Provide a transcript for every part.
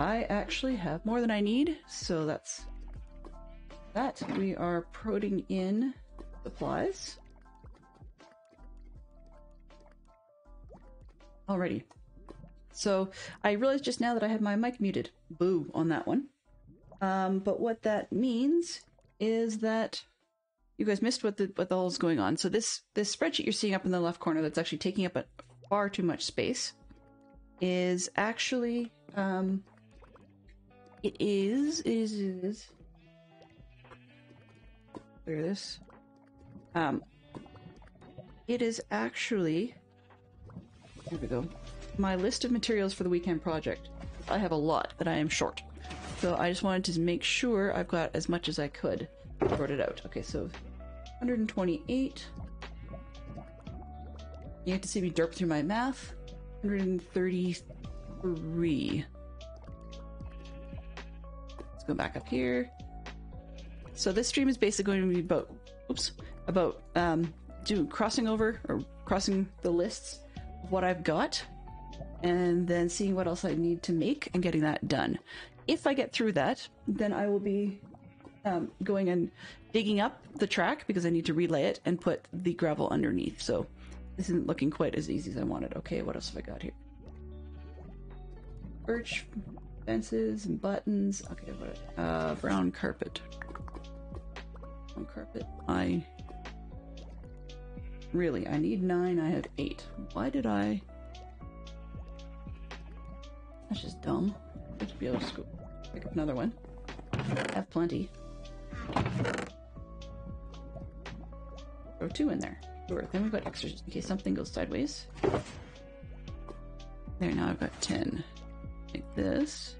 I actually have more than I need, so that's that. We are putting in supplies. Alrighty. So I realized just now that I have my mic muted. Boo on that one. But what that means is that you guys missed what the hell is going on. So this spreadsheet you're seeing up in the left corner that's actually taking up far too much space is actually it is clear this. It is actually, here we go, my list of materials for the weekend project. I have a lot that I am short, so I just wanted to make sure I've got as much as I could sorted out. Okay, so 128. You have to see me derp through my math. 133. Let's go back up here. So this stream is basically going to be about crossing over or crossing the lists of what I've got, and then seeing what else I need to make and getting that done. If I get through that, then I will be going and digging up the track because I need to relay it and put the gravel underneath. So this isn't looking quite as easy as I wanted. Okay, what else have I got here? Birch fences and buttons. Okay, what? Brown carpet. Brown carpet. I need 9. I have 8. Why did I? That's just dumb. I should be able to pick up another one. I have plenty. Throw 2 in there. Sure. Then we've got extras just in case something goes sideways. There, now I've got 10. Like this.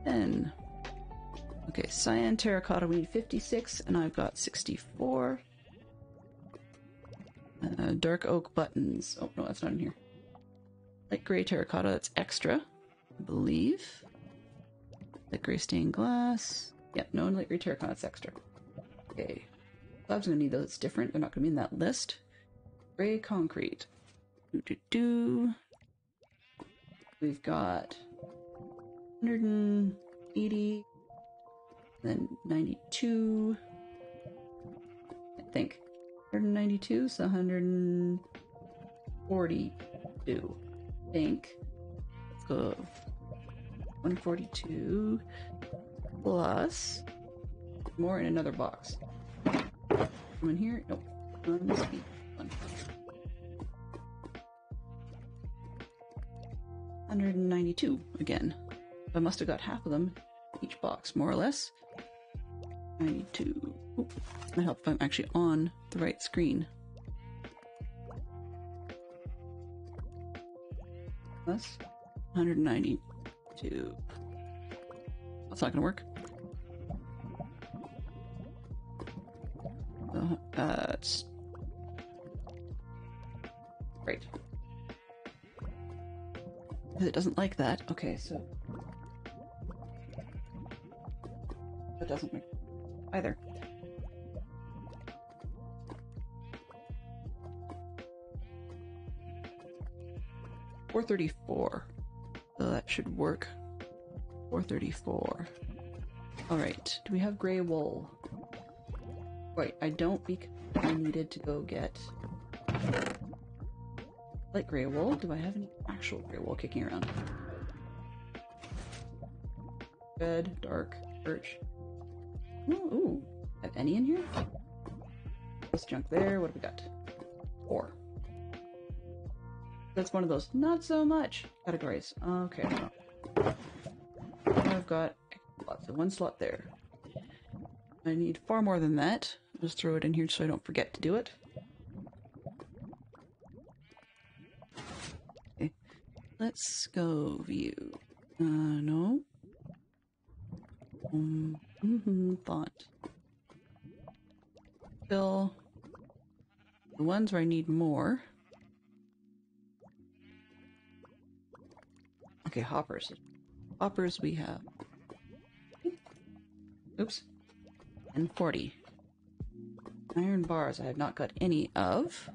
10. Okay, cyan terracotta, we need 56, and I've got 64. Dark oak buttons. Oh, no, that's not in here. Light gray terracotta, that's extra, I believe. Light gray stained glass. Yep, no light gray terracotta, that's extra. Okay. Slabs are gonna need those, it's different. They're not gonna be in that list. Gray concrete. We've got 180, then 92. I think 192, so 142. I think. Let's go 142 plus more in another box. Come in here. Nope. On this one. 192 again. I must have got half of them each box, more or less. 92. Oop. Might help if I'm actually on the right screen. Plus 192. That's not gonna work. It's great. It doesn't like that. Okay, so that doesn't make either. $434. So that should work. $434. Alright, do we have gray wool? Right, I don't because I needed to go get light gray wool. Do I have any actual gray wool kicking around? Red, dark, birch. Ooh, have any in here? This junk there. What have we got? 4. That's one of those not so much categories. Okay, I've got lots of 1 slot there. I need far more than that. I'll just throw it in here so I don't forget to do it. Okay, let's go view. No. Font. Fill. The ones where I need more. Okay, hoppers. Hoppers we have. Oops. And 40. Iron bars I have not got any of.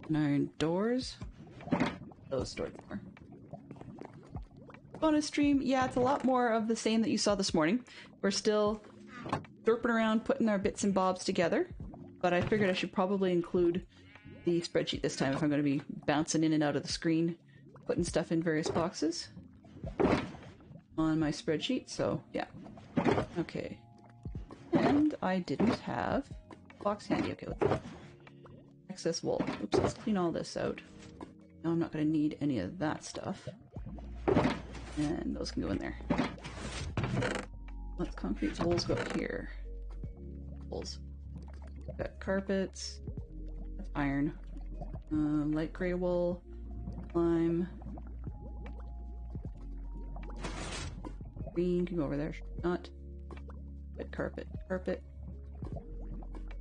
And iron doors. Those stored more. bonus stream, yeah, it's a lot more of the same that you saw this morning. We're still derping around putting our bits and bobs together, but I figured I should probably include the spreadsheet this time if I'm going to be bouncing in and out of the screen, putting stuff in various boxes on my spreadsheet, so yeah. Okay. And I didn't have box handy. Okay, let's excess wool. Oops, let's clean all this out. Now I'm not going to need any of that stuff. And those can go in there. Let concrete holes go up here. Holes. Got carpets. That's iron. Light gray wool. Lime. Green can go over there. Not. But carpet. Carpet.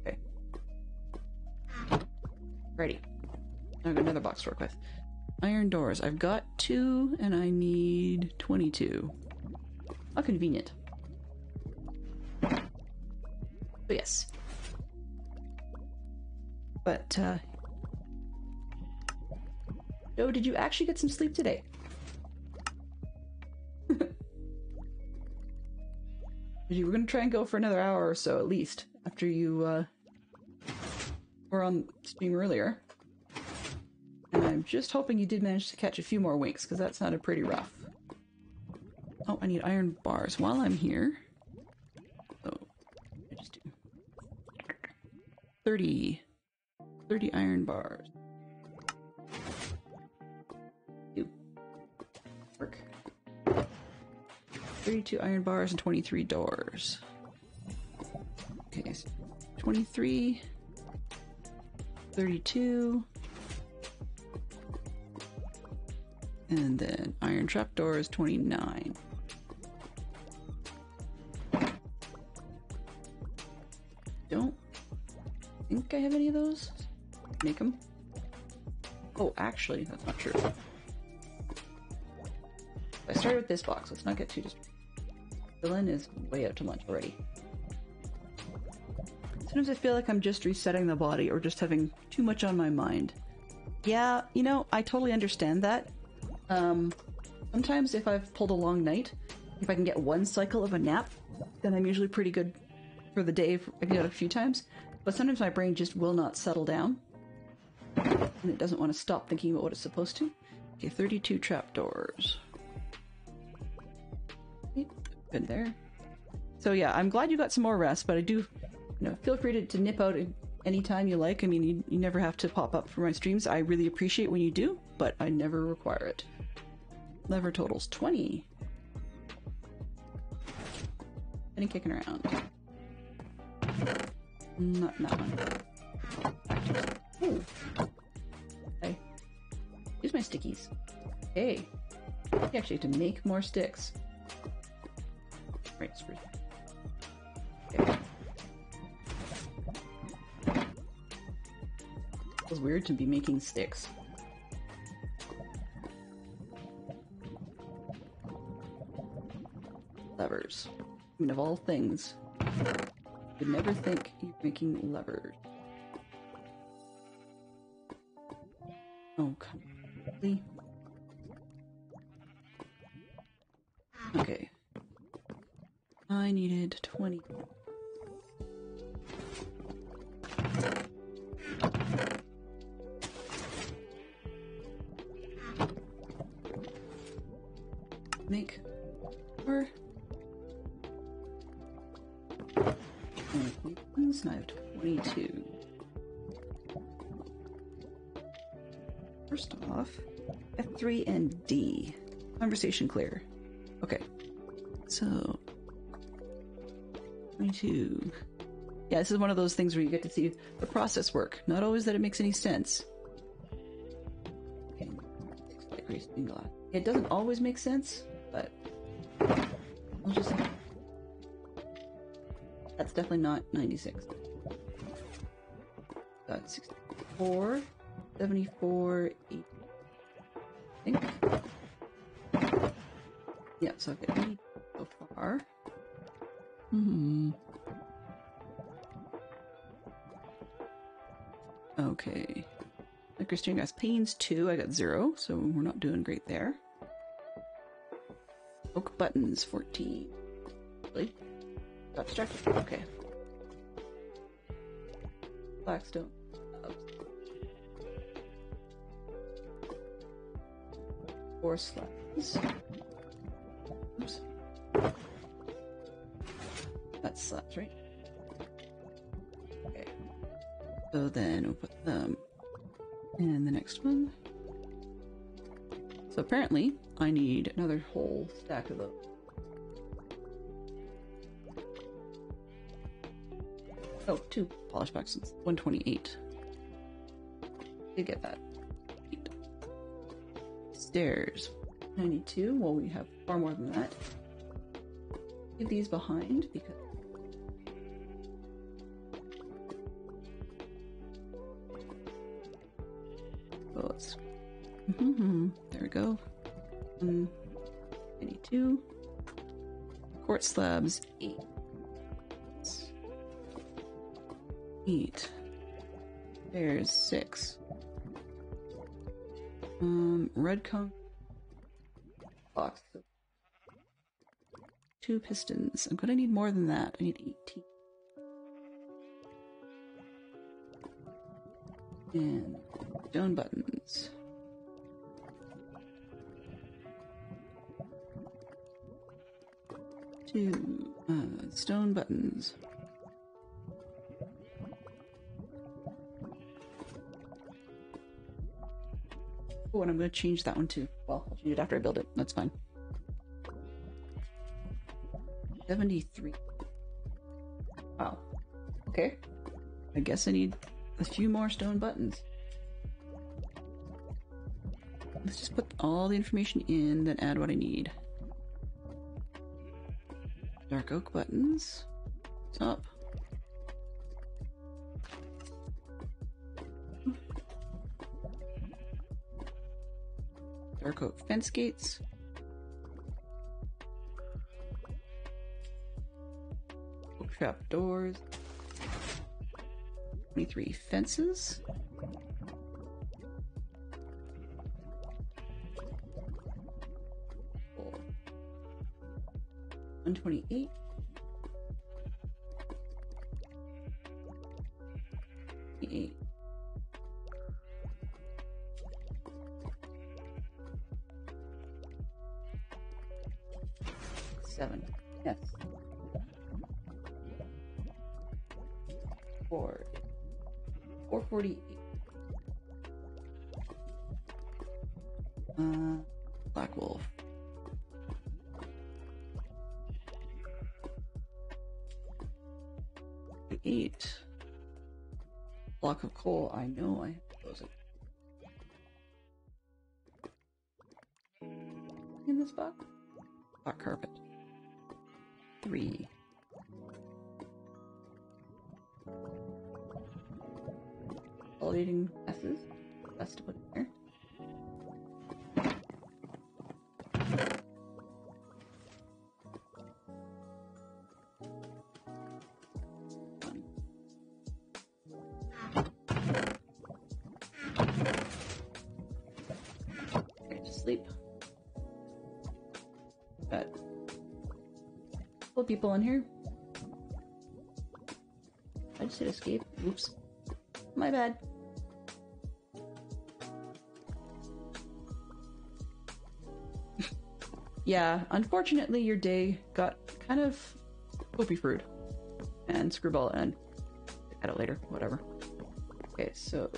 Okay. Ready. I've got another box to work with. Iron doors. I've got 2 and I need 22. How convenient. But yes. But, Joe, did you actually get some sleep today? You were going to try and go for another hour or so at least after you were on stream earlier. And I'm just hoping you did manage to catch a few more winks, because that sounded pretty rough. Oh, I need iron bars while I'm here. Oh, I just do 30 iron bars. Do work. 32 iron bars and 23 doors. Okay, so 23, 32. And then iron trapdoors, 29. Don't think I have any of those. Make them. Oh, actually, that's not true. I started with this box. Let's not get too distracted. Dylan is way out to lunch already. Sometimes I feel like I'm just resetting the body or just having too much on my mind. Yeah, you know, I totally understand that. Sometimes if I've pulled a long night, if I can get one cycle of a nap, then I'm usually pretty good for the day. I can do it a few times. But sometimes my brain just will not settle down. And it doesn't want to stop thinking about what it's supposed to. Okay, 32 trapdoors. Good there. So yeah, I'm glad you got some more rest, but I do, feel free to nip out anytime you like. I mean, you never have to pop up for my streams. I really appreciate when you do, but I never require it. Lever totals 20. Any kicking around. Not in that one. Ooh. Okay. Use my stickies. Hey. You actually have to make more sticks. Right, spruce. Okay. It was weird to be making sticks. Levers. I mean, of all things, you would never think you're making levers. Oh, come on. Okay. I needed 20. Make more. And I have 22. First off, F3 and D. Conversation clear. Okay. So 22. Yeah, this is one of those things where you get to see the process work. Not always that it makes any sense. Okay. It doesn't always make sense, but I'll just say that's definitely not 96. Got 64, 74, 80. I think. Yeah, so I've got 80 so far. Okay. Like Christine got pains 2, I got 0, so we're not doing great there. Oak buttons, 14. Really? Got distracted. Okay. Blackstone. Four slabs. Oops. That's slabs, right? Okay. So then we'll put them in the next one. So apparently, I need another whole stack of those. Oh, 2 polish boxes. 128. Did get that. Stairs. 92. Well, we have far more than that. Leave these behind because let's. There we go. 92. Quartz slabs. 8. 8. There's 6. Red cone box. 2 pistons. I'm gonna need more than that. I need 18. And stone buttons. 2 stone buttons. Oh, and I'm going to change that one too. Well, I'll change it after I build it. That's fine. 73. Wow. Okay. I guess I need a few more stone buttons. Let's just put all the information in, then add what I need. Dark oak buttons. Top. Dark oak fence gates. Oak trap doors. 23 fences. Four. 128. 8. 7. Yes. 4. 448. Black wolf. 8. Block of coal. I know I have to close it. In this box? Black carpet. 3. Validating S's. That's to put in there. Okay, just sleep. Got a couple people in here. I just hit escape. Oops. My bad. Yeah, unfortunately your day got kind of poopy fruit and screwball and cut it later, whatever. Okay, so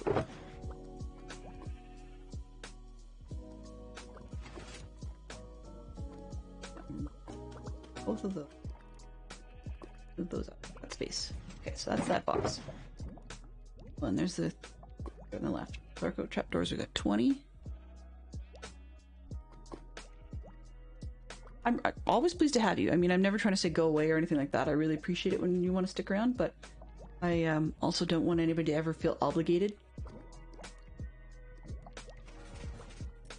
both of those up. That space. Okay, so that's that box. Well, and there's the on the left. Dark oak trapdoors. We got 20. I'm always pleased to have you. I mean, I'm never trying to say go away or anything like that. I really appreciate it when you want to stick around, but I also don't want anybody to ever feel obligated.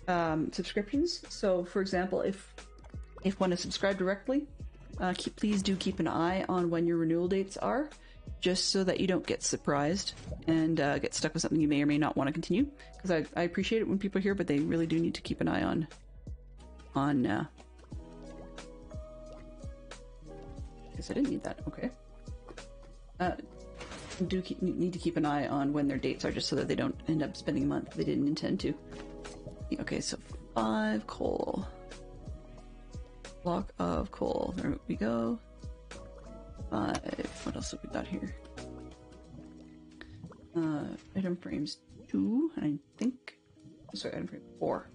Subscriptions. So, for example, if one is subscribed directly, please do keep an eye on when your renewal dates are, just so that you don't get surprised and get stuck with something you may or may not want to continue. Because I appreciate it when people are here, but they really do need to keep an eye on guess I didn't need that. Okay. Need to keep an eye on when their dates are, just so that they don't end up spending a month they didn't intend to. Okay, so 5 coal. Block of coal. There we go. 5. What else have we got here? Item frames 2, and I think. Sorry, item frame 4.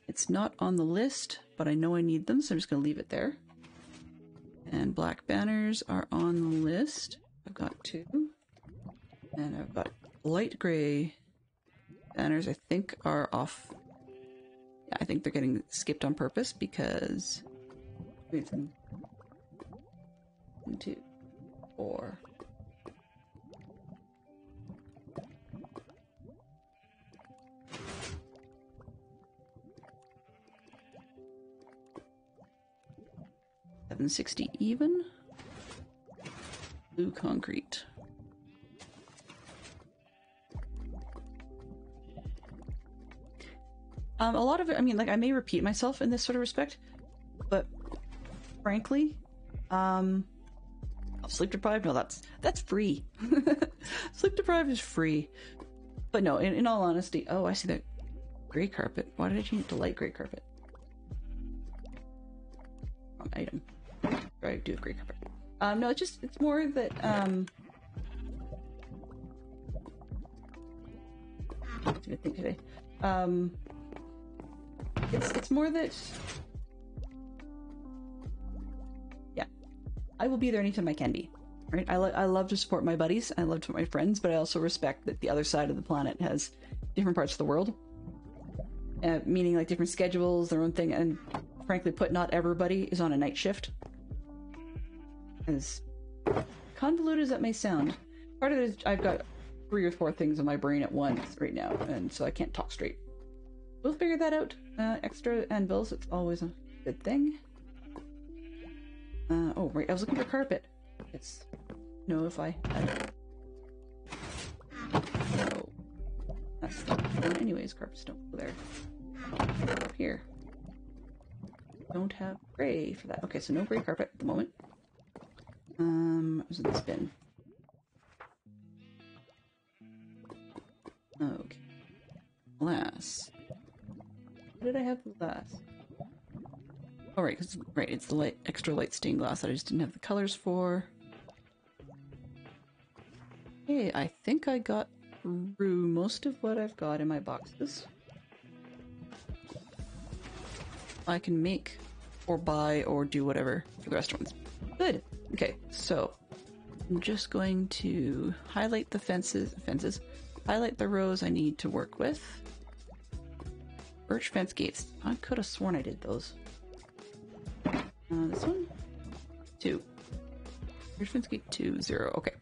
It's not on the list, but I know I need them, so I'm just going to leave it there. And black banners are on the list. I've got 2. And I've got light gray banners, I think, are off. Yeah, I think they're getting skipped on purpose because. 1, 2, 4. $760 even. Blue concrete. A lot of it, I mean, like, I may repeat myself in this sort of respect, but frankly, sleep deprived? No, that's free. Sleep deprived is free. But no, in all honesty, oh, I see that gray carpet. Why did I change it to light gray carpet? Wrong item. Try to do a gray carpet. No, it's more that, I think today. It's more that, yeah, I will be there anytime I can be, right? I love to support my buddies, I love to support my friends, but I also respect that the other side of the planet has different parts of the world, meaning like different schedules, their own thing, and frankly put, not everybody is on a night shift. As convoluted as that may sound, part of it is I've got 3 or 4 things in my brain at once right now, and so I can't talk straight. We'll figure that out. Extra anvils, it's always a good thing. Oh, right, I was looking for carpet. It's... No, if I had... No. That's the one anyways, carpets don't go there. Up here. Don't have gray for that. Okay, so no gray carpet at the moment. What was in this bin? Okay. Glass. What did I have last? Oh, right, it's the extra light stained glass that I just didn't have the colors for. Hey, I think I got through most of what I've got in my boxes. I can make or buy or do whatever for the restaurants. Good. Okay, so I'm just going to highlight the fences, highlight the rows I need to work with. Birch fence gates. I could have sworn I did those. This one? 2. Birch fence gate 2, 0. Okay.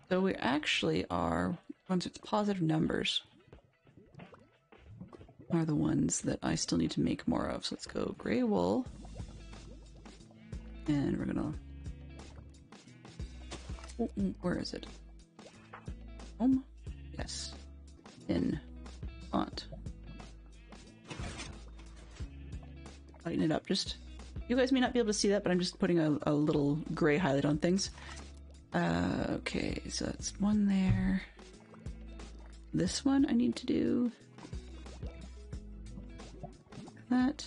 So we actually are, once it's positive numbers, are the ones that I still need to make more of. So let's go gray wool. And we're gonna... Oh, where is it? Home? Yes. In. Font. Lighten it up, just... You guys may not be able to see that, but I'm just putting a little gray highlight on things. Okay, so that's one there. This one I need to do. That.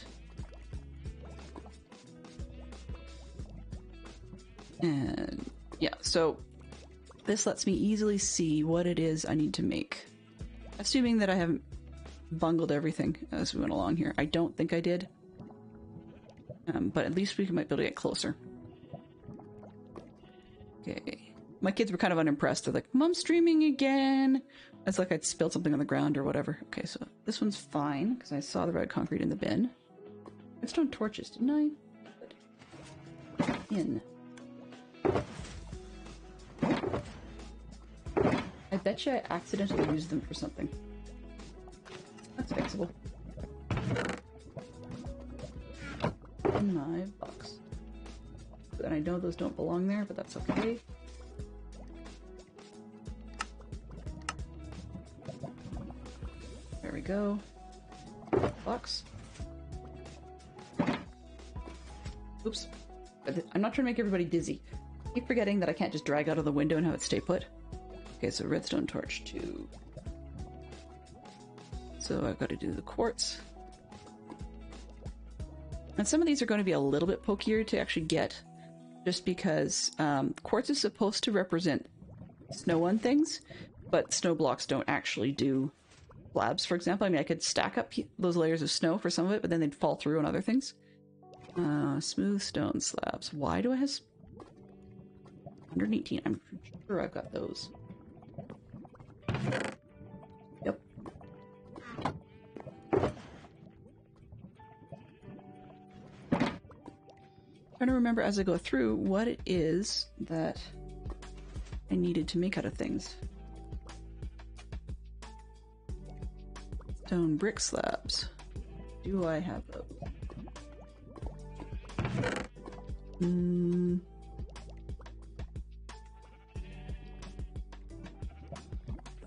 And yeah, so this lets me easily see what it is I need to make. Assuming that I haven't bungled everything as we went along here. I don't think I did. But at least we might be able to get closer. Okay. My kids were kind of unimpressed. They're like, Mom's streaming again! It's like I'd spilled something on the ground or whatever. Okay, so this one's fine, because I saw the red concrete in the bin. Redstone torches, didn't I? In. I bet you I accidentally used them for something. That's fixable. In my box. And I know those don't belong there, but that's okay. There we go. Box. Oops. I'm not trying to make everybody dizzy. I keep forgetting that I can't just drag out of the window and have it stay put. Okay, so redstone torch 2. So I've got to do the quartz. And some of these are going to be a little bit pokier to actually get, just because quartz is supposed to represent snow on things, but snow blocks don't actually do slabs, for example. I mean, I could stack up those layers of snow for some of it, but then they'd fall through on other things. Smooth stone slabs. Why do I have 118? I'm sure I've got those. Yep. Trying to remember as I go through what it is that I needed to make out of things. Stone brick slabs. Do I have those?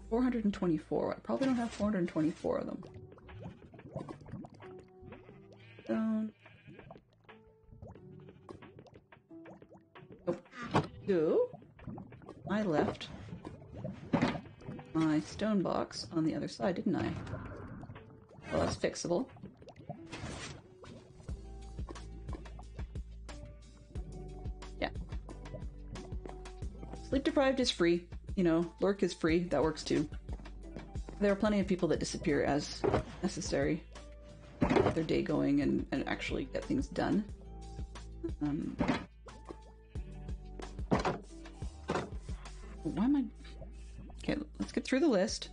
424. I probably don't have 424 of them. Stone. Nope. I left my stone box on the other side, didn't I? Well, that's fixable. Yeah. Sleep deprived is free. You know, lurk is free. That works too. There are plenty of people that disappear as necessary. Get their day going and actually get things done. Why am I... Okay, let's get through the list.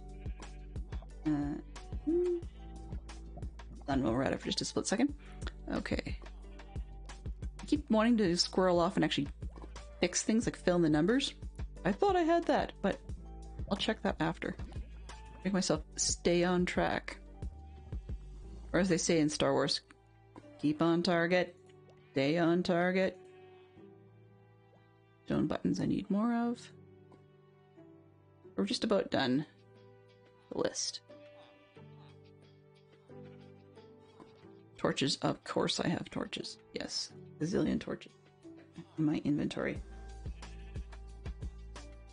Done while we're at it for just a split second. Okay. I keep wanting to squirrel off and actually fix things, like fill in the numbers. I thought I had that, but I'll check that after. Make myself stay on track. Or as they say in Star Wars, keep on target, stay on target. Stone buttons I need more of. We're just about done. The list. Torches, of course I have torches. Yes, a zillion torches in my inventory.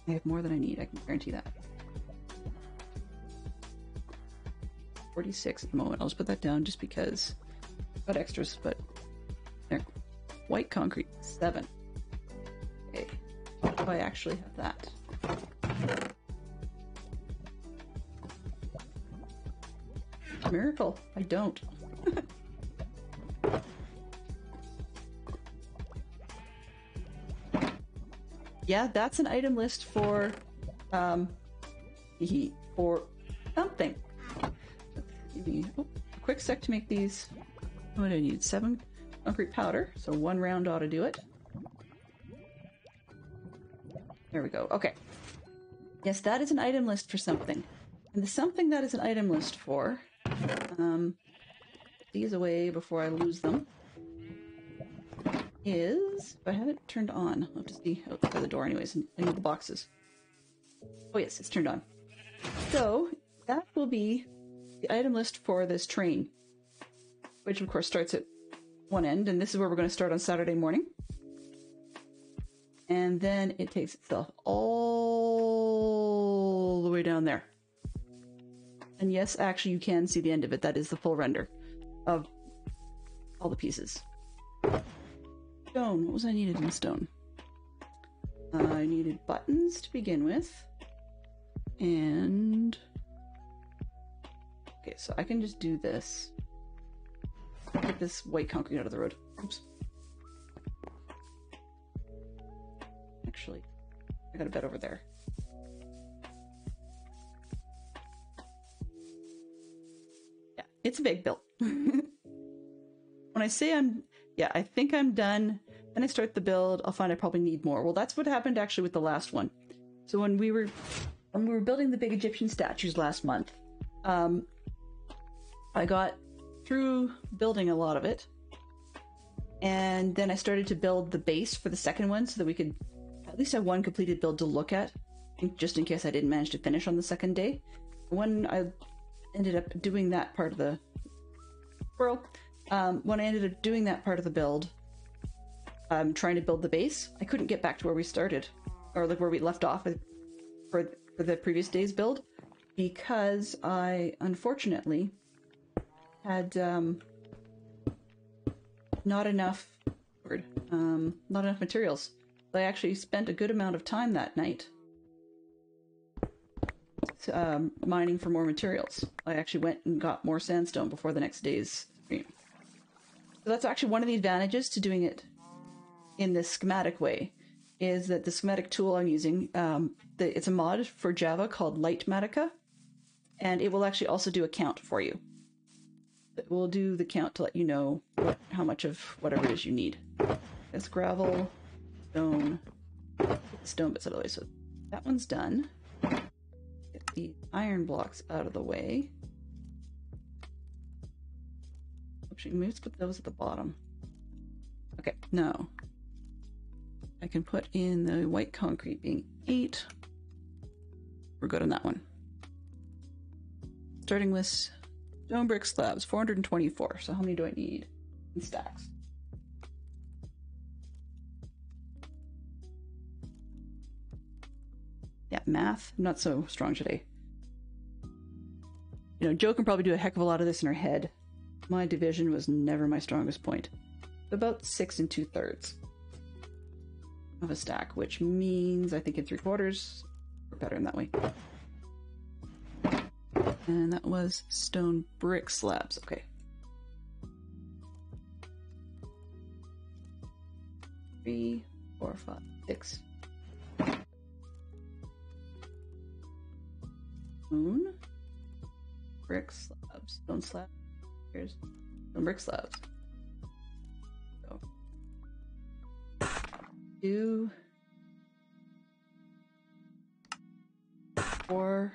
I have more than I need, I can guarantee that. 46 at the moment. I'll just put that down just because I've got extras, but there. White concrete, 7. Okay. Do I actually have that? Miracle. I don't. Yeah, that's an item list for something. Give me a quick sec to make these. What do I need? 7 concrete powder, so 1 round ought to do it. There we go. Okay. Yes, that is an item list for something. And the something that is an item list for, these away before I lose them, is, if I have it turned on, I'll have to see outside the door anyways, and the boxes. Oh yes, it's turned on. So, that will be the item list for this train, which of course starts at one end, and this is where we're going to start on Saturday morning. And then it takes itself all the way down there. And yes, actually you can see the end of it. That is the full render of all the pieces. Stone. What was I needed in stone? I needed buttons to begin with. And... okay, so I can just do this. Get this white concrete out of the road. Oops. Actually, I got a bed over there. Yeah, it's a big build. When I say I think I'm done, then I start the build, I'll find I probably need more. Well, that's what happened actually with the last one. So when we were building the big Egyptian statues last month, I got through building a lot of it, and then I started to build the base for the second one so that we could at least have one completed build to look at, just in case I didn't manage to finish on the second day. When I ended up doing that part of the when I ended up doing that part of the build, trying to build the base, I couldn't get back to where we started, or like where we left off for the previous day's build, because I unfortunately had not enough not enough materials. I actually spent a good amount of time that night mining for more materials. I actually went and got more sandstone before the next day's stream. So that's actually one of the advantages to doing it in this schematic way, is that the schematic tool I'm using, it's a mod for Java called Lightmatica, and it will actually also do a count for you. It will do the count to let you know how much of whatever it is you need. It's gravel, stone, stone bits out of the way. So that one's done. Get the iron blocks out of the way. Actually, let's put those at the bottom. Okay, now I can put in the white concrete being 8. We're good on that one. Starting with stone brick slabs, 424. So how many do I need in stacks? Yeah, math, not so strong today. You know, Jo can probably do a heck of a lot of this in her head. My division was never my strongest point. About 6 2/3 of a stack, which means I think in 3/4 we're better in that way. And that was stone brick slabs. Okay. 3, 4, 5, 6. Stone brick slabs. Stone slab. Here's stone brick slabs. So 2, 4.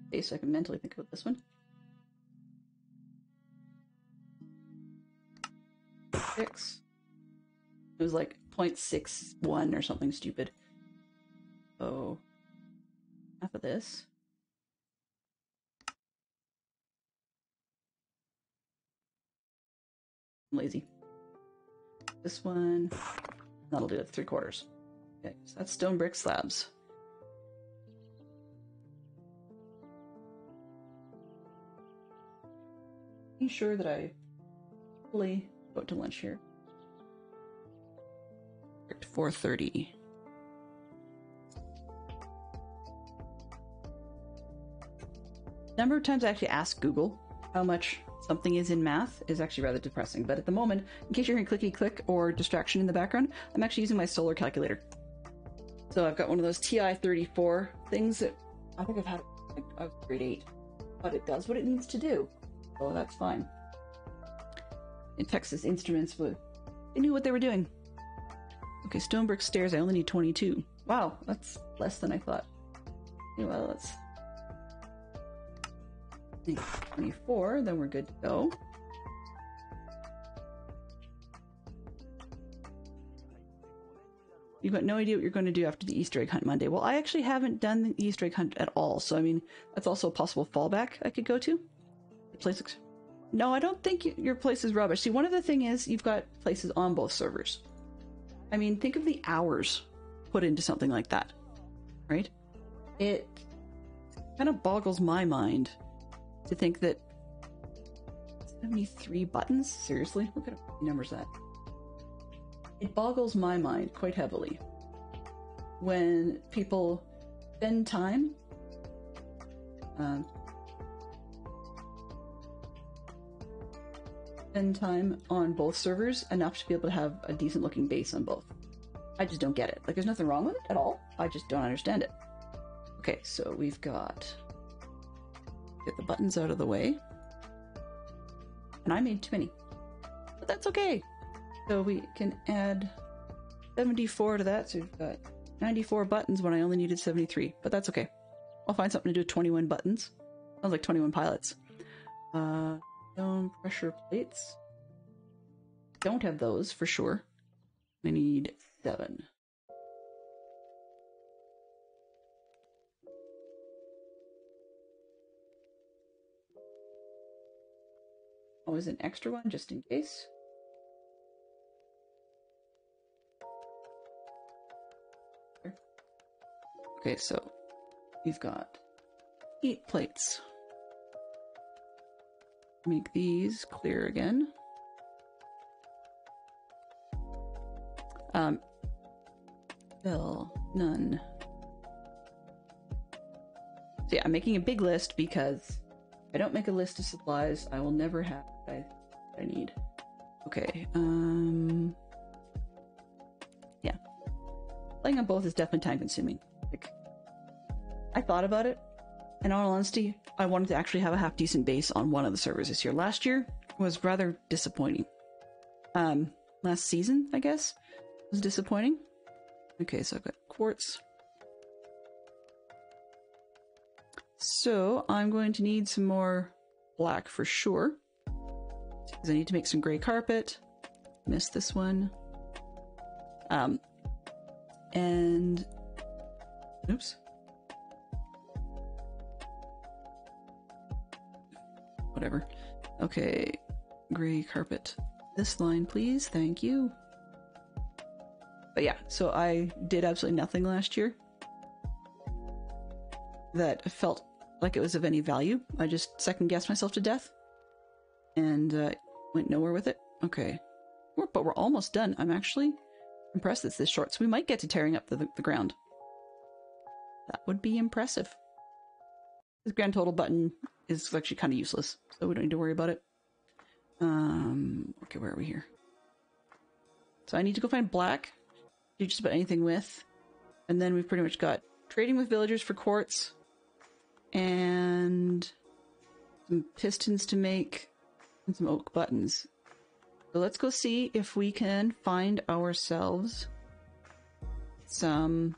Okay, so I can mentally think about this one. 6. It was like 0.61 or something stupid. So half of this. I'm lazy. This one, that'll do it, 3/4. Okay, so that's stone brick slabs. Be sure that I fully go to lunch here. 4:30. Number of times I actually ask Google how much something is in math is actually rather depressing. But at the moment, in case you're hearing clicky click or distraction in the background, I'm actually using my solar calculator. So I've got one of those TI-34 things that I think I've had since I was grade 8. But it does what it needs to do. So that's fine. In Texas Instruments, they knew what they were doing. Okay, stone brick stairs, I only need 22. Wow, that's less than I thought. Okay, well, let's... 24, then we're good to go. You've got no idea what you're going to do after the Easter egg hunt Monday. Well, I actually haven't done the Easter egg hunt at all, so I mean, that's also a possible fallback I could go to. The place... No, I don't think your place is rubbish. See, one of the thing is, you've got places on both servers. I mean, think of the hours put into something like that, right? It kind of boggles my mind to think that 73 buttons? Seriously? Look at how many numbers that. It boggles my mind quite heavily when people spend time on both servers enough to be able to have a decent looking base on both. I just don't get it. Like, there's nothing wrong with it at all. I just don't understand it. Okay, so we've got... Get the buttons out of the way. And I made too many. But that's okay. So we can add 74 to that. So we've got 94 buttons when I only needed 73. But that's okay. I'll find something to do with 21 buttons. Sounds like 21 pilots. Stone pressure plates. Don't have those for sure. I need 7. always an extra one just in case. Okay, so we've got 8 plates. Make these clear again. Bill, none. So yeah, I'm making a big list because if I don't make a list of supplies, I will never have what I need. Okay, yeah. Playing on both is definitely time consuming. Like, I thought about it, and in all honesty, I wanted to actually have a half decent base on one of the servers this year. Last year was rather disappointing. Last season, I guess, was disappointing. Okay, so I've got quartz. So I'm going to need some more black for sure, because I need to make some gray carpet. Missed this one. And oops. Whatever. Okay, gray carpet. This line, please. Thank you. But yeah, so I did absolutely nothing last year that felt like it was of any value. I just second-guessed myself to death and went nowhere with it. Okay. But we're almost done. I'm actually impressed it's this short, so we might get to tearing up the ground. That would be impressive. This grand total button is actually kind of useless, so we don't need to worry about it. Okay, where are we here? So I need to go find black, do just about anything with, and then we've pretty much got trading with villagers for quartz, and some pistons to make, and some oak buttons. So let's go see if we can find ourselves some,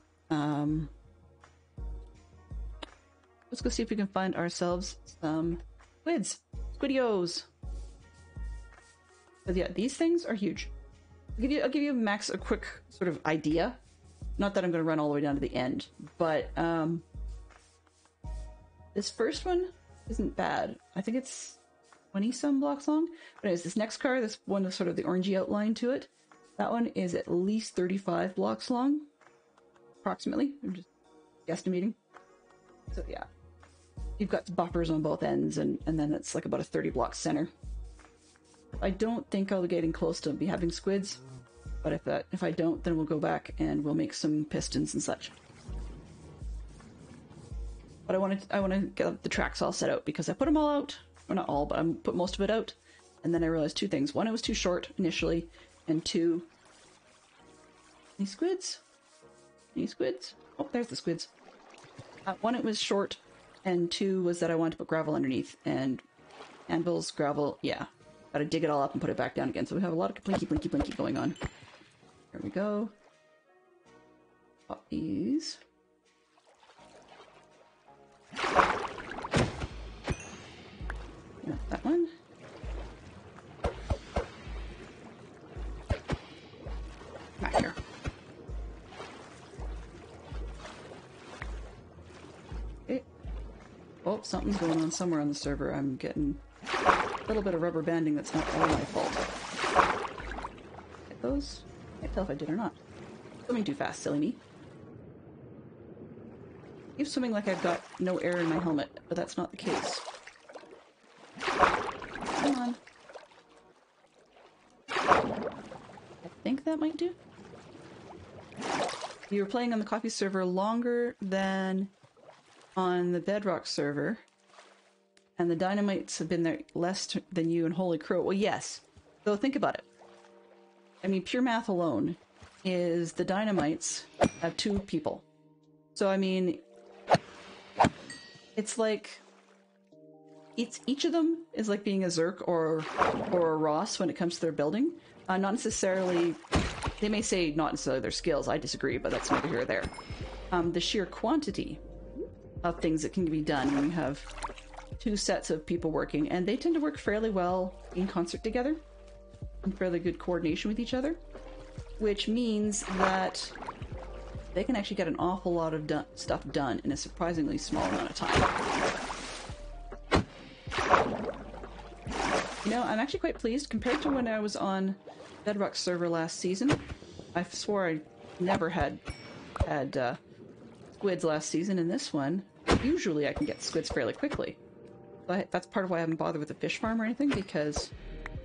let's go see if we can find ourselves some squids. Squidios! But yeah, these things are huge. I'll give you Max a quick sort of idea. Not that I'm going to run all the way down to the end, but this first one isn't bad. I think it's 20-some blocks long. But anyways, this next car, this one with sort of the orangey outline to it, that one is at least 35 blocks long, approximately. I'm just guesstimating. So yeah, you've got buffers on both ends, and then it's like about a 30-block center. I don't think I'll be getting close to be having squids, but if I don't, then we'll go back and we'll make some pistons and such. But I want to get the tracks all set out because I put them all out, or not all, but I put most of it out, and then I realized two things: one, it was too short initially, and two, any squids? Any squids? Oh, there's the squids. One, it was short, and two was that I wanted to put gravel underneath, and anvils, gravel, yeah. Gotta dig it all up and put it back down again. So we have a lot of blinky, blinky, blinky going on. There we go. Pop these. Not that one. Back here. Okay. Oh, something's going on somewhere on the server. I'm getting a little bit of rubber banding that's not all my fault. Get those? Can't tell if I did or not. Swimming too fast, silly me. Keep swimming like I've got no air in my helmet, but that's not the case. Come on. I think that might do. You were playing on the coffee server longer than on the Bedrock server. And the dynamites have been there less than you and Holy Crow. Well, yes. So think about it. I mean, pure math alone is the dynamites have 2 people. So, I mean, it's like each of them is like being a Zerk or a Ross when it comes to their building. Not necessarily, they may say not necessarily their skills. I disagree, but that's neither here or there. The sheer quantity of things that can be done when you have 2 sets of people working, and they tend to work fairly well in concert together and fairly good coordination with each other, which means that they can actually get an awful lot of stuff done in a surprisingly small amount of time. You know, I'm actually quite pleased compared to when I was on Bedrock server last season. I swore I never had squids last season. In this one, usually I can get squids fairly quickly. But that's part of why I haven't bothered with the fish farm or anything, because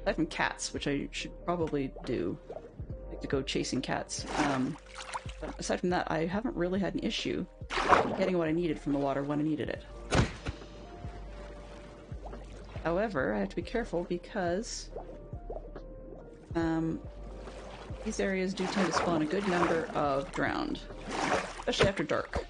aside from cats, which I should probably do, like to go chasing cats. But aside from that, I haven't really had an issue getting what I needed from the water when I needed it. However, I have to be careful because these areas do tend to spawn a good number of drowned, especially after dark.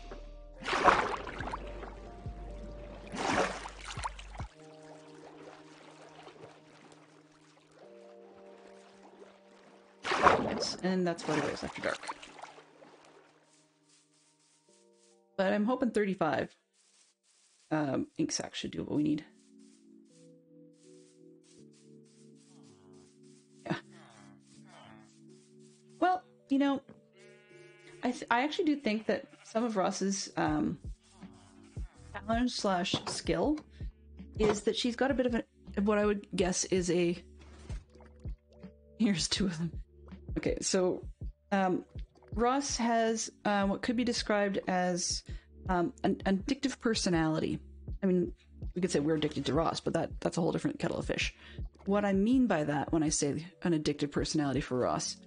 Yes, and that's what it is after dark. But I'm hoping 35 ink sacks should do what we need. Yeah. Well, you know, I actually do think that some of Ross's challenge slash skill is that she's got a bit of what I would guess is a... Here's two of them. Okay, so Ross has what could be described as an addictive personality. I mean, we could say we're addicted to Ross, but that's a whole different kettle of fish. What I mean by that when I say an addictive personality for Ross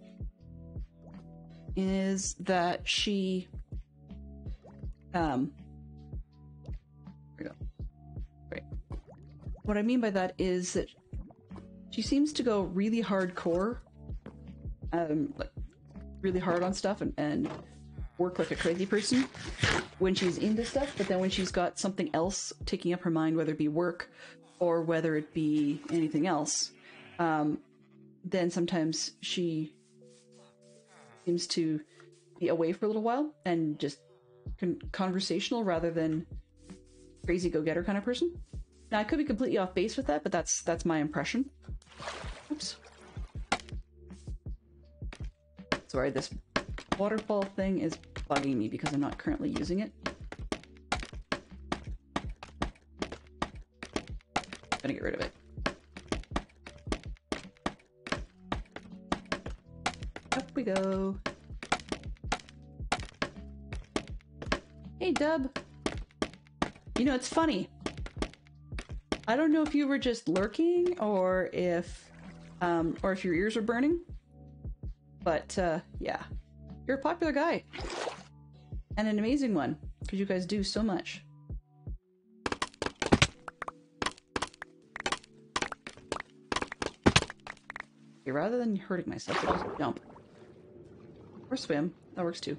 is that she... There we go. Right. What I mean by that is that she seems to go really hardcore, like really hard on stuff and work like a crazy person when she's into stuff, but then when she's got something else taking up her mind, whether it be work or whether it be anything else, then sometimes she seems to be away for a little while and just conversational rather than crazy go-getter kind of person. Now, I could be completely off base with that, but that's my impression. Oops. Sorry, this waterfall thing is bugging me because I'm not currently using it. I'm gonna get rid of it. Up we go. Hey, Dub. You know, it's funny. I don't know if you were just lurking or if your ears are burning. But, yeah. You're a popular guy. And an amazing one, because you guys do so much. Okay, rather than hurting myself, I'll just jump. Or swim. That works too.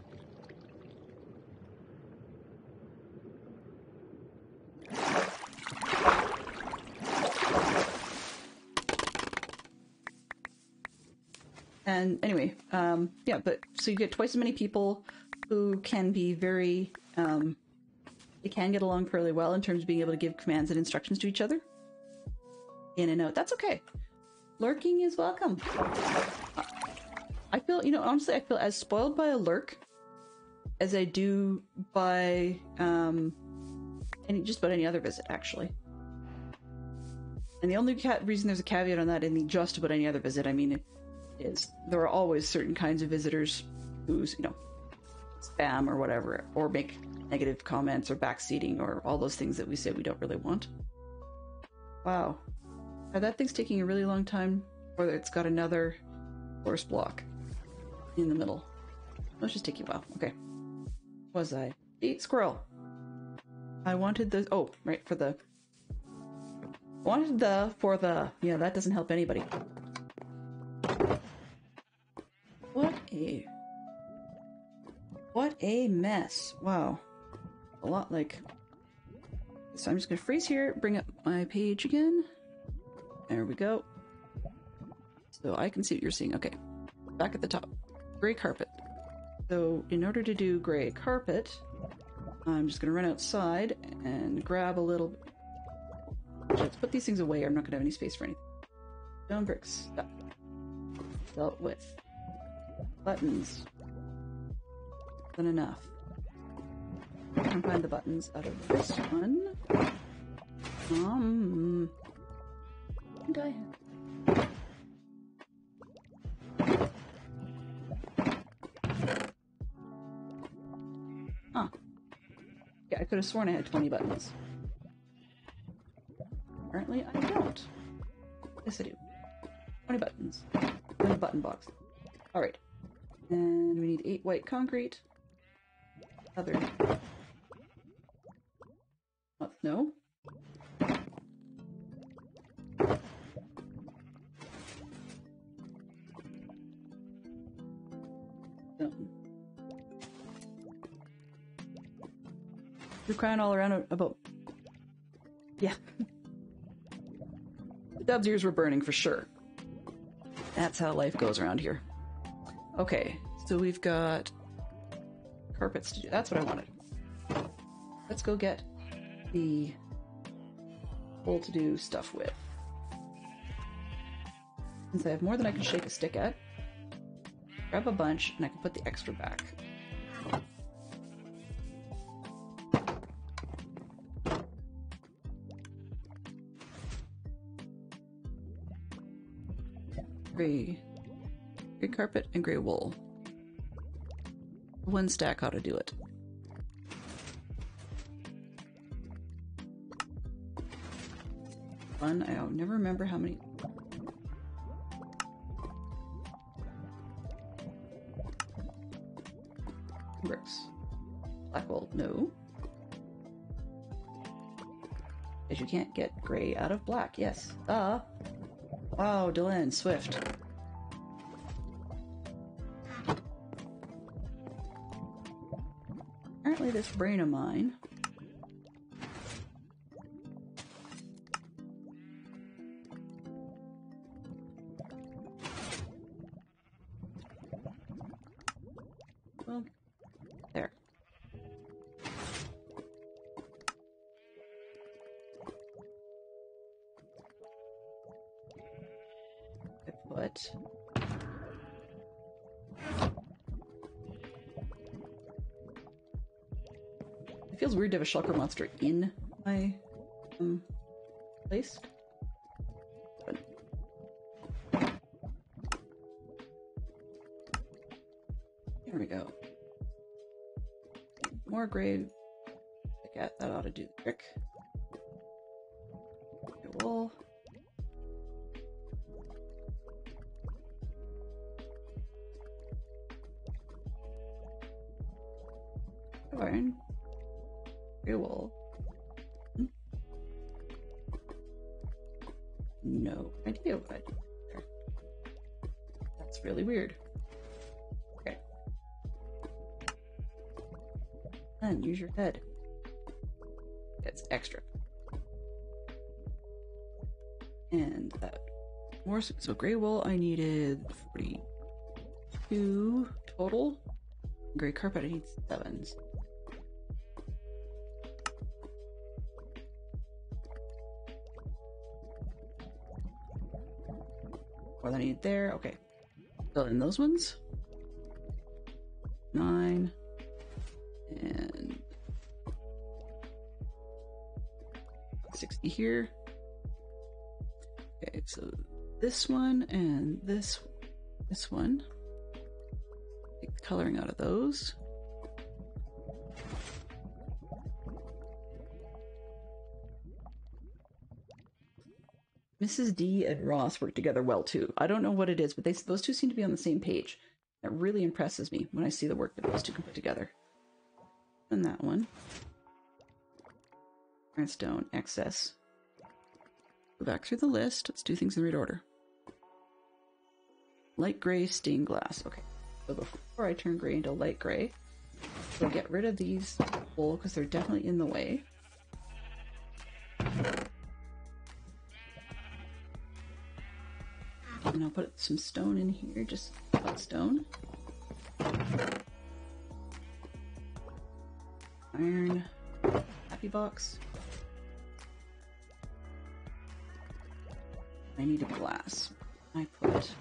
And anyway, yeah, but so you get twice as many people who can be very, they can get along fairly well in terms of being able to give commands and instructions to each other. In and out. That's okay. Lurking is welcome. I feel, you know, honestly, I feel as spoiled by a lurk as I do by just about any other visit, actually. And the only reason there's a caveat on that in the just about any other visit, I mean, is there are always certain kinds of visitors who's, you know, spam or whatever, or make negative comments or backseating or all those things that we say we don't really want. Wow. That thing's taking a really long time, or it's got another forest block in the middle. Let's just take you a while. Okay. Was I? Eat squirrel. I wanted the... Oh, right, for the... Wanted the... For the... Yeah, that doesn't help anybody. What a mess. Wow. A lot like... So I'm just gonna freeze here, bring up my page again. There we go. So I can see what you're seeing. Okay. Back at the top. Gray carpet. So in order to do gray carpet, I'm just gonna run outside and grab a little... Let's put these things away or I'm not gonna have any space for anything. Stone bricks. Stuff. Dealt with. Buttons. Than enough. I can find the buttons out of this one. And I have could have sworn I had 20 buttons. Apparently I don't. Yes, I do. 20 buttons. In a button box. Alright. And we need 8 white concrete. Other. What? No? Done. We're crying all around about... Yeah. The Dub's ears were burning for sure. That's how life goes around here. Okay, so we've got carpets to do. That's what I wanted. Let's go get the hole to do stuff with. Since I have more than I can shake a stick at, grab a bunch and I can put the extra back. Gray carpet and gray wool. One stack ought to do it. Fun. I don't never remember how many. Bricks. Black wool. No. Because you can't get gray out of black. Yes. Wow, Delenn, Swift. Apparently this brain of mine well, there. I put it feels weird to have a shulker monster in my place. But there we go. More gray. That ought to do the trick. Wool. Iron. Gray wool. No idea what I did there. That's really weird. Okay. And use your head. It's extra. And that more. So gray wool I needed 42 total. Gray carpet I need 7. What I need there. Okay. Fill in those ones. 9. And 60 here. Okay, so this one and this one. Take the coloring out of those. Mrs. D and Ross work together well too. I don't know what it is, but those two seem to be on the same page. That really impresses me when I see the work that those two can put together. And that one. Ironstone, excess. Go back through the list. Let's do things in the right order. Light gray stained glass. Okay. So before I turn gray into light gray, we'll get rid of these wool because they're definitely in the way. And I'll put some stone in here, just flat stone. Iron. Happy box. I need a glass. I put...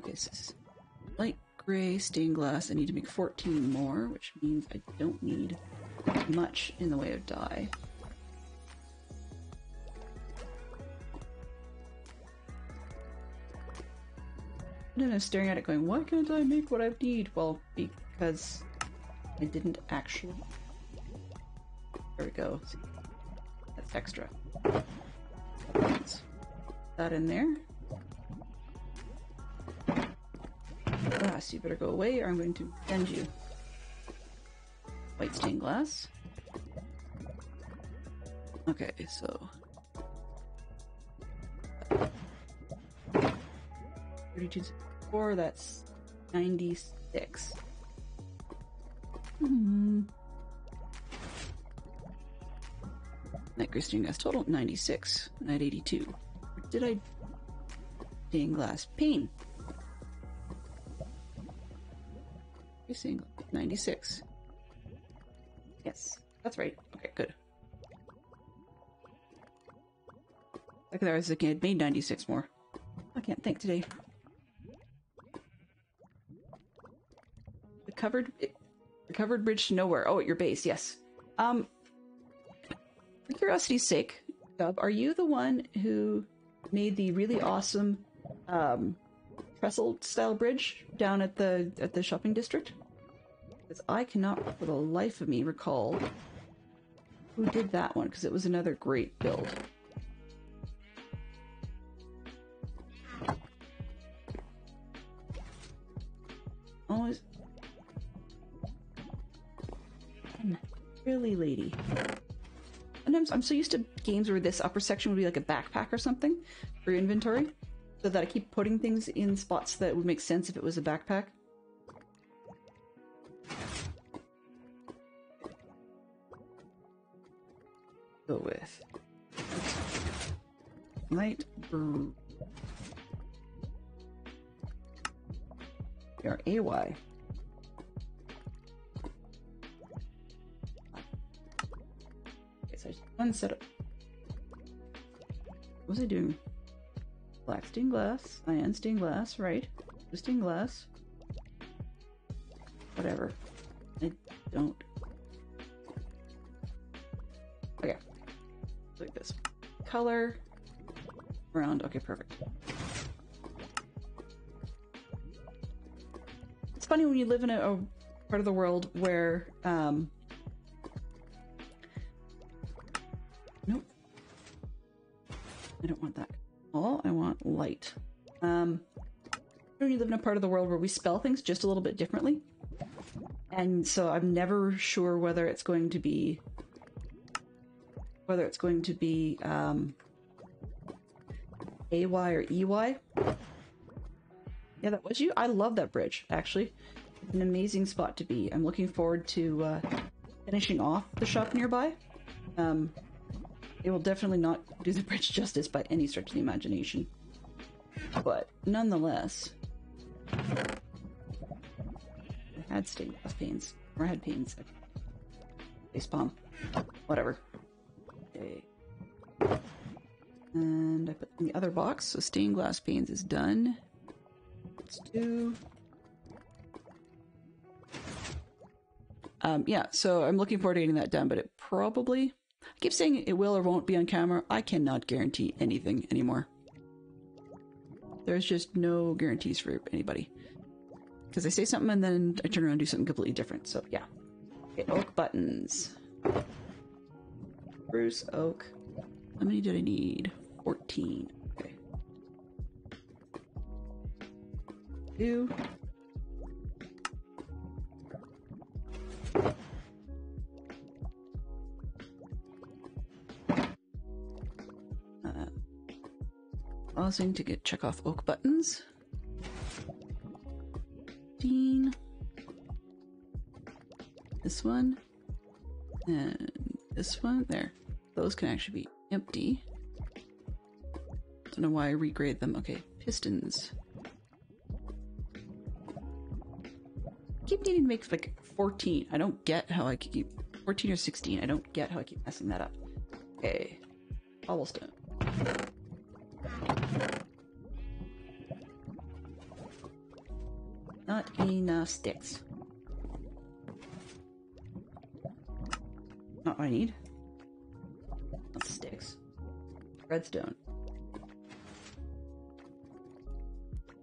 Okay, so this is light gray stained glass. I need to make 14 more, which means I don't need much in the way of dye. And then I'm staring at it going, why can't I make what I need? Well, because I didn't actually. There we go. See, that's extra. Put that in there. So you better go away or I'm going to send you. White stained glass. Okay, so 32.4, that's 96. Night gray stained glass total 96. Night 82. Or did I stained glass pane? Stained glass 96. Yes, that's right. Okay, good. Like there, I was thinking I'd made 96 more. I can't think today. The covered bridge to nowhere. Oh, at your base, yes. For curiosity's sake, Dub, are you the one who made the really awesome trestle style bridge down at the shopping district? Because I cannot for the life of me recall who did that one, because it was another great build. Always really lady. Sometimes I'm so used to games where this upper section would be like a backpack or something for your inventory, so that I keep putting things in spots that would make sense if it was a backpack. Go with light blue. Your AY. Okay, so just one setup. What was I doing? Black stained glass, cyan stained glass, right? Blue stained glass. Whatever. I don't. Okay. Like this. Color. Round. Okay, perfect. It's funny when you live in a part of the world where, nope. I don't want that. Oh, I want light. When you live in a part of the world where we spell things just a little bit differently. And so I'm never sure whether it's going to be AY or EY. Yeah, that was you. I love that bridge, actually. An amazing spot to be. I'm looking forward to finishing off the shop nearby. It will definitely not do the bridge justice by any stretch of the imagination. But nonetheless, I had stained glass panes. Or I had panes. Face palm. Whatever. Okay. And I put in the other box, so stained glass panes is done. Let's do... yeah, so I'm looking forward to getting that done, but it probably... I keep saying it will or won't be on camera. I cannot guarantee anything anymore. There's just no guarantees for anybody. Because I say something and then I turn around and do something completely different, so yeah. Okay, oak buttons. Spruce, oak. How many did I need? 14. Okay. 2. Pausing to check off oak buttons. 15. This one. And this one. There. Those can actually be empty. Don't know why I regrade them. Okay, pistons. Keep needing to make like 14. I don't get how I keep 14 or 16. I don't get how I keep messing that up. Okay, cobblestone. Not enough sticks. Not what I need. Not sticks. Redstone.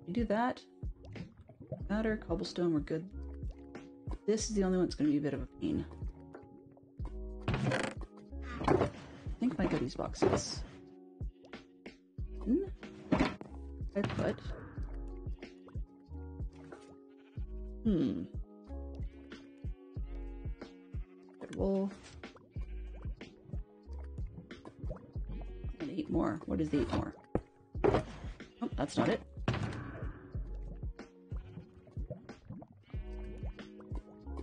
You do that. Matter, cobblestone, we're good. This is the only one that's going to be a bit of a pain. I think my goodies box is... I put... Good wool. And 8 more. What is the 8 more? Oh, that's not it.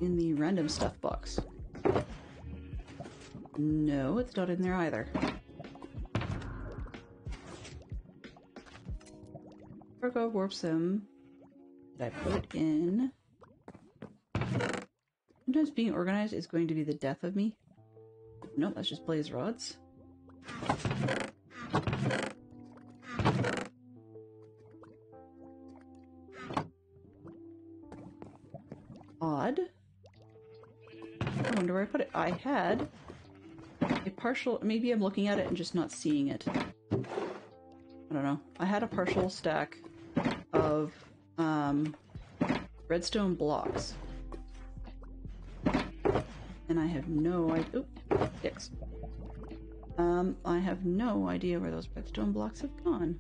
In the random stuff box. No, it's not in there either. Cargo warp sim. Did I put it in? Sometimes being organized is going to be the death of me. Nope, that's just blaze rods. Odd. I wonder where I put it. I had a partial... Maybe I'm looking at it and just not seeing it. I don't know. I had a partial stack of redstone blocks. And I have no idea... Oop, dicks. I have no idea where those redstone blocks have gone.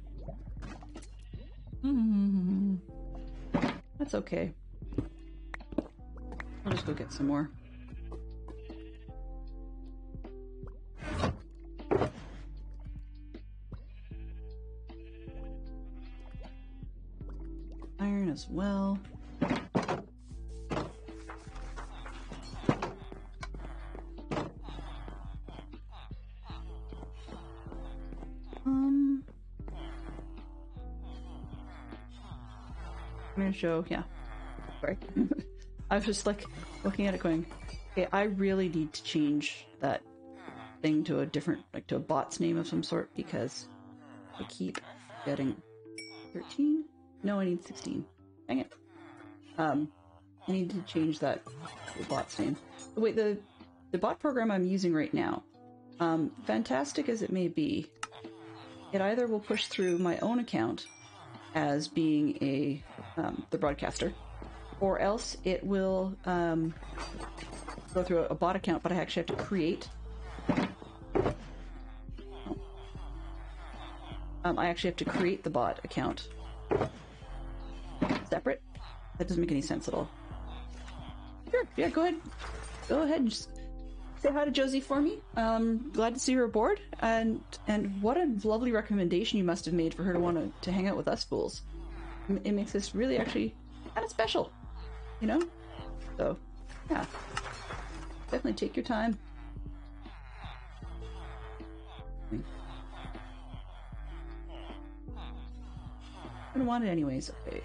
That's okay. I'll just go get some more. Iron as well. I'm gonna show, yeah. Sorry. I was just like looking at it going, okay, I really need to change that thing to a different, like to a bot's name of some sort, because I keep getting 13? No, I need 16. Dang it. I need to change that to a bot's name. Wait, the bot program I'm using right now, fantastic as it may be, it either will push through my own account as being a the broadcaster, or else it will go through a bot account, but I actually have to create. I actually have to create the bot account separate. That doesn't make any sense at all. Sure, yeah, go ahead. Go ahead and just say hi to Josie for me. Glad to see her aboard, and what a lovely recommendation you must have made for her to want to hang out with us fools. It makes this really actually kind of special, you know? So, yeah. Definitely take your time. I don't want it anyways. Okay.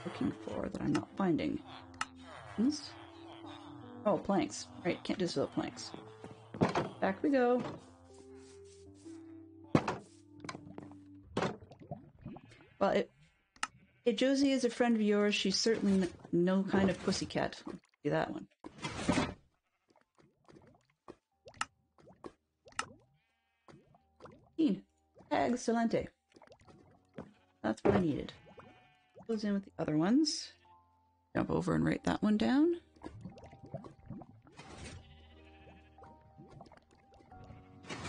Looking for that I'm not finding. Oh, planks. Right, can't do this without planks. Back we go. Well, if Josie is a friend of yours, she's certainly no kind of pussycat. Do that one. Excelente. That's what I needed. Goes in with the other ones. Jump over and write that one down.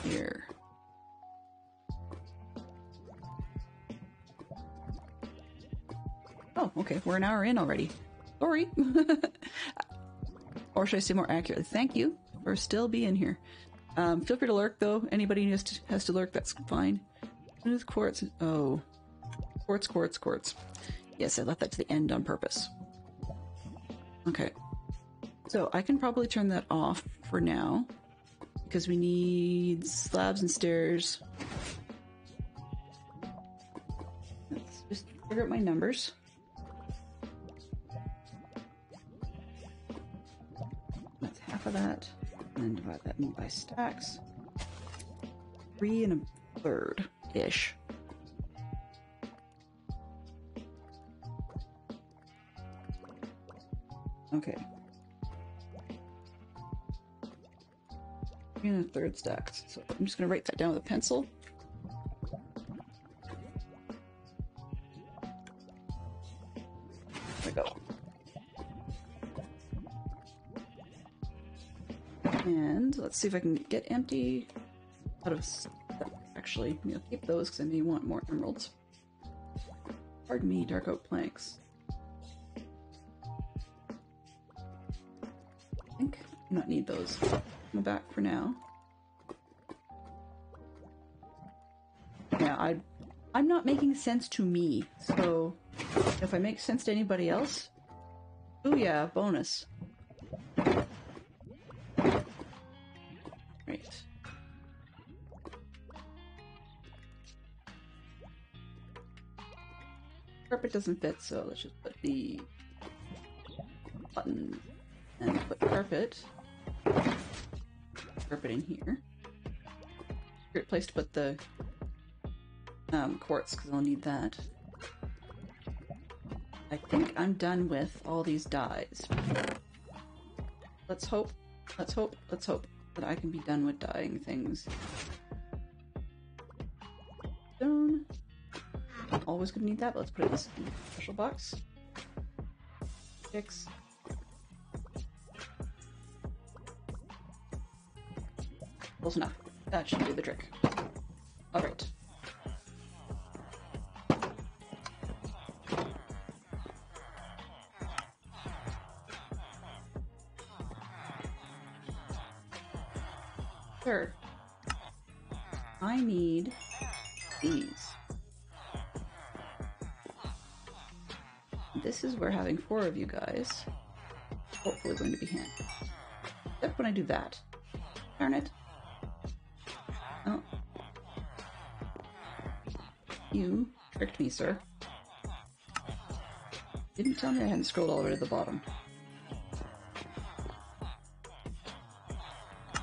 Here. Oh, okay. We're an hour in already. Sorry. Or should I say more accurately, thank you for still being here. Feel free to lurk, though. Anybody who has to lurk, that's fine. Smooth quartz. Oh. Quartz. Yes, I left that to the end on purpose. Okay. So I can probably turn that off for now, because we need slabs and stairs. Let's just figure out my numbers. That's half of that. And then divide that by stacks. 3 1/3-ish. Okay. 3 1/3 stacks. So I'm just going to write that down with a pencil. There we go. And let's see if I can get empty out of stuff. Actually, I'll keep those because I may want more emeralds. Pardon me, dark oak planks. I think I not need those. In the back for now. Yeah, I'm not making sense to me, so if I make sense to anybody else, ooh yeah, bonus. Right. Carpet doesn't fit, so let's just put the button and put carpet in here. Great place to put the quartz, because I'll need that. I think I'm done with all these dyes. Let's hope that I can be done with dyeing things. Stone. Always gonna need that, but let's put it in this special box. 6. Close enough. That should do the trick. Alright. Sure. I need these. This is where having 4 of you guys is hopefully going to be handy. Except when I do that. Darn it. Oh. You tricked me, sir. Didn't tell me I hadn't scrolled all the way to the bottom.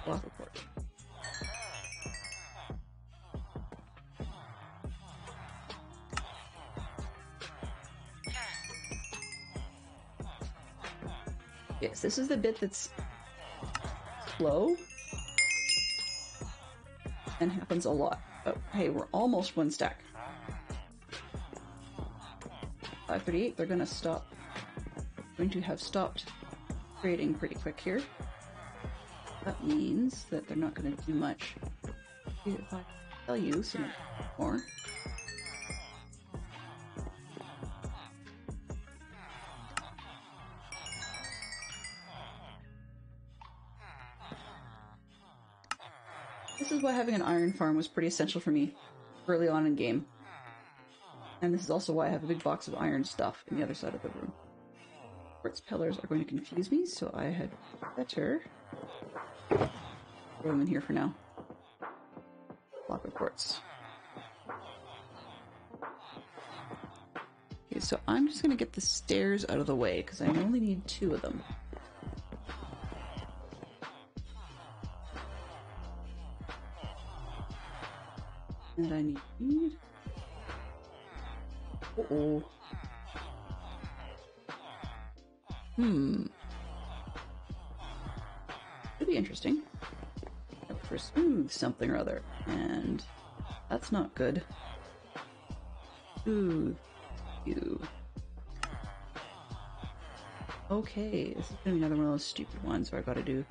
Block report. Yes, this is the bit that's slow and happens a lot. Oh, hey, we're almost 1 stack. 538, they're gonna stop. Going to have stopped creating pretty quick here. That means that they're not gonna do much. If I tell you some more. This is why having an iron farm was pretty essential for me early on in game. And this is also why I have a big box of iron stuff in the other side of the room. Quartz pillars are going to confuse me, so I had better throw them in here for now. Block of quartz. Okay, so I'm just going to get the stairs out of the way, because I only need 2 of them. And I need... Uh-oh. Could be interesting. Look for smooth something or other. And that's not good. Ooh. You. Okay, this is gonna be another one of those stupid ones where I gotta do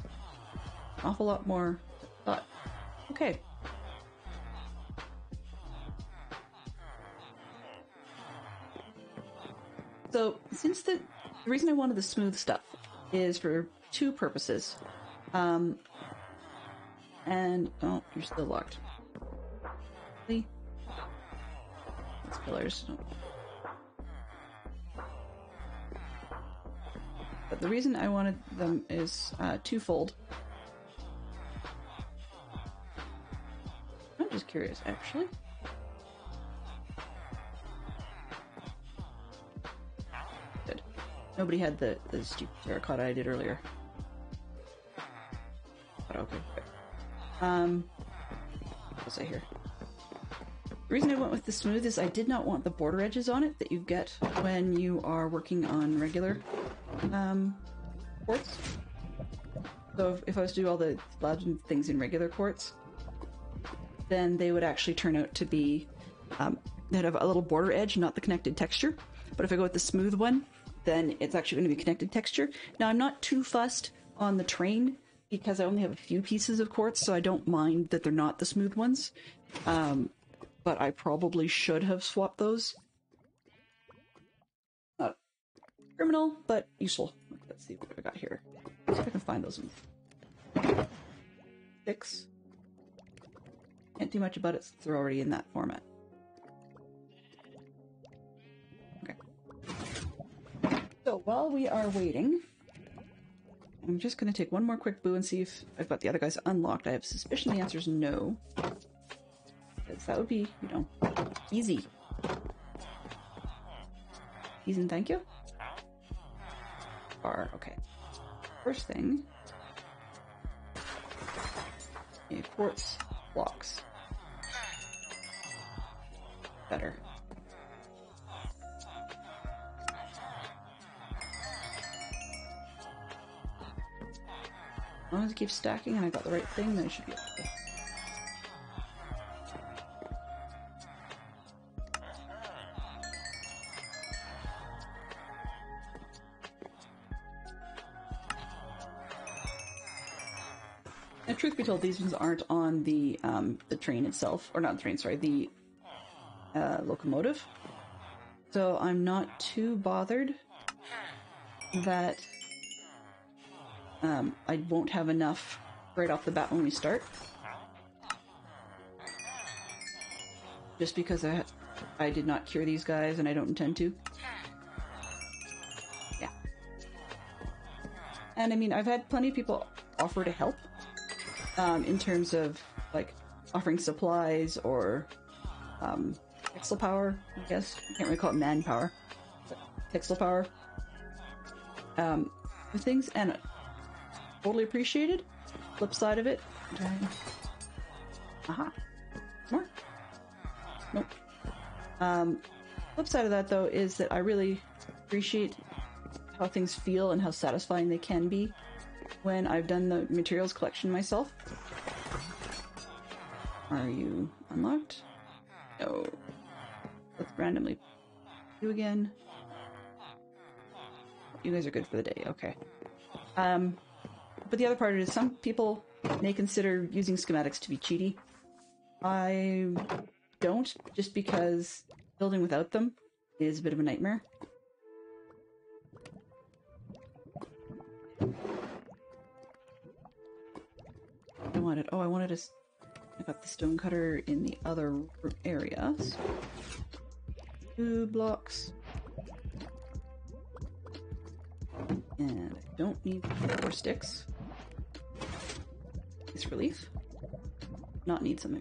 an awful lot more. But, okay. So, since the reason I wanted the smooth stuff is for 2 purposes. And, oh, you're still locked. See? These pillars. But the reason I wanted them is twofold. I'm just curious, actually. Good. Nobody had the stupid terracotta I did earlier. But okay. What was I here? The reason I went with the smooth is I did not want the border edges on it that you get when you are working on regular quartz. So if I was to do all the legend things in regular quartz, then they would actually turn out to be they'd have a little border edge, not the connected texture. But if I go with the smooth one, then it's actually going to be connected texture. Now, I'm not too fussed on the train because I only have a few pieces of quartz, so I don't mind that they're not the smooth ones. But I probably should have swapped those. Not criminal, but useful. Let's see what I got here. Let's see if I can find those. 6. Can't do much about it since they're already in that format. Okay. So while we are waiting, I'm just going to take one more quick boo and see if I've got the other guys unlocked. I have suspicion the answer is no. Because that would be, you know, easy. Easy and thank you? Okay. First thing. Okay, quartz blocks. Better. As long as it keeps stacking and I got the right thing, then it should be okay. And truth be told, these ones aren't on the train itself, or not the train, sorry, the locomotive. So I'm not too bothered that I won't have enough right off the bat when we start. Just because I did not cure these guys and I don't intend to. Yeah. And I mean, I've had plenty of people offer to help in terms of like offering supplies or pixel power, I guess. I can't really call it manpower. Pixel power. The things, and totally appreciated. Flip side of it. Aha. More? Nope. Flip side of that, though, is that I really appreciate how things feel and how satisfying they can be when I've done the materials collection myself. Are you unlocked? No. Let's randomly do again. You guys are good for the day, okay. But the other part is some people may consider using schematics to be cheaty. I don't, just because building without them is a bit of a nightmare. I wanted to... I got the stone cutter in the other areas. 2 blocks. And I don't need 4 sticks. This relief. Not need some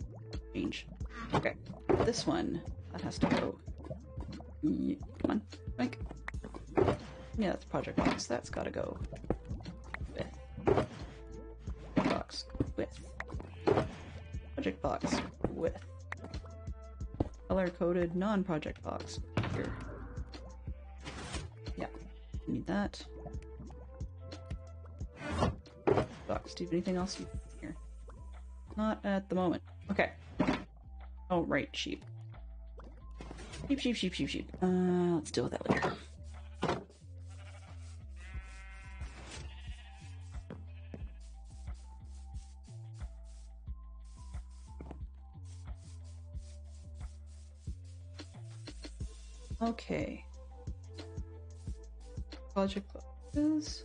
change. Okay. This one, that has to go. Yeah, come on. Like. Yeah, that's project box. That's gotta go. With. Box. With. Project box. With. Color coded non-project box. Here. Yeah. Need that. Box. Do you have anything else here? Not at the moment. Okay. Oh, right. Sheep. Sheep. Let's deal with that later. Okay. Project boxes.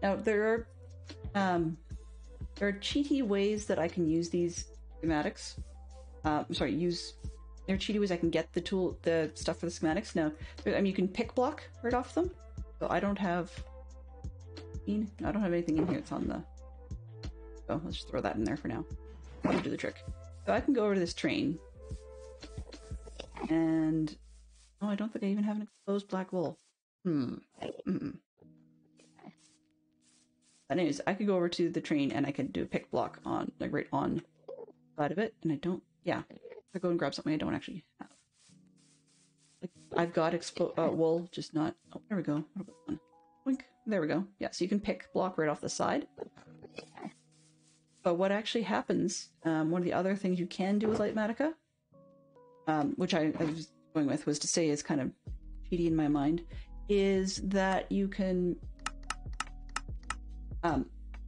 Now there are cheaty ways that I can use these schematics. There are cheaty ways I can get the stuff for the schematics. Now, I mean, you can pick block right off them. So I don't have anything in here. It's on the. Oh, let's just throw that in there for now. That'll do the trick. So I can go over to this train, and I don't think I even have an exposed black wool. But anyways, I could go over to the train and I could do a pick block on, like, right on side of it, and I don't. Yeah, I go and grab something I don't actually have. Like, I've got wool, just not. Oh, there we go. What about one? Wink. there we go. Yeah, so you can pick block right off the side. But what actually happens, one of the other things you can do with Litematica, which I was going with, was to say is kind of cheaty in my mind, is that you can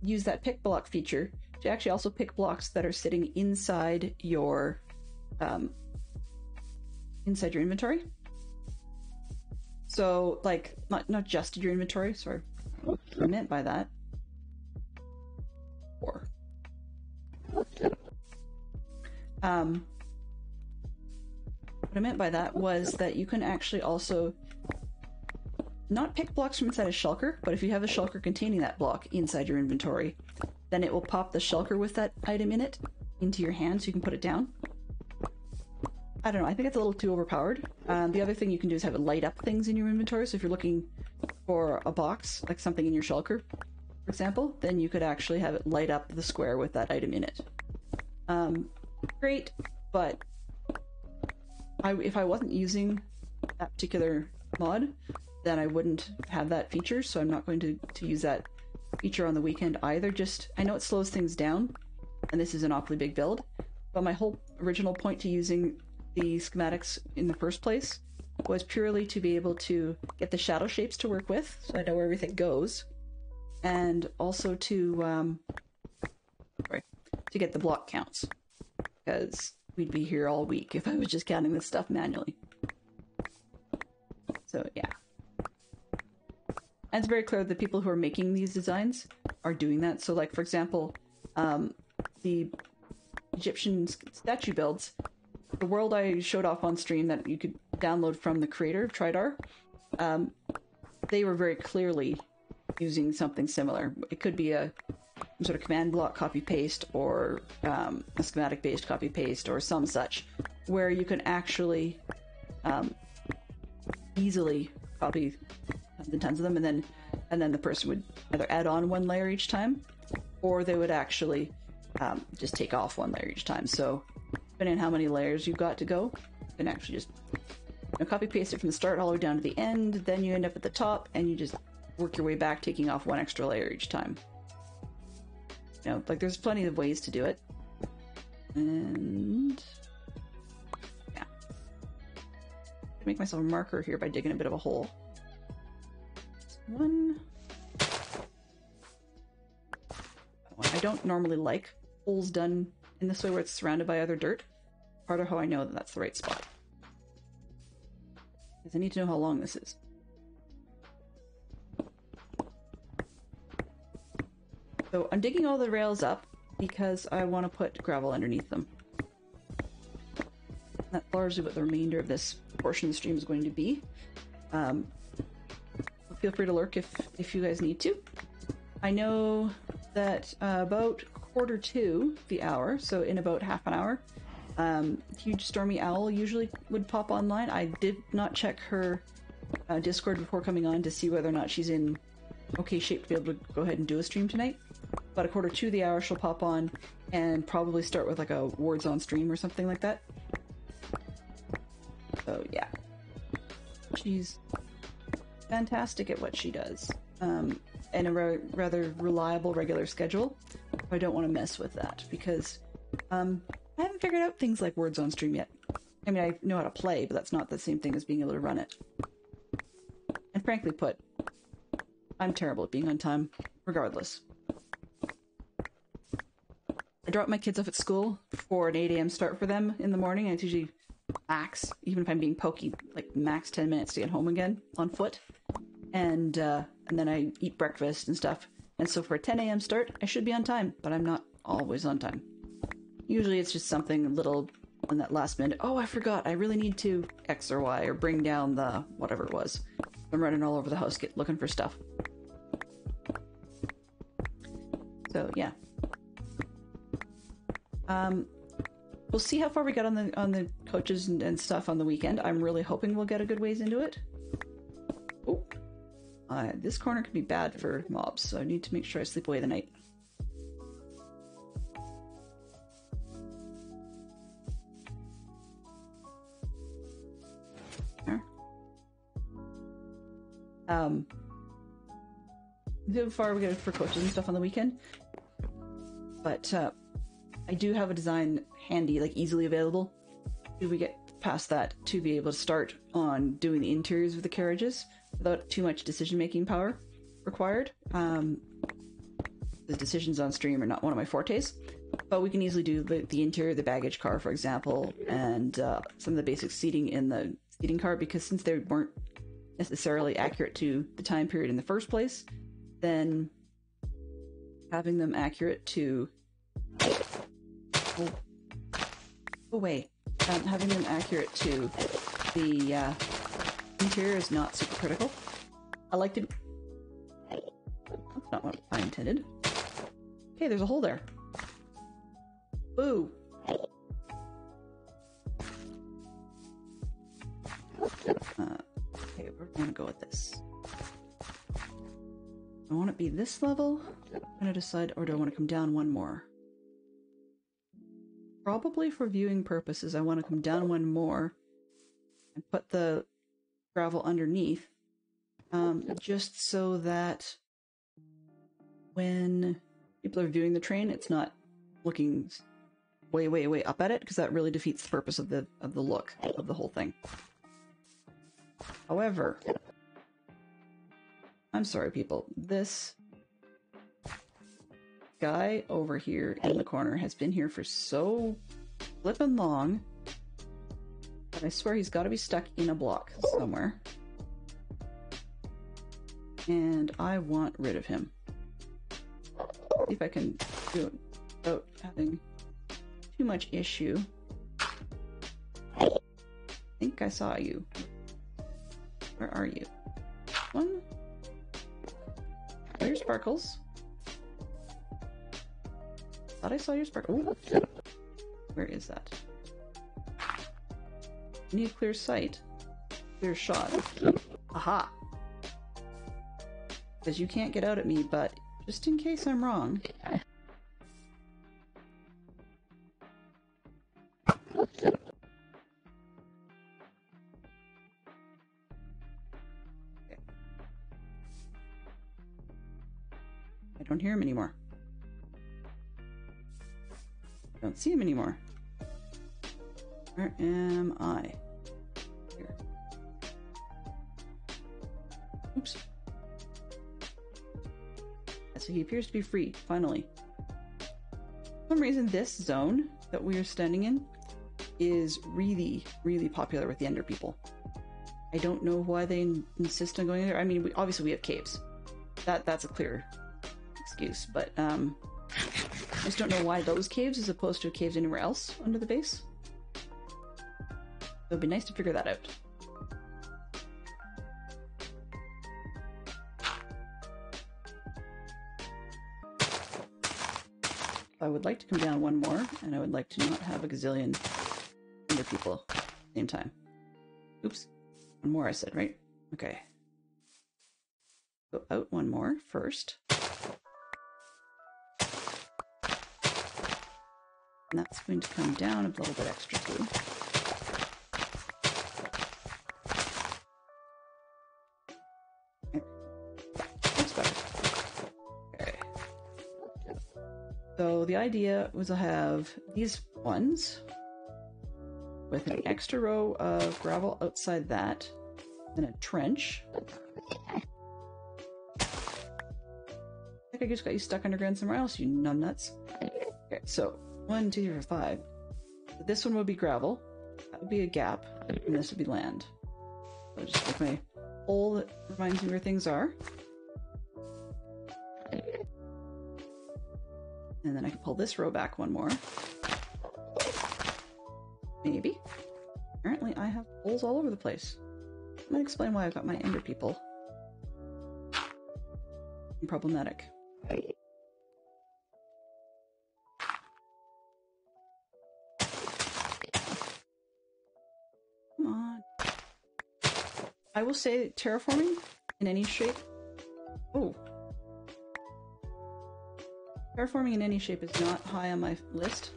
use that pick block feature to actually also pick blocks that are sitting inside your inventory. So, like, not just your inventory. Sorry, what I meant by that. Or what I meant by that was that you can actually also not pick blocks from inside a shulker, but if you have a shulker containing that block inside your inventory, then it will pop the shulker with that item in it into your hand so you can put it down. I don't know, I think it's a little too overpowered. The other thing you can do is have it light up things in your inventory, so if you're looking for a box, like something in your shulker, for example, then you could actually have it light up the square with that item in it. Great, but if I wasn't using that particular mod, then I wouldn't have that feature, so I'm not going to use that feature on the weekend either. Just, I know it slows things down, and this is an awfully big build, but my whole original point to using the schematics in the first place was purely to be able to get the shadow shapes to work with, so I know where everything goes, and also to get the block counts, because we'd be here all week if I was just counting this stuff manually. So yeah. And it's very clear that the people who are making these designs are doing that. So, like, for example, the Egyptian statue builds, the world I showed off on stream that you could download from the creator of Tridar, they were very clearly using something similar. It could be some sort of command block copy-paste, or a schematic-based copy-paste, or some such, where you can actually easily copy tons of them, and then the person would either add on one layer each time, or they would actually just take off one layer each time. So depending on how many layers you've got to go, you can actually just copy paste it from the start all the way down to the end, then you end up at the top and you just work your way back, taking off one extra layer each time. You know, like, there's plenty of ways to do it. And yeah, make myself a marker here by digging a bit of a hole. One. I don't normally like holes done in this way where it's surrounded by other dirt. Part of how I know that that's the right spot, because I need to know how long this is. So I'm digging all the rails up because I want to put gravel underneath them. That's largely what the remainder of this portion of the stream is going to be. Feel free to lurk if you guys need to. I know that about 1:45 the hour, so in about half an hour, Huge Stormy Owl usually would pop online. I did not check her Discord before coming on to see whether or not she's in okay shape to be able to go ahead and do a stream tonight. But 1:45 the hour, she'll pop on and probably start with like a Wards on stream or something like that. So yeah, she's fantastic at what she does, and a rather reliable regular schedule. I don't want to mess with that because I haven't figured out things like Words on Stream yet. I mean, I know how to play, but that's not the same thing as being able to run it. And frankly put, I'm terrible at being on time, regardless. I drop my kids off at school for an 8 a.m. start for them in the morning, and it's usually max, even if I'm being pokey, like max 10 minutes to get home again on foot. And then I eat breakfast and stuff. And so for a 10 a.m. start, I should be on time, but I'm not always on time. Usually it's just something little on that last minute. Oh, I forgot, I really need to X or Y or bring down the whatever it was. I'm running all over the house looking for stuff. So yeah. We'll see how far we get on the coaches and stuff on the weekend. I'm really hoping we'll get a good ways into it. Oh, this corner could be bad for mobs, so I need to make sure I sleep away the night. There. so far we get it for coaches and stuff on the weekend. But I do have a design handy, like easily available. If we get past that, to be able to start on doing the interiors of the carriages without too much decision-making power required. The decisions on stream are not one of my fortes, but we can easily do the interior of the baggage car, for example, and some of the basic seating in the seating car, because since they weren't necessarily accurate to the time period in the first place, then having them accurate to having them accurate to the interior is not super critical. I like to... That's not what I intended. Okay, there's a hole there. Boo! Okay, where do I want to go with this? I want it to be this level. I'm going to decide, or do I want to come down one more? Probably for viewing purposes, I want to come down one more and put the gravel underneath, just so that when people are viewing the train, it's not looking way, way, way up at it, because that really defeats the purpose of the look of the whole thing. However, I'm sorry, people. This guy over here in the corner has been here for so flippin' long that I swear he's got to be stuck in a block somewhere. And I want rid of him. See if I can do it without having too much issue. I think I saw you. Where are you? One? There's Sparkles. Thought I saw your sparkle. Ooh. Where is that? Need clear sight. Clear shot. Aha! Because you can't get out at me, but just in case I'm wrong. Okay. I don't hear him anymore. Don't see him anymore. Where am I? Here. Oops. So he appears to be free, finally. For some reason, this zone that we are standing in is really, really popular with the Ender people. I don't know why they insist on going there. I mean, obviously we have caves. That's a clear excuse, but I just don't know why those caves as opposed to caves anywhere else under the base. It would be nice to figure that out. I would like to come down one more, and I would like to not have a gazillion Ender people at the same time. Oops. One more I said, right? Okay. Go out one more first. And that's going to come down a little bit extra too. That's better. Okay. So the idea was to have these ones with an extra row of gravel outside that, and a trench. I think I just got you stuck underground somewhere else, you numbnuts. Okay, so 1, 2, 3, 4, 5. This one would be gravel. That would be a gap, and this would be land. So just make my hole that reminds me where things are. And then I can pull this row back one more. Maybe. Apparently I have holes all over the place. That might explain why I've got my Ender people. Problematic. Come on. I will say terraforming in any shape. Oh. Terraforming in any shape is not high on my list.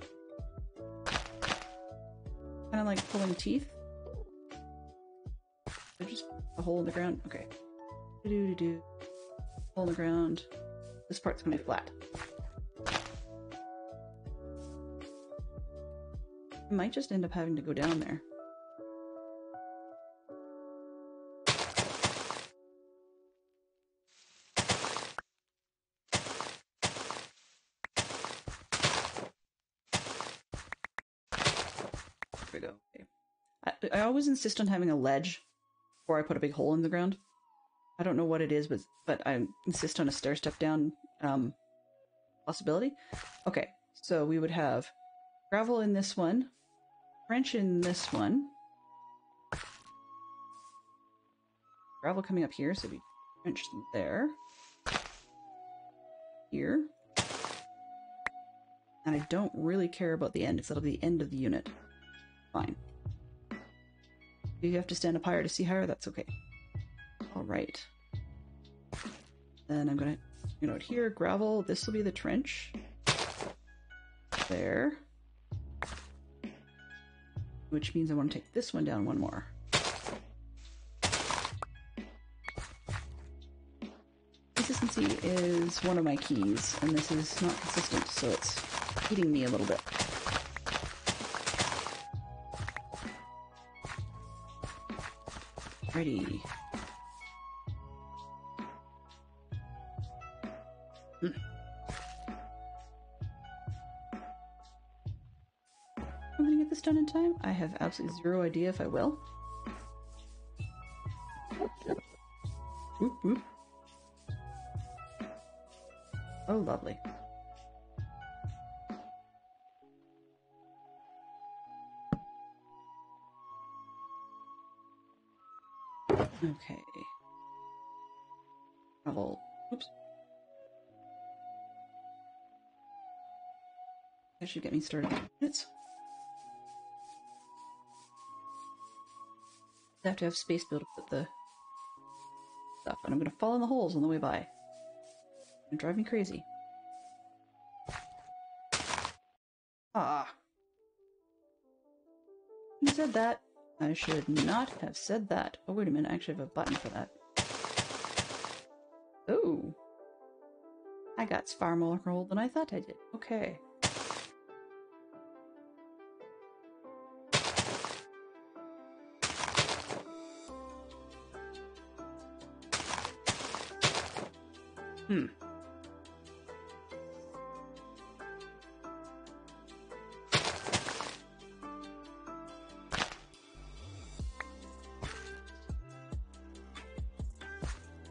Kind of like pulling teeth. There's just a hole in the ground. Okay. Hold hole in the ground. This part's gonna be flat. I might just end up having to go down there. There we go. Okay. I always insist on having a ledge before I put a big hole in the ground. I don't know what it is, but I insist on a stair step down possibility. Okay, so we would have gravel in this one, trench in this one, gravel coming up here, so we trench there, here, and I don't really care about the end, because that'll be the end of the unit. Fine. If you have to stand up higher to see higher, that's okay. Alright. Then I'm gonna, here, gravel, this will be the trench. There. Which means I want to take this one down one more. Consistency is one of my keys, and this is not consistent, so it's eating me a little bit. Ready. Am I gonna get this done in time? I have absolutely zero idea if I will. Whoop, whoop. Oh, lovely. Okay. Gravel. Oops. That should get me started. Minutes. I have to have space to be able to put the stuff, and I'm gonna fall in the holes on the way by. It'll drive me crazy. Ah. Who said that? I should not have said that. Oh, wait a minute. I actually have a button for that. Oh. I got far more gold than I thought I did. Okay.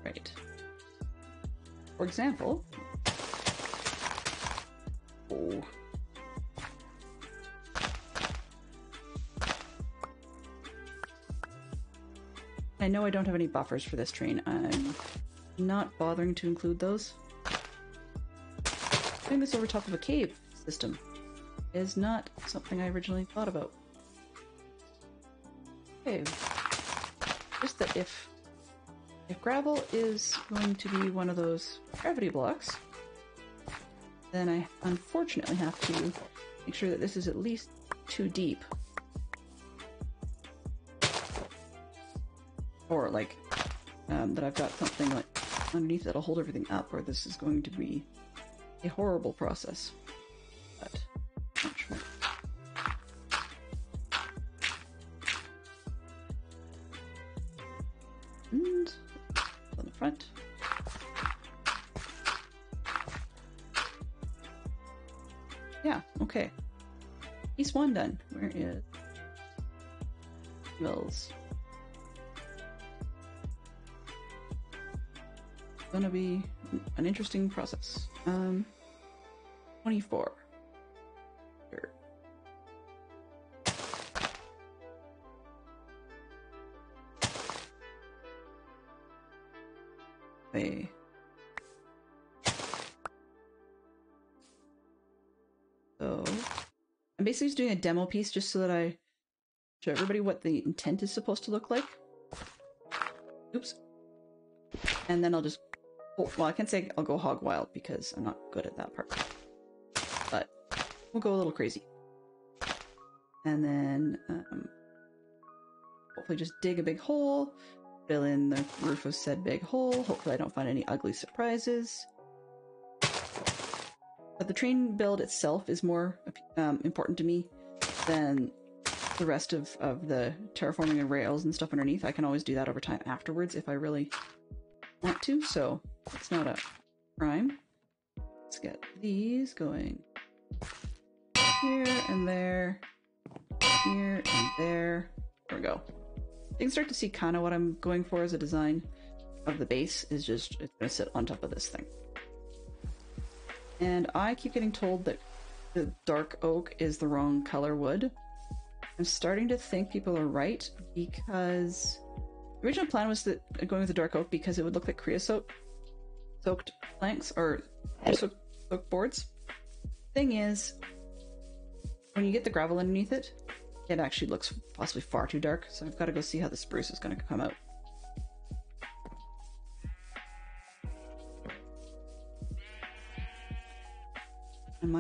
Right. For example... Oh. I know I don't have any buffers for this train. I'm not bothering to include those. Putting this over top of a cave system is not something I originally thought about. Okay. Just that if gravel is going to be one of those gravity blocks, then I unfortunately have to make sure that this is at least 2 deep. Or like, that I've got something like underneath that'll hold everything up, or this is going to be a horrible process. But, not sure. And on the front. Yeah, okay. Piece 1 done. Where is Mills? Gonna be an interesting process. 24. Sure. Hey. So I'm basically just doing a demo piece just so that I show everybody what the intent is supposed to look like. Oops. And then I'll just, well, I can't say I'll go hog wild because I'm not good at that part. But we'll go a little crazy. And then hopefully just dig a big hole fill in the roof of said big hole. Hopefully I don't find any ugly surprises. But the train build itself is more important to me than the rest of the terraforming and rails and stuff underneath. I can always do that over time afterwards if I really want to, so it's not a crime. Let's get these going here and there, here and there. There we go. You can start to see kind of what I'm going for as a design of the base is just, it's going to sit on top of this thing. And I keep getting told that the dark oak is the wrong color wood. I'm starting to think people are right because the original plan was that going with the dark oak because it would look like creosote soaked planks or soaked boards. Thing is, when you get the gravel underneath it, it actually looks possibly far too dark, so I've got to go see how the spruce is going to come out. And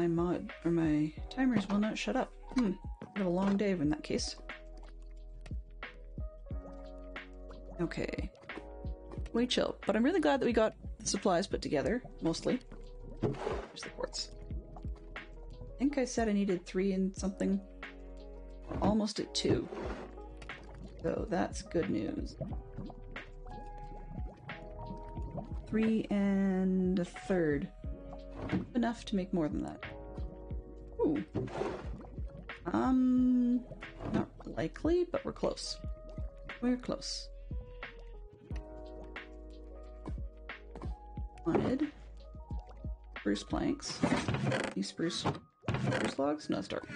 my timers will not shut up. I have a long day in that case. Okay. Way chill. But I'm really glad that we got the supplies put together, mostly. There's the quartz. I think I said I needed 3 and something. We're almost at 2. So that's good news. 3 and a third. Enough to make more than that. Ooh. Not likely, but we're close. We're close. Wanted spruce planks. These spruce logs? No, start.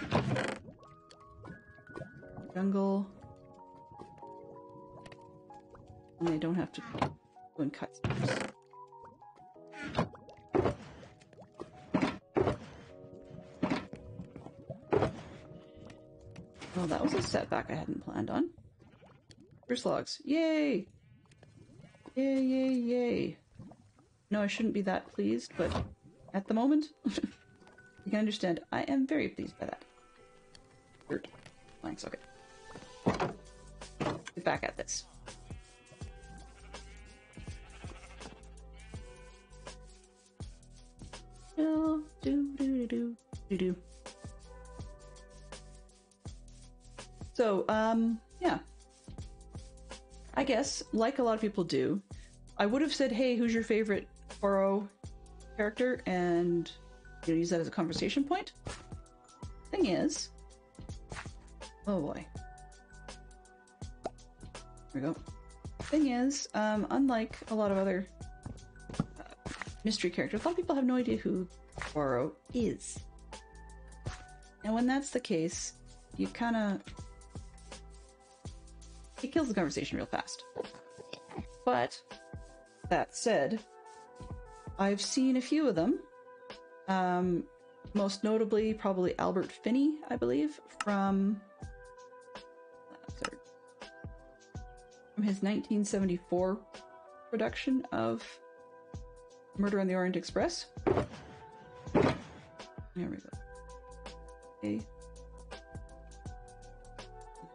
Jungle. And they don't have to go and cut spruce. Well, that was a setback I hadn't planned on. Spruce logs. Yay! Yay, yay, yay. No, I shouldn't be that pleased, but at the moment, you can understand I am very pleased by that. Dirt. Thanks, okay. Get back at this. Do, do, do, do, do, do. So, yeah. I guess, like a lot of people do, I would have said, hey, who's your favorite Faro character? And use that as a conversation point. Thing is... Oh boy. There we go. Thing is, unlike a lot of other mystery characters, a lot of people have no idea who Faro is. And when that's the case, you kind of... It kills the conversation real fast. But, that said, I've seen a few of them. Most notably, probably Albert Finney, I believe, from his 1974 production of Murder on the Orient Express. There we go. Okay.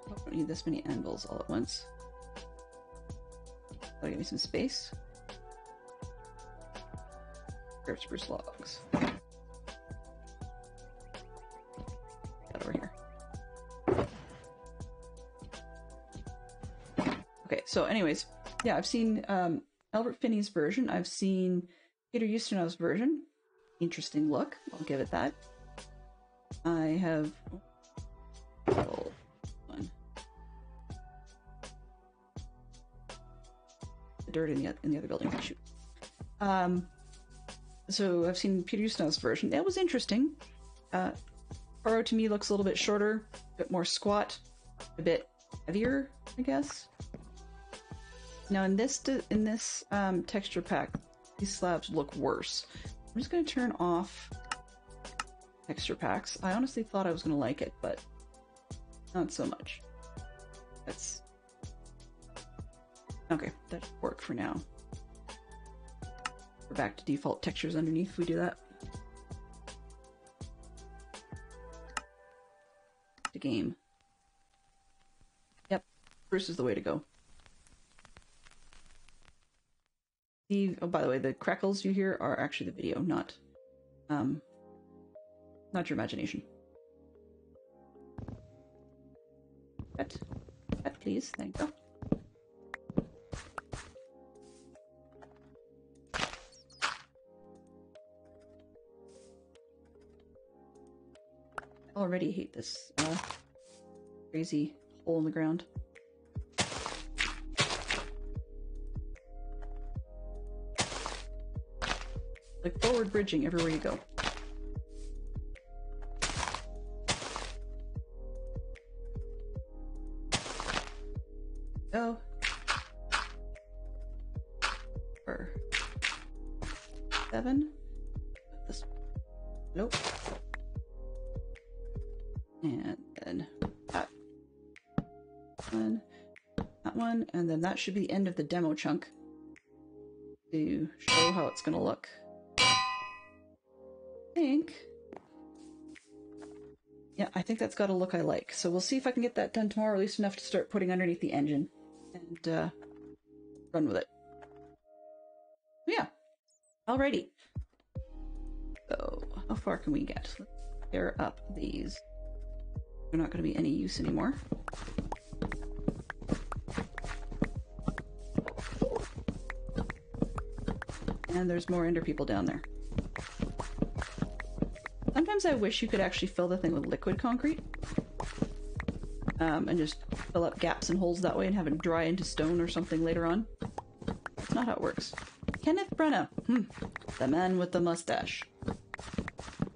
I don't need this many anvils all at once. That'll give me some space. Grab spruce logs. Got over here. Okay, so anyways, yeah, I've seen Albert Finney's version. I've seen Peter Ustinov's version. Interesting look. I'll give it that. I have... Oh, one. The dirt in the other building. Shoot. So I've seen Peter Ustinov's version. That was interesting. Faro to me looks a little bit shorter, a bit more squat, a bit heavier, I guess. Now in this texture pack, these slabs look worse. I'm just going to turn off texture packs. I honestly thought I was going to like it, but not so much. That's okay. That should work for now. We're back to default textures underneath if we do that. The game. Yep, spruce is the way to go. Oh, by the way, the crackles you hear are actually the video, not your imagination. Cut. Cut, please. Thank you. I already hate this crazy hole in the ground. Like forward bridging everywhere you go. Go. For 7. This. Nope. And then that one, that one, and then that should be the end of the demo chunk to show how it's gonna look. I think that's got a look I like. So we'll see if I can get that done tomorrow, at least enough to start putting underneath the engine and run with it. Yeah. Alrighty. So how far can we get? Let's pair up these. They're not going to be any use anymore. And there's more Ender people down there. Sometimes I wish you could actually fill the thing with liquid concrete. And just fill up gaps and holes that way and have it dry into stone or something later on. That's not how it works. Kenneth Branagh. The man with the mustache.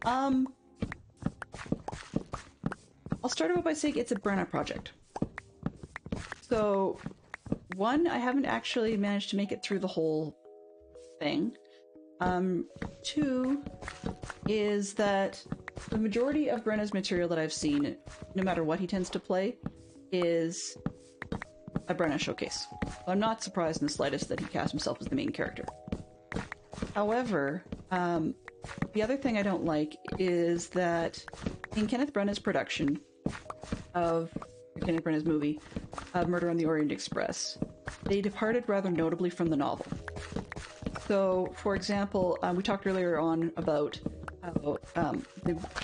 I'll start out by saying it's a Branagh project. So, one, I haven't actually managed to make it through the whole thing. Two is that the majority of Branagh's material that I've seen, no matter what he tends to play, is a Branagh showcase. I'm not surprised in the slightest that he cast himself as the main character. However, the other thing I don't like is that in Kenneth Branagh's production of Kenneth Branagh's movie, Murder on the Orient Express, they departed rather notably from the novel. So, for example, we talked earlier on about how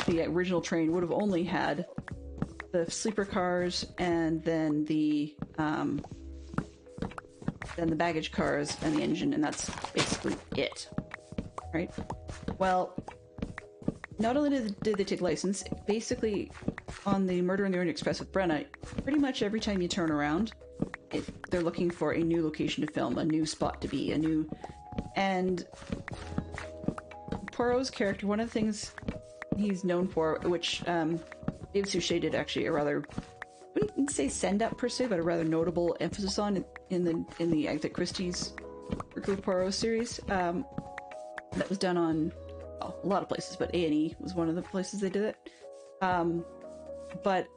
the original train would have only had the sleeper cars and then the baggage cars and the engine, and that's basically it, right? Well, not only did they take license, basically on the Murder on the Orient Express with Branagh, pretty much every time you turn around, they're looking for a new location to film, a new spot to be, and Poirot's character, one of the things he's known for, which David Suchet did actually a rather, I wouldn't say send up per se, but a rather notable emphasis on in the Agatha Christie's Hercule Poirot series, that was done on a lot of places, but A&E was one of the places they did it. But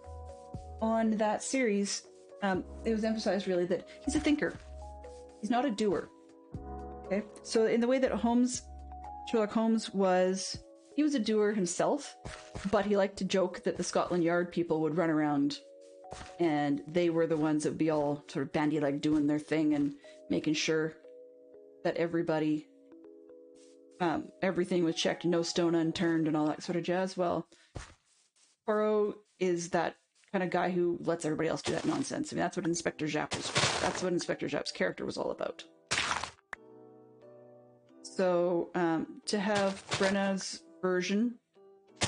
on that series, it was emphasized really that he's a thinker. He's not a doer. Okay, so in the way that Sherlock Holmes was, he was a doer himself, but he liked to joke that the Scotland Yard people would run around and they were the ones that would be all sort of bandy-legged doing their thing and making sure that everybody, everything was checked, no stone unturned and all that sort of jazz. Well, Poirot is that kind of guy who lets everybody else do that nonsense. I mean, that's what Inspector Japp's character was all about. So, to have Branagh's version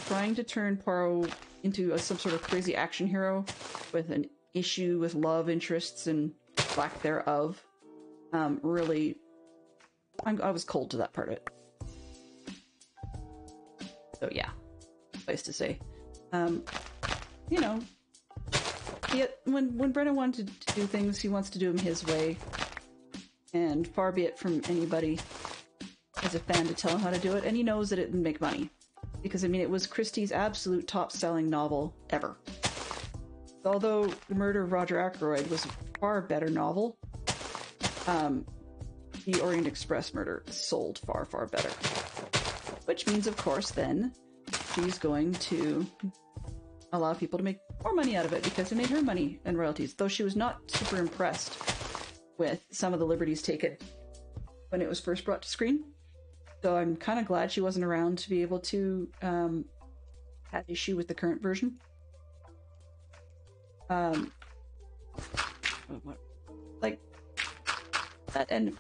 trying to turn Poirot into some sort of crazy action hero with an issue with love interests and lack thereof, really, I was cold to that part of it. So yeah, nice to say. You know, when Branagh wanted to do things, he wants to do them his way, and far be it from anybody as a fan to tell him how to do it, and he knows that it would make money. Because, I mean, it was Christie's absolute top-selling novel ever. Although The Murder of Roger Ackroyd was a far better novel, the Orient Express murder sold far, far better. Which means, of course, then, she's going to allow people to make more money out of it, because it made her money and royalties, though she was not super impressed with some of the liberties taken when it was first brought to screen. So I'm kind of glad she wasn't around to be able to have issue with the current version. Like that, and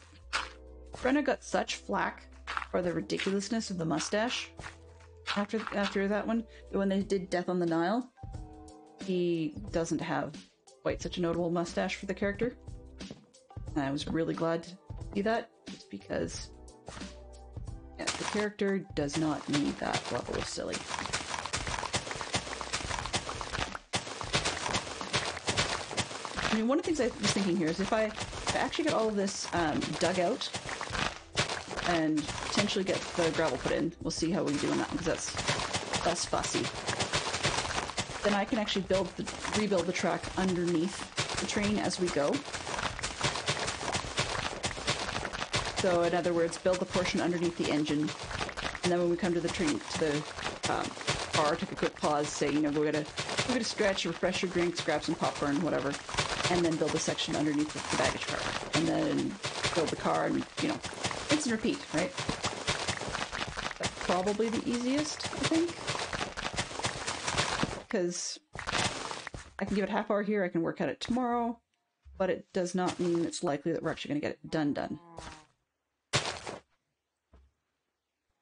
Brenna got such flack for the ridiculousness of the mustache after that one. When they did Death on the Nile, he doesn't have quite such a notable mustache for the character. And I was really glad to see that, just because the character does not need that level of silly. I mean, one of the things I was thinking here is if I actually get all of this dug out and potentially get the gravel put in, we'll see how we do on that, because that's less fussy. Then I can actually rebuild the track underneath the train as we go. So in other words, build the portion underneath the engine, and then when we come to the train, to the car, take a quick pause, say, you know, we're gonna stretch, refresh your drinks, grab some popcorn, whatever, and then build a section underneath the baggage car, and then build the car, and, you know, rinse and repeat, right? That's probably the easiest, I think, because I can give it half hour here, I can work at it tomorrow, but it does not mean it's likely that we're actually going to get it done.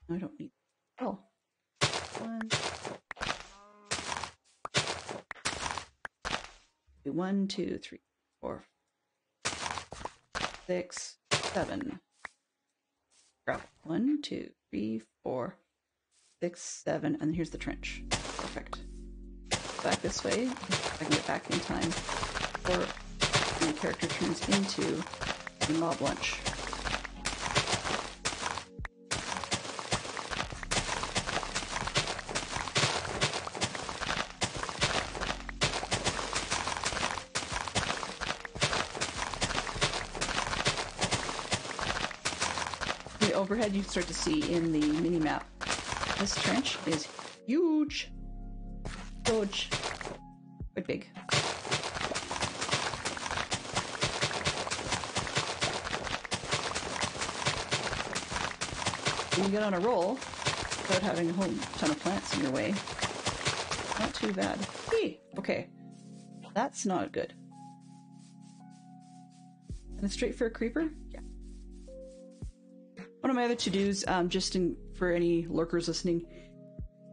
I don't need... Oh. 1, 2, 3, 4, 6, 7. 1, 2, 3, 4, 6, 7, and here's the trench. Perfect. Back this way. I can get back in time before my character turns into a mob lunch. The overhead you start to see in the mini-map. This trench is huge. Huge. Quite big. When you get on a roll, without having a whole ton of plants in your way, not too bad. Hey, okay. That's not good. And it's straight for a creeper? Yeah. One of my other to-dos, for any lurkers listening,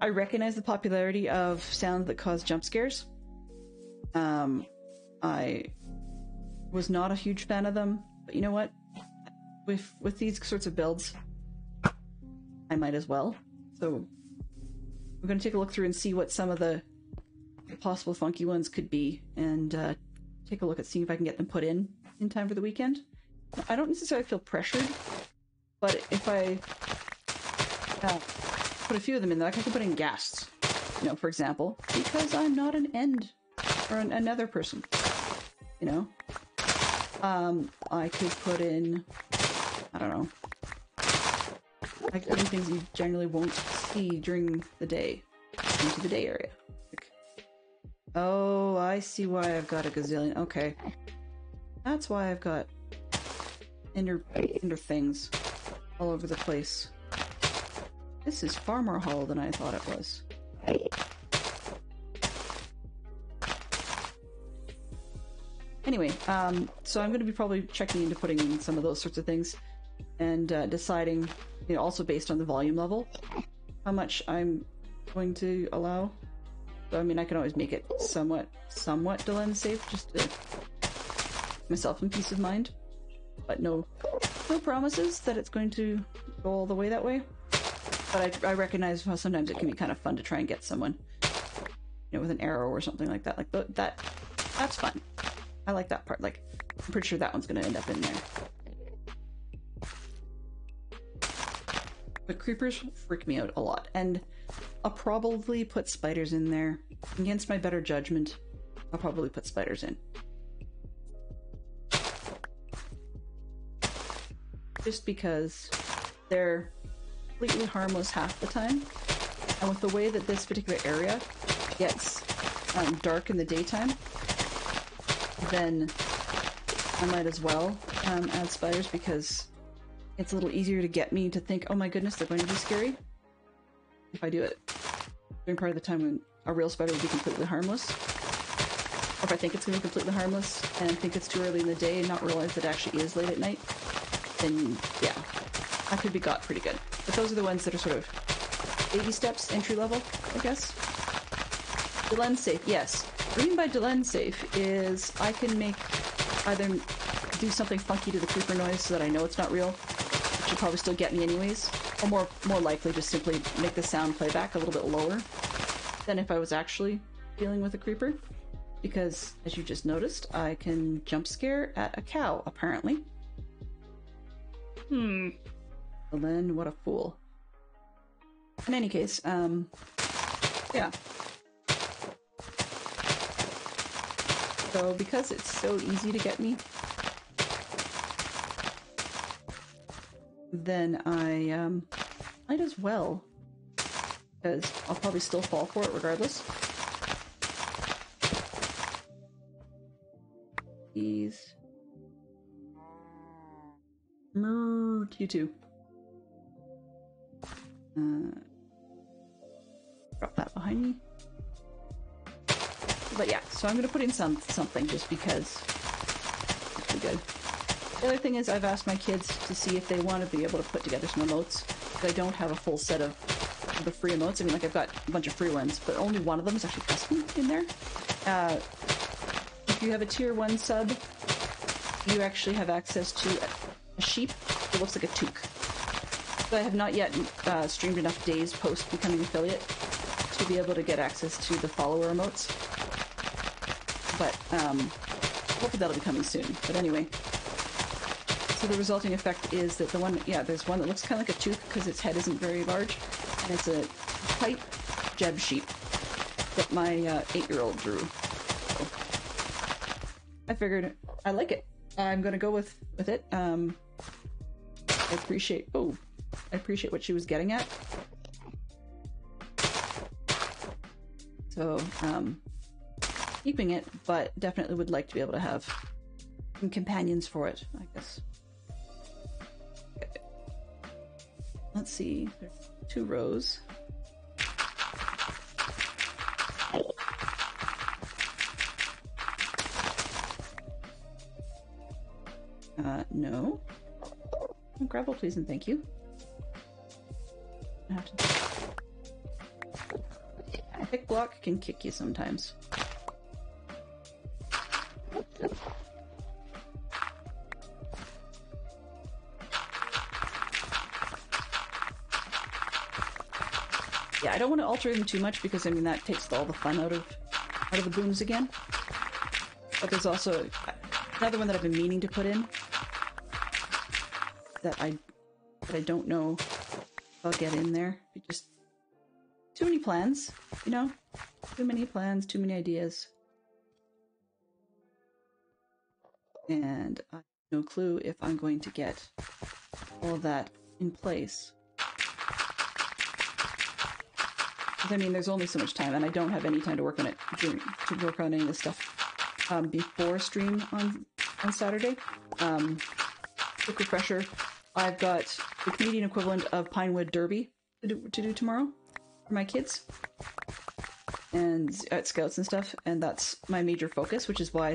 I recognize the popularity of sounds that cause jump scares. I was not a huge fan of them, but you know what? With these sorts of builds, I might as well. So we're going to take a look through and see what some of the possible funky ones could be, and take a look at seeing if I can get them put in time for the weekend. I don't necessarily feel pressured, but if I put a few of them in there, I can put in ghasts, you know, for example, because I'm not an end or another person, you know. I could put in, I don't know, I could put in things you generally won't see during the day, into the day area. Like, oh, I see why I've got a gazillion. Okay, that's why I've got ender things all over the place. This is far more hollow than I thought it was. Anyway, so I'm going to be probably checking into putting in some of those sorts of things, and deciding, you know, also based on the volume level, how much I'm going to allow. So, I mean, I can always make it somewhat dilemma safe, just to give myself some peace of mind, but no promises that it's going to go all the way that way. But I recognize how sometimes it can be kind of fun to try and get someone, you know, with an arrow or something like that. Like that's fun. I like that part. Like, I'm pretty sure that one's going to end up in there. But creepers freak me out a lot, and I'll probably put spiders in there. Against my better judgment, I'll probably put spiders in. Just because they're completely harmless half the time, and with the way that this particular area gets dark in the daytime, then I might as well add spiders, because it's a little easier to get me to think, oh my goodness, they're going to be scary. If I do it during part of the time when a real spider would be completely harmless. Or if I think it's going to be completely harmless and think it's too early in the day and not realize that it actually is late at night, then yeah, I could be got pretty good. But those are the ones that are sort of baby steps, entry level, I guess. Delenn safe, yes. What I mean by Delenn safe is I can make either do something funky to the creeper noise so that I know it's not real, which will probably still get me anyways, or more likely just simply make the sound playback a little bit lower than if I was actually dealing with a creeper. Because, as you just noticed, I can jump scare at a cow, apparently. Well then, what a fool. In any case, yeah. So, because it's so easy to get me, then I, might as well. Because I'll probably still fall for it regardless. These. You too. Drop that behind me. But yeah, so I'm gonna put in something just because it's pretty good. The other thing is I've asked my kids to see if they want to be able to put together some emotes. Because I don't have a full set of the free emotes. I mean, like, I've got a bunch of free ones, but only one of them is actually custom in there. If you have a tier 1 sub, you actually have access to a sheep that looks like a toque. So I have not yet streamed enough days post becoming affiliate to be able to get access to the follower emotes. But hopefully that'll be coming soon. But anyway, so the resulting effect is that the one, yeah, there's one that looks kind of like a toque because its head isn't very large, and it's a pipe Jeb sheep that my 8-year-old drew. So I figured I like it. I'm gonna go with it. I appreciate what she was getting at. So keeping it, but definitely would like to be able to have some companions for it, I guess. Okay. Let's see. There's 2 rows. No. Gravel, please, and thank you. I have to. Pick block can kick you sometimes. Yeah, I don't want to alter them too much because I mean that takes all the fun out of the booms again. But there's also another one that I've been meaning to put in that I don't know if I'll get in there. Just too many plans, you know? Too many plans, too many ideas. And I have no clue if I'm going to get all of that in place. Because I mean, there's only so much time, and I don't have any time to work on it to work on any of this stuff before stream on Saturday. Quick refresher: I've got the Canadian equivalent of Pinewood Derby to do tomorrow for my kids and at Scouts and stuff, and that's my major focus, which is why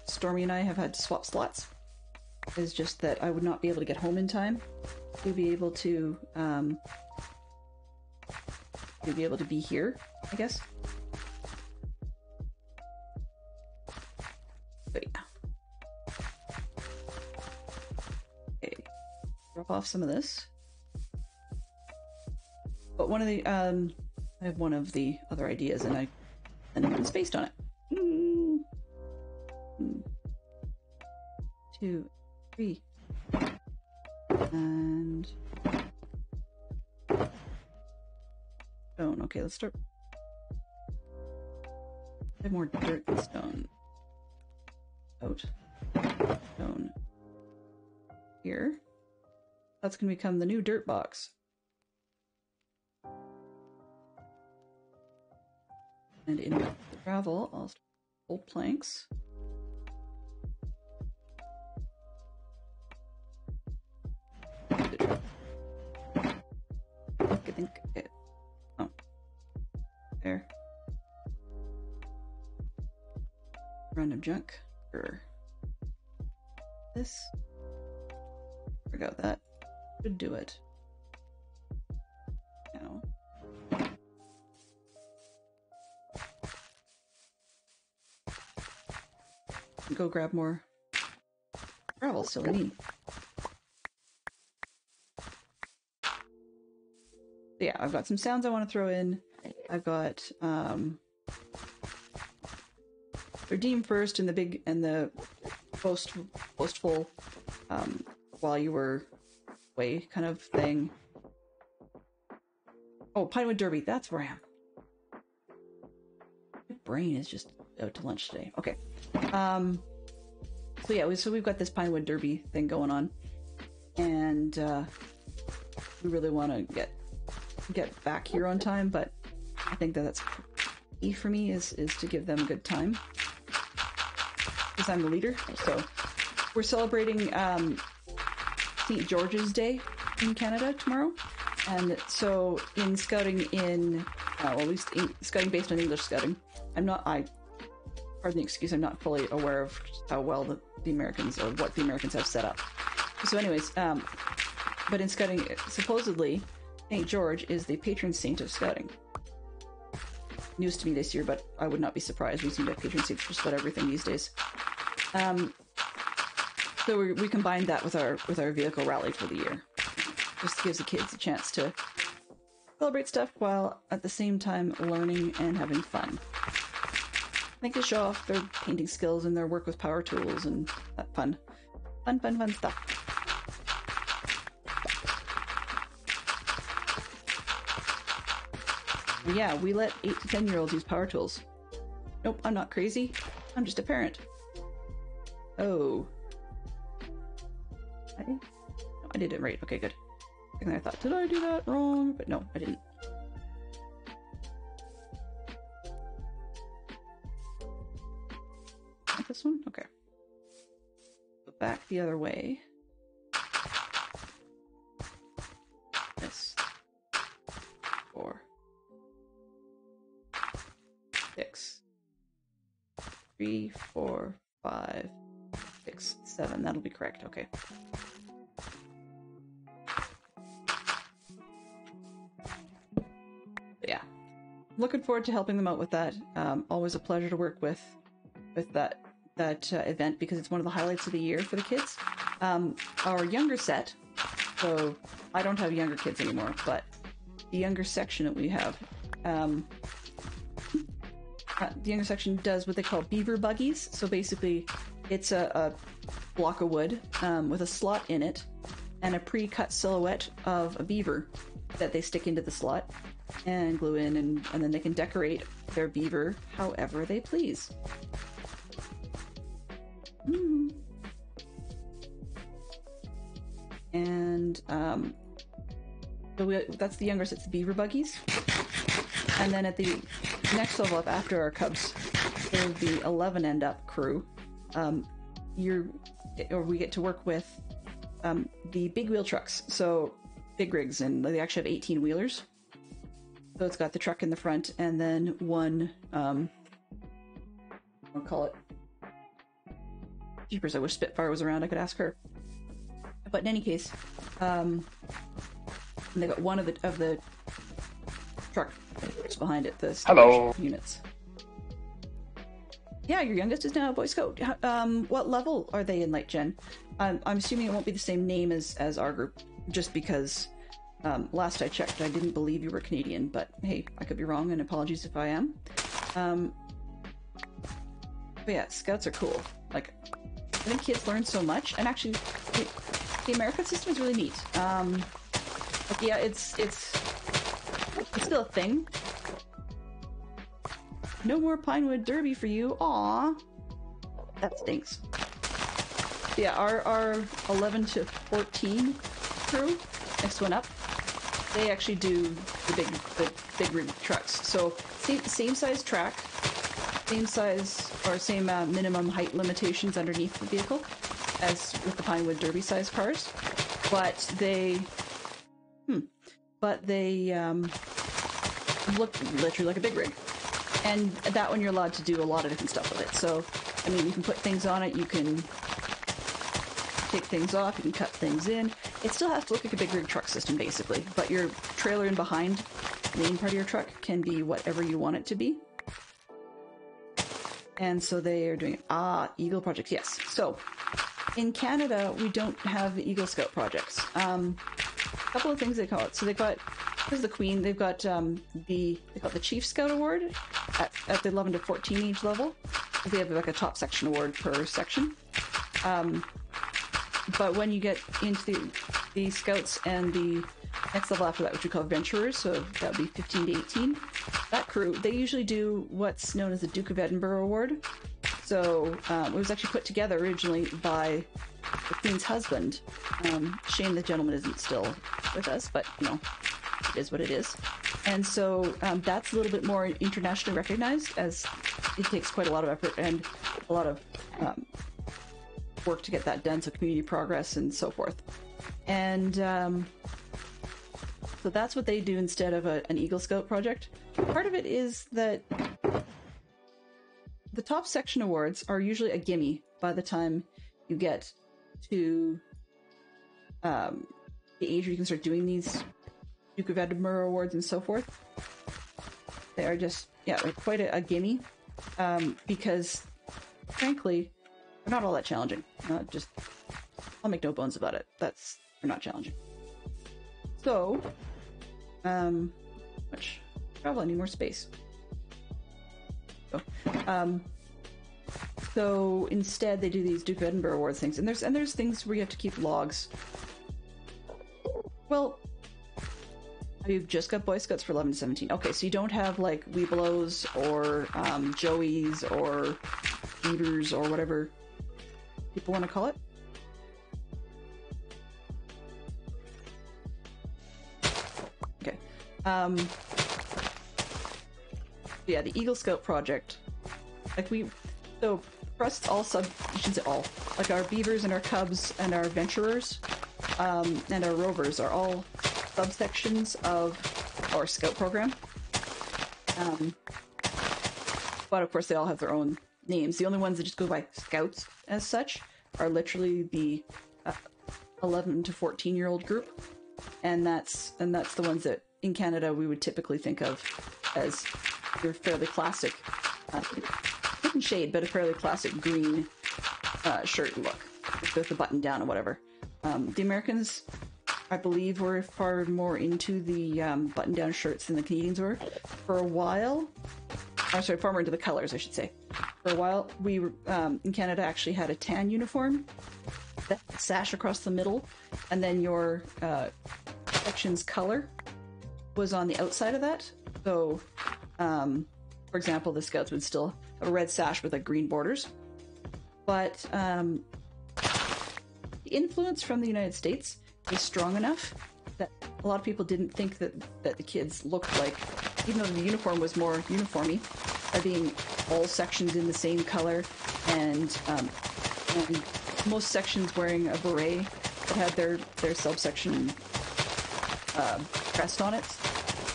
Stormy and I have had to swap slots. Is just that I would not be able to get home in time to be able to be here, I guess. But yeah. Okay. Drop off some of this. But one of the I have one of the other ideas and it's based on it. 2, 3. And stone. Okay, let's start. I have more dirt than stone. Out. Stone. Here. That's going to become the new dirt box. And in the gravel, I'll start old planks. random junk. Or this. Forgot that. Should do it. Now. Go grab more gravel still I need. Yeah, I've got some sounds I want to throw in. I've got redeem first and the boastful while you were away kind of thing. Oh, Pinewood Derby, that's where I am. My brain is just out to lunch today. Okay. So yeah, we've got this Pinewood Derby thing going on, and we really want to get back here on time, but I think that's key for me is to give them a good time because I'm the leader. So we're celebrating St. George's Day in Canada tomorrow, and so in scouting well, at least in scouting based on English scouting, pardon the excuse, I'm not fully aware of how well the Americans or what the Americans have set up. So anyways, but in scouting, supposedly St. George is the patron saint of scouting. News to me this year, but I would not be surprised. We seem to have patron saints for just about everything these days. So we combined that with our vehicle rally for the year. Just gives the kids a chance to celebrate stuff while at the same time learning and having fun. I think they show off their painting skills and their work with power tools and that fun stuff. Yeah, we let 8 to 10-year-olds use power tools. Nope, I'm not crazy. I'm just a parent. Oh. I did it right. Okay, good. And I thought, did I do that wrong? But no, I didn't. Not this one? Okay. Go back the other way. This. 4. 6. 3, 4, 5, 6, 7. That'll be correct. Okay. But yeah, looking forward to helping them out with that. Always a pleasure to work with that event because it's one of the highlights of the year for the kids. Our younger set, so I don't have younger kids anymore, but the younger section that we have, the younger section does what they call beaver buggies. So basically, it's a block of wood with a slot in it and a pre-cut silhouette of a beaver that they stick into the slot and glue in, and then they can decorate their beaver however they please. And so that's the younger set's the beaver buggies. And then at the next level up after our cubs, there's the 11 and up crew. We get to work with the big wheel trucks, so big rigs, and they actually have 18 wheelers. So it's got the truck in the front, and then one, I'll call it, jeepers, I wish Spitfire was around, I could ask her. But in any case, they got one of the truck behind it, the storage units. Yeah, your youngest is now a Boy Scout. What level are they in, Light Gen? I'm assuming it won't be the same name as our group, just because last I checked, I didn't believe you were Canadian, but hey, I could be wrong, and apologies if I am. But yeah, Scouts are cool. Like, I think kids learn so much, and actually, the American system is really neat. Like, yeah, it's still a thing. No more Pinewood Derby for you. Aww. That stinks. Yeah, our 11 to 14 crew, next one up, they actually do the big rig trucks. So same size track, same size or same minimum height limitations underneath the vehicle as with the Pinewood Derby size cars, but they look literally like a big rig. And that one you're allowed to do a lot of different stuff with it. So I mean, you can put things on it, you can take things off, you can cut things in. It still has to look like a big rig truck system, basically, but your trailer in behind, the main part of your truck, can be whatever you want it to be. And so they are doing, Eagle projects, yes. So, in Canada, we don't have the Eagle Scout projects. A couple of things they call it. So they've got, this is the Queen, they've got they call it the Chief Scout Award at the 11 to 14 age level. They have like a top section award per section. But when you get into the Scouts and the next level after that, which we call Adventurers, so that would be 15 to 18, that crew, they usually do what's known as the Duke of Edinburgh Award. So it was actually put together originally by the Queen's husband. Shame the gentleman isn't still with us, but you know, it is what it is. And so that's a little bit more internationally recognized, as it takes quite a lot of effort and a lot of work to get that done, so community progress and so forth. And so that's what they do instead of an Eagle Scout project. Part of it is that the top section awards are usually a gimme by the time you get to the age where you can start doing these Duke of Edinburgh awards and so forth. They are just, yeah, they're quite a gimme, because frankly, they're not all that challenging. I'll make no bones about it. They're not challenging. So, which, travel, I need more space. So instead they do these Duke of Edinburgh Awards things, and there's things where you have to keep logs. Well, you've just got Boy Scouts for 11 to 17. Okay, so you don't have like Webelos or Joeys or Beavers or whatever people want to call it. Okay. Yeah, the Eagle Scout project. So for us, I shouldn't say all. Like our Beavers and our Cubs and our Adventurers and our Rovers are all subsections of our Scout program. But of course, they all have their own names. The only ones that just go by Scouts as such are literally the 11 to 14-year-old group, and that's the ones that in Canada we would typically think of as your fairly classic, different shade, but a fairly classic green shirt look with the button down or whatever. The Americans, I believe, were far more into the button-down shirts than the Canadians were. For a while, far more into the colors, I should say. For a while, we in Canada actually had a tan uniform, that sash across the middle, and then your section's color was on the outside of that. So, for example, the Scouts would still have a red sash with like green borders, but the influence from the United States is strong enough that a lot of people didn't think that the kids looked like, even though the uniform was more uniformy, by being all sections in the same color, and most sections wearing a beret that had their subsection crest on it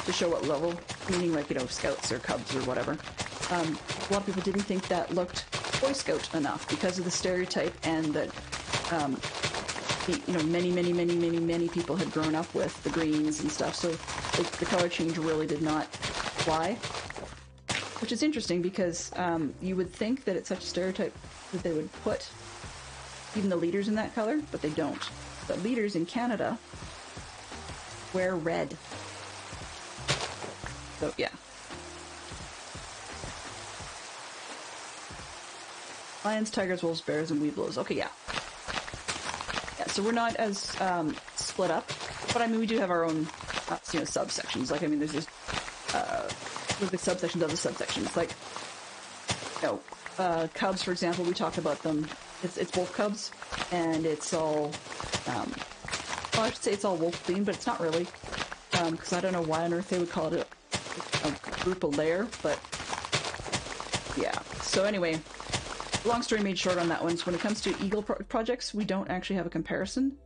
to show what level, meaning like, you know, Scouts or Cubs or whatever. A lot of people didn't think that looked Boy Scout enough because of the stereotype, and that many people had grown up with the greens and stuff, so the color change really did not fly. Which is interesting because you would think that it's such a stereotype that they would put even the leaders in that color, but they don't. The leaders in Canada wear red. So, yeah. Lions, tigers, wolves, bears, and webelos. Okay, yeah. Yeah, so we're not as split up, but I mean, we do have our own, subsections. Like, I mean, there's this, with the subsections of the subsections. Like, Cubs, for example, we talk about them. It's wolf cubs, and it's all, well, I should say it's all wolf themed, but it's not really, because I don't know why on earth they would call it a group of lair, but yeah. So anyway, long story made short on that one. So when it comes to Eagle projects, we don't actually have a comparison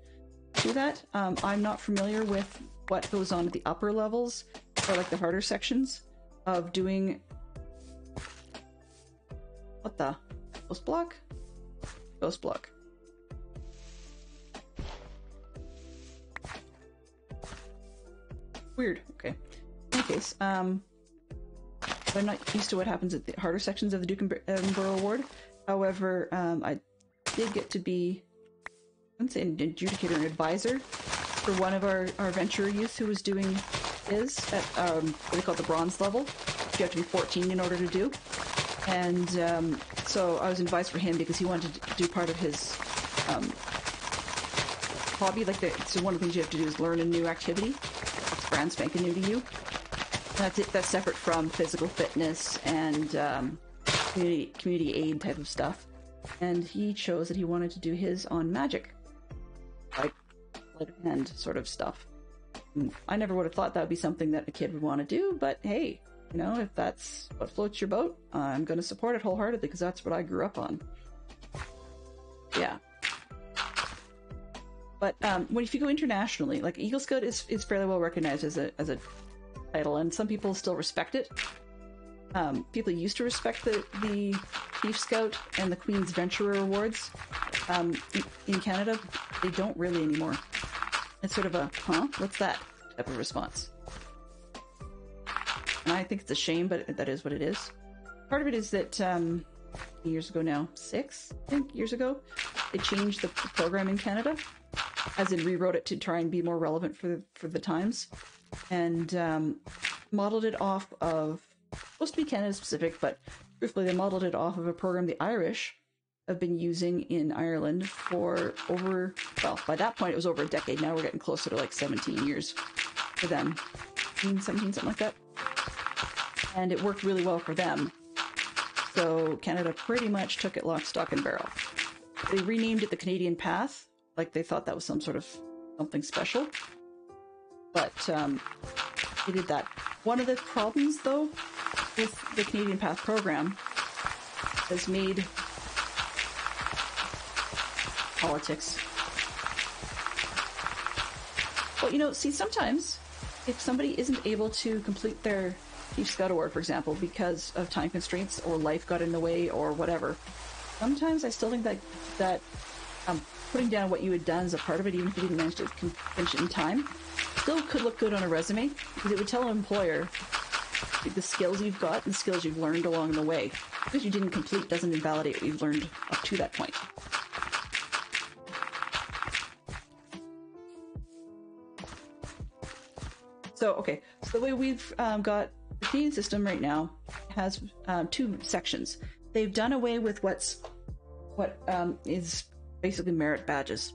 to that. I'm not familiar with what goes on at the upper levels, or like the harder sections of doing. What the? Ghost block? Ghost block. Weird. Okay. In any case, I'm not used to what happens at the harder sections of the Duke and Edinburgh Award. However, I did get to be, I wouldn't say an adjudicator, an advisor for one of our venture youth who was doing his at what they call the bronze level. You have to be 14 in order to do. And so I was an advisor for him because he wanted to do part of his hobby. So one of the things you have to do is learn a new activity. It's brand spanking new to you. That's it. That's separate from physical fitness and community aid type of stuff. And he chose that he wanted to do his on magic, like sleight of hand sort of stuff. And I never would have thought that would be something that a kid would want to do, but hey, you know, if that's what floats your boat, I'm going to support it wholeheartedly because that's what I grew up on. Yeah. But if you go internationally, like Eagle Scout is fairly well recognized as a title, and some people still respect it. People used to respect the Chief Scout and the Queen's Venturer Awards in Canada. They don't really anymore. It's sort of a, huh? What's that type of response. And I think it's a shame, but that is what it is. Part of it is that years ago now, 6, I think, years ago, they changed the program in Canada, as in rewrote it to try and be more relevant for the times, and modeled it off of, supposed to be Canada specific, but truthfully they modeled it off of a program the Irish have been using in Ireland for over, well, by that point it was over a decade. Now we're getting closer to like 17 years for them. 17, something like that. And it worked really well for them. So Canada pretty much took it lock, stock, and barrel. They renamed it the Canadian Path, like they thought that was some sort of something special. But they did that. One of the problems, though, with the Canadian Path program has made politics. Well, you know, see, sometimes if somebody isn't able to complete their Chief Scout Award, for example, because of time constraints or life got in the way or whatever, sometimes I still think that putting down what you had done as a part of it, even if you didn't manage to finish it in time, still could look good on a resume, because it would tell an employer the skills you've got and the skills you've learned along the way. Because you didn't complete doesn't invalidate what you've learned up to that point. So, okay, so the way we've got the Canadian system right now has 2 sections. They've done away with what is basically merit badges.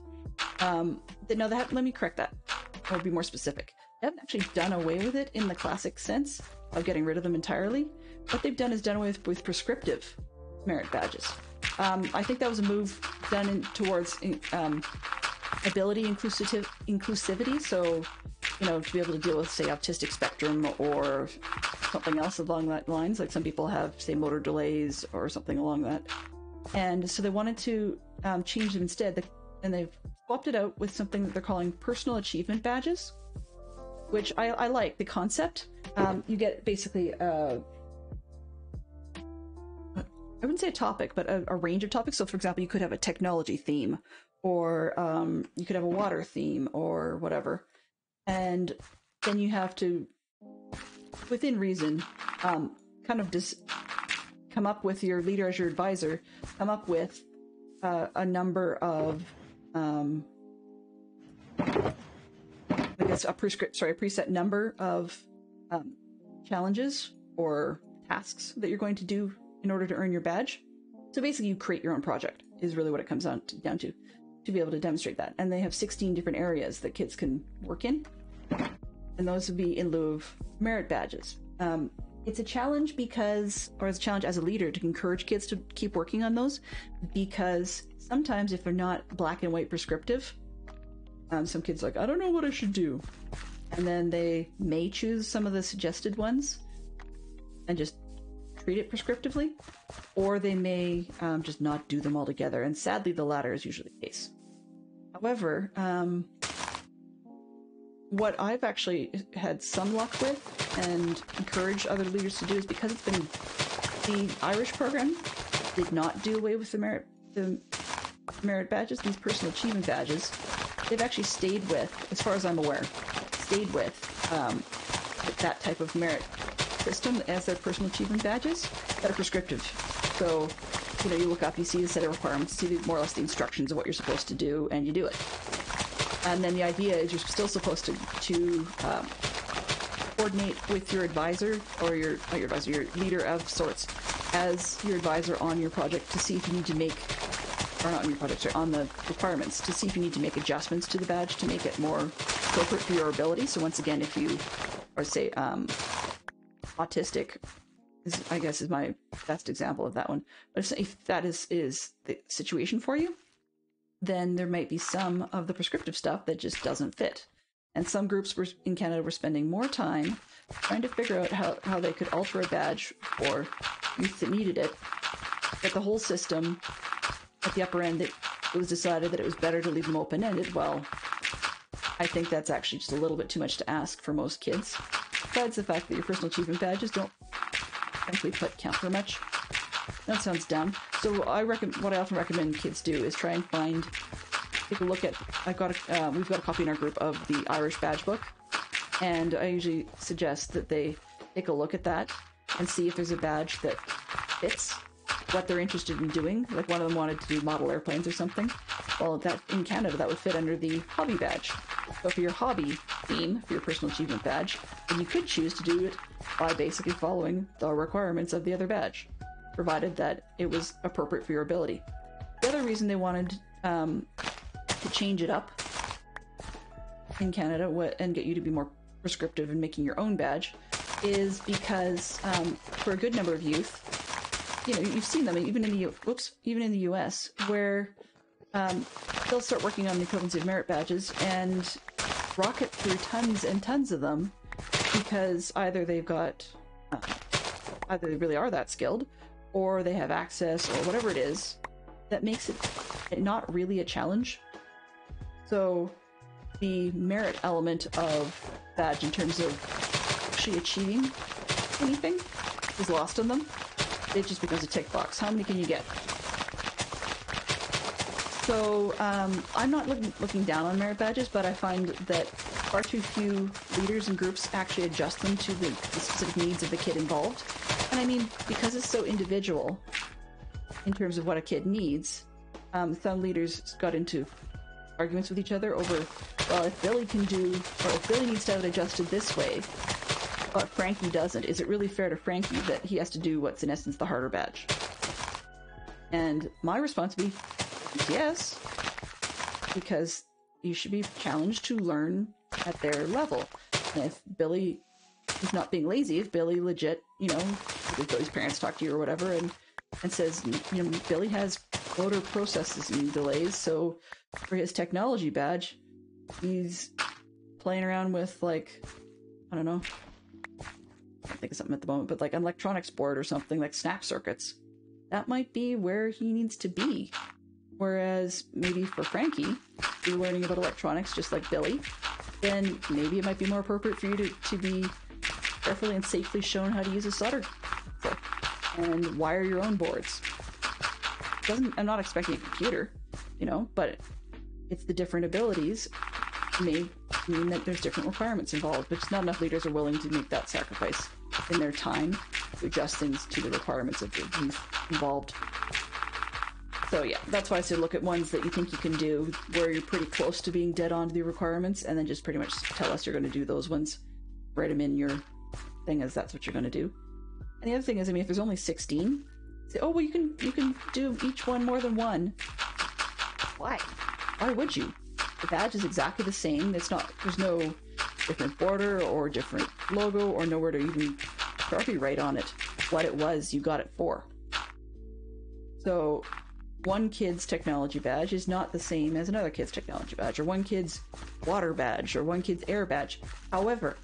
Let me correct that, or be more specific. They haven't actually done away with it in the classic sense of getting rid of them entirely. What they've done is done away with prescriptive merit badges. I think that was a move done towards ability inclusivity, so, you know, to be able to deal with, say, autistic spectrum or something else along that lines. Like some people have, say, motor delays or something along that. And so they wanted to change them instead, and they've swapped it out with something that they're calling personal achievement badges, which I like the concept. You get basically I wouldn't say a topic, but a range of topics. So, for example, you could have a technology theme, or you could have a water theme, or whatever. And then you have to, within reason, kind of just come up with your leader as your advisor, come up with a number of, I guess a preset number of challenges or tasks that you're going to do in order to earn your badge. So basically you create your own project is really what it comes down to be able to demonstrate that. And they have 16 different areas that kids can work in. And those would be in lieu of merit badges. It's a challenge it's a challenge as a leader to encourage kids to keep working on those, because sometimes if they're not black and white prescriptive, some kids are like, I don't know what I should do. And then they may choose some of the suggested ones and just treat it prescriptively, or they may just not do them altogether. And sadly, the latter is usually the case. However, what I've actually had some luck with and encouraged other leaders to do is, because it's been the Irish program did not do away with the merit badges, these personal achievement badges. They've actually stayed with, as far as I'm aware, stayed with that type of merit system as their personal achievement badges that are prescriptive. So, you know, you look up, you see the set of requirements, see more or less the instructions of what you're supposed to do, and you do it. And then the idea is you're still supposed to coordinate with your advisor, or your leader of sorts, as your advisor on your project to see if you need to make, or not on your project, sorry, on the requirements, to see if you need to make adjustments to the badge to make it more appropriate for your ability. So once again, if you are, say, autistic, I guess is my best example of that one. But if that is the situation for you, then there might be some of the prescriptive stuff that just doesn't fit. And some groups in Canada were spending more time trying to figure out how they could alter a badge for youth that needed it. But the whole system at the upper end, it was decided that it was better to leave them open-ended. Well, I think that's actually just a little bit too much to ask for most kids. Besides the fact that your personal achievement badges don't frankly count for much. That sounds dumb. So what I often recommend kids do is try and take a look at. We've got a copy in our group of the Irish badge book, and I usually suggest that they take a look at that and see if there's a badge that fits what they're interested in doing. Like one of them wanted to do model airplanes or something. Well, that in Canada that would fit under the hobby badge. So for your hobby theme, for your personal achievement badge, then you could choose to do it by basically following the requirements of the other badge, provided that it was appropriate for your ability. The other reason they wanted to change it up in Canada and get you to be more prescriptive in making your own badge is because for a good number of youth, you know, you've seen them even in the US, where they'll start working on the equivalency of merit badges and rocket through tons and tons of them because either they really are that skilled, or they have access, or whatever it is that makes it not really a challenge. So the merit element of badge in terms of actually achieving anything is lost on them. It just becomes a tick box. How many can you get? So I'm not looking down on merit badges, but I find that far too few leaders and groups actually adjust them to the specific needs of the kid involved. And I mean, because it's so individual in terms of what a kid needs, some leaders got into arguments with each other over, well, if Billy can do, or if Billy needs to have it adjusted this way, but Frankie doesn't, is it really fair to Frankie that he has to do what's in essence the harder badge? And my response would be, yes, because you should be challenged to learn at their level. And if Billy is not being lazy, if Billy legit, you know, if Billy's parents talk to you or whatever and says, you know, Billy has motor processing delays, so for his technology badge, he's playing around with, like, I don't know, I can't think of something at the moment, but like an electronics board or something, like snap circuits. That might be where he needs to be. Whereas maybe for Frankie, if you're learning about electronics just like Billy, then maybe it might be more appropriate for you to be carefully and safely shown how to use a solder pencil and wire your own boards. I'm not expecting a computer, you know, but it's the different abilities may mean that there's different requirements involved, but just not enough leaders are willing to make that sacrifice in their time to adjust things to the requirements of the youth involved. So yeah, that's why I say look at ones that you think you can do where you're pretty close to being dead on to the requirements, and then just pretty much tell us you're going to do those ones. Write them in your thing as that's what you're going to do. And the other thing is, I mean, if there's only 16, say, oh, well, you can do each one more than one. Why? Why would you? The badge is exactly the same. There's no different border or different logo or nowhere to even probably write on it what it was you got it for. So one kid's technology badge is not the same as another kid's technology badge, or one kid's water badge, or one kid's air badge. However,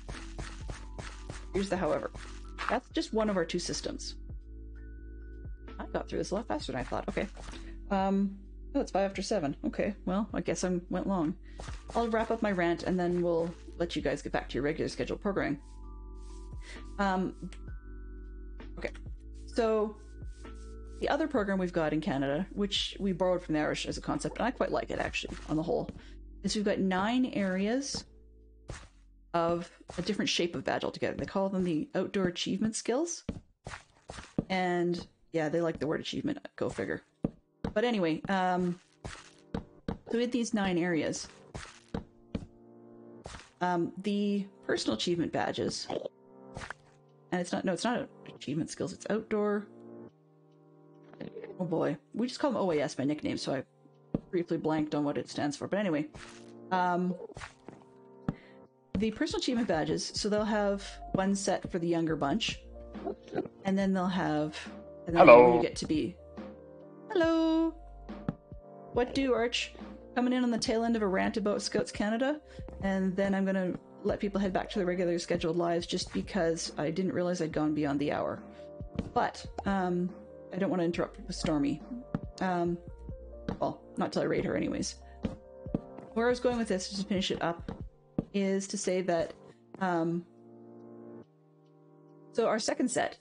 here's the however. That's just one of our two systems. I got through this a lot faster than I thought. Okay. Oh, it's 5 after 7. Okay, well, I guess I went long. I'll wrap up my rant, and then we'll let you guys get back to your regular scheduled programming. Okay. So, The other program we've got in Canada, which we borrowed from the Irish as a concept, and I quite like it actually on the whole, is we've got 9 areas of a different shape of badge altogether. They call them the outdoor achievement skills. And yeah, they like the word achievement, go figure. But anyway, so we had these 9 areas. The personal achievement badges, and it's not achievement skills, it's outdoor. Oh boy, we just call them OAS by nickname, so I briefly blanked on what it stands for. But anyway, the personal achievement badges, so they'll have one set for the younger bunch, and then they'll have, and then Hello. when you get to be, hello, what do, Arch? Coming in on the tail end of a rant about Scouts Canada, and then I'm gonna let people head back to their regularly scheduled lives just because I didn't realize I'd gone beyond the hour. But I don't want to interrupt with Stormy. Well, not till I raid her anyways. Where I was going with this, just to finish it up, is to say that so our second set,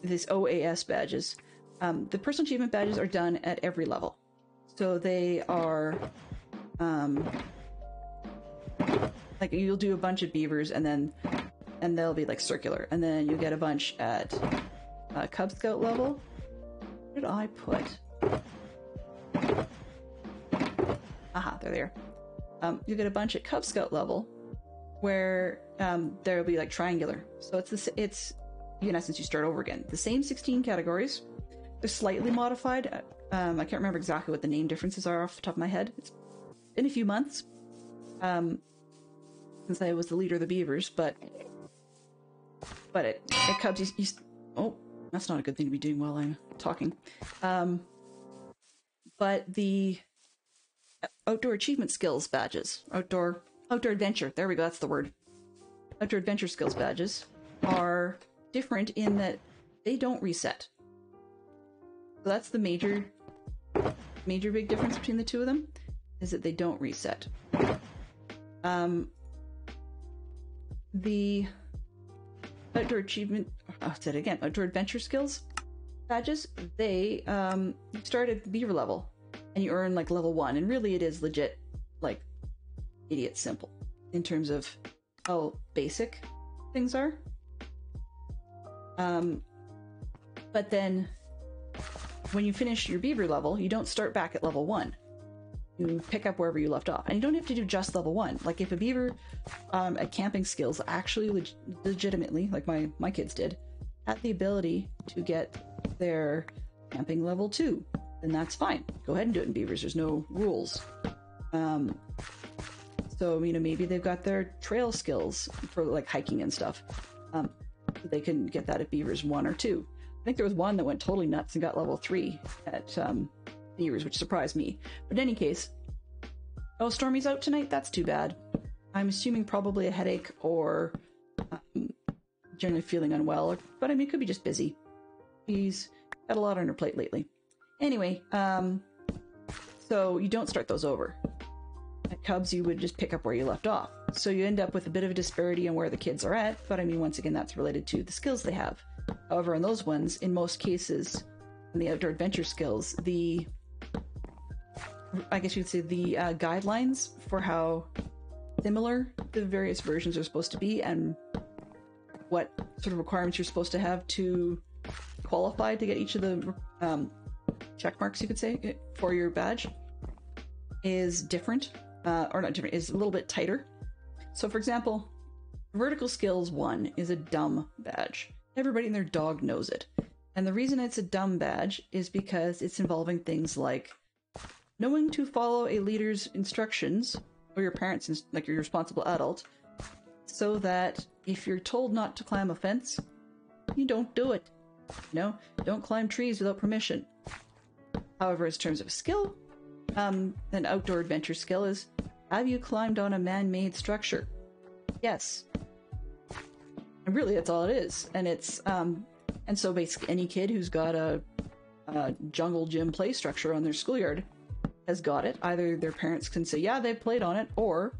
this OAS badges, the personal achievement badges are done at every level. So they are like you'll do a bunch of beavers and they'll be like circular, and then you get a bunch at Cub Scout level. Where did I put? Aha, they're there. You get a bunch at Cub Scout level, where there'll be like triangular. So it's in essence you start over again. The same 16 categories. They're slightly modified. I can't remember exactly what the name differences are off the top of my head. It's been a few months since I was the leader of the beavers, but at Cubs, oh, that's not a good thing to be doing while I'm talking. But the outdoor achievement skills badges, outdoor adventure, there we go, that's the word. Outdoor adventure skills badges are different in that they don't reset. So that's the major big difference between the two of them, is that they don't reset. The outdoor achievement, I'll say it again, outdoor adventure skills badges, they start at the beaver level and you earn like level 1, and really it is legit like idiot simple in terms of how basic things are. But then when you finish your beaver level, you don't start back at level 1. You pick up wherever you left off, and you don't have to do just level 1. Like if a beaver at camping skills actually legitimately, like my kids did, had the ability to get their camping level 2, then that's fine. Go ahead and do it in beavers. There's no rules. So maybe they've got their trail skills for like hiking and stuff. They can get that at beavers 1 or 2. I think there was one that went totally nuts and got level 3 at beavers, which surprised me. But in any case, oh, Stormy's out tonight? That's too bad. I'm assuming probably a headache or generally feeling unwell, but I mean, it could be just busy. He's got a lot on her plate lately. Anyway, so you don't start those over. At Cubs, you would just pick up where you left off. So you end up with a bit of a disparity on where the kids are at, but I mean, once again, that's related to the skills they have. However, in those ones, in most cases, in the outdoor adventure skills, I guess you'd say the guidelines for how similar the various versions are supposed to be and what sort of requirements you're supposed to have to qualify to get each of the check marks, you could say, for your badge is different, or not different, is a little bit tighter. So for example, vertical skills 1 is a dumb badge. Everybody and their dog knows it. And the reason it's a dumb badge is because it's involving things like knowing to follow a leader's instructions, or your parents, like your responsible adult, so that if you're told not to climb a fence, you don't do it. Don't climb trees without permission. However, in terms of a skill, an outdoor adventure skill is, have you climbed on a man-made structure? Yes. And really, that's all it is. And it's, and so basically any kid who's got a jungle gym play structure on their schoolyard has got it. Either their parents can say, yeah, they've played on it, or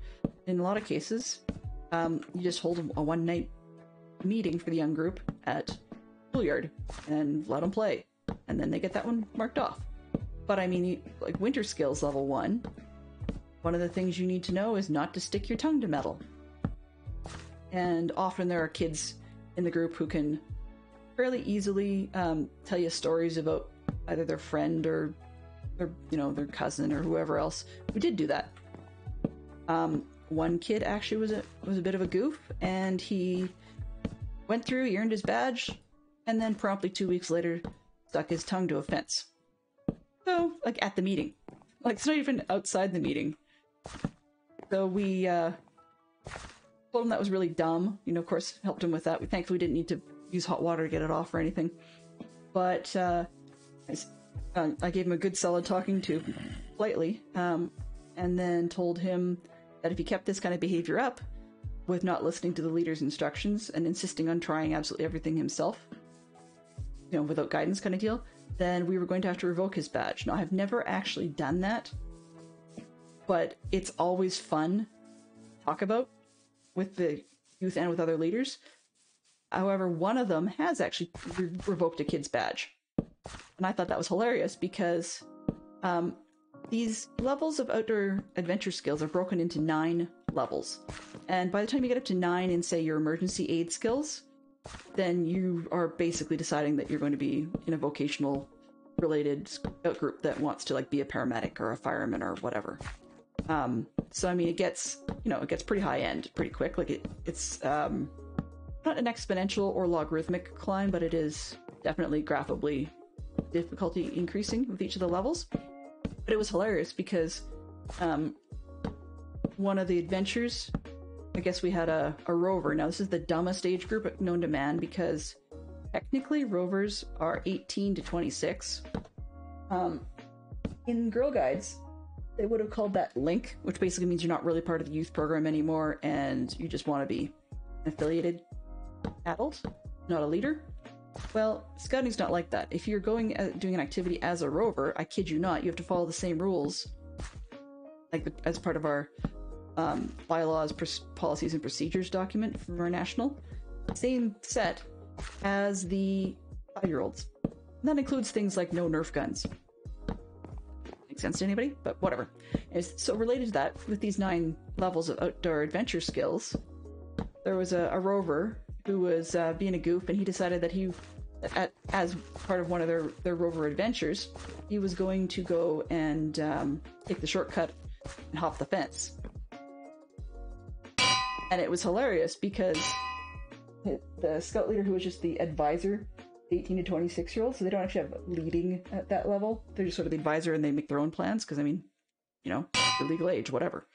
in a lot of cases, you just hold a one-night meeting for the young group at schoolyard and let them play. and then they get that one marked off. But I mean, like winter skills level 1, one of the things you need to know is not to stick your tongue to metal. And often there are kids in the group who can fairly easily tell you stories about either their friend or their cousin or whoever else who did do that. One kid actually was a bit of a goof, and he went through, he earned his badge, and then promptly 2 weeks later stuck his tongue to a fence. So, like, at the meeting. Like, it's not even outside the meeting. So we told him that was really dumb. Of course, helped him with that. We thankfully didn't need to use hot water to get it off or anything. But I gave him a good solid talking to, politely, and then told him that if he kept this kind of behavior up, with not listening to the leader's instructions and insisting on trying absolutely everything himself, without guidance kind of deal, then we were going to have to revoke his badge. Now, I've never actually done that, but it's always fun to talk about with the youth and with other leaders. However, one of them has actually revoked a kid's badge. And I thought that was hilarious because these levels of outdoor adventure skills are broken into 9 levels. And by the time you get up to 9 in, say, your emergency aid skills, then you are basically deciding that you're going to be in a vocational related scout group that wants to, like, be a paramedic or a fireman or whatever. So I mean, it gets pretty high end pretty quick. Like it's not an exponential or logarithmic climb, but it is definitely graphically difficulty increasing with each of the levels. But it was hilarious because one of the adventures, I guess we had a rover. Now, this is the dumbest age group known to man because technically rovers are 18 to 26. In Girl Guides, they would have called that Link, which basically means you're not really part of the youth program anymore and you just want to be an affiliated adult, not a leader. Well, scouting's not like that. If you're doing an activity as a rover, I kid you not, you have to follow the same rules, like as part of our bylaws, policies, and procedures document from our national. Same set as the 5-year-olds. And that includes things like no Nerf guns. Makes sense to anybody? But whatever. So related to that, with these 9 levels of outdoor adventure skills, there was a rover who was being a goof, and he decided that as part of one of their rover adventures, he was going to go and take the shortcut and hop the fence. And it was hilarious because the scout leader, who was just the advisor, 18 to 26-year-olds, so they don't actually have leading at that level. They're just sort of the advisor, and they make their own plans because, I mean, they're legal age, whatever.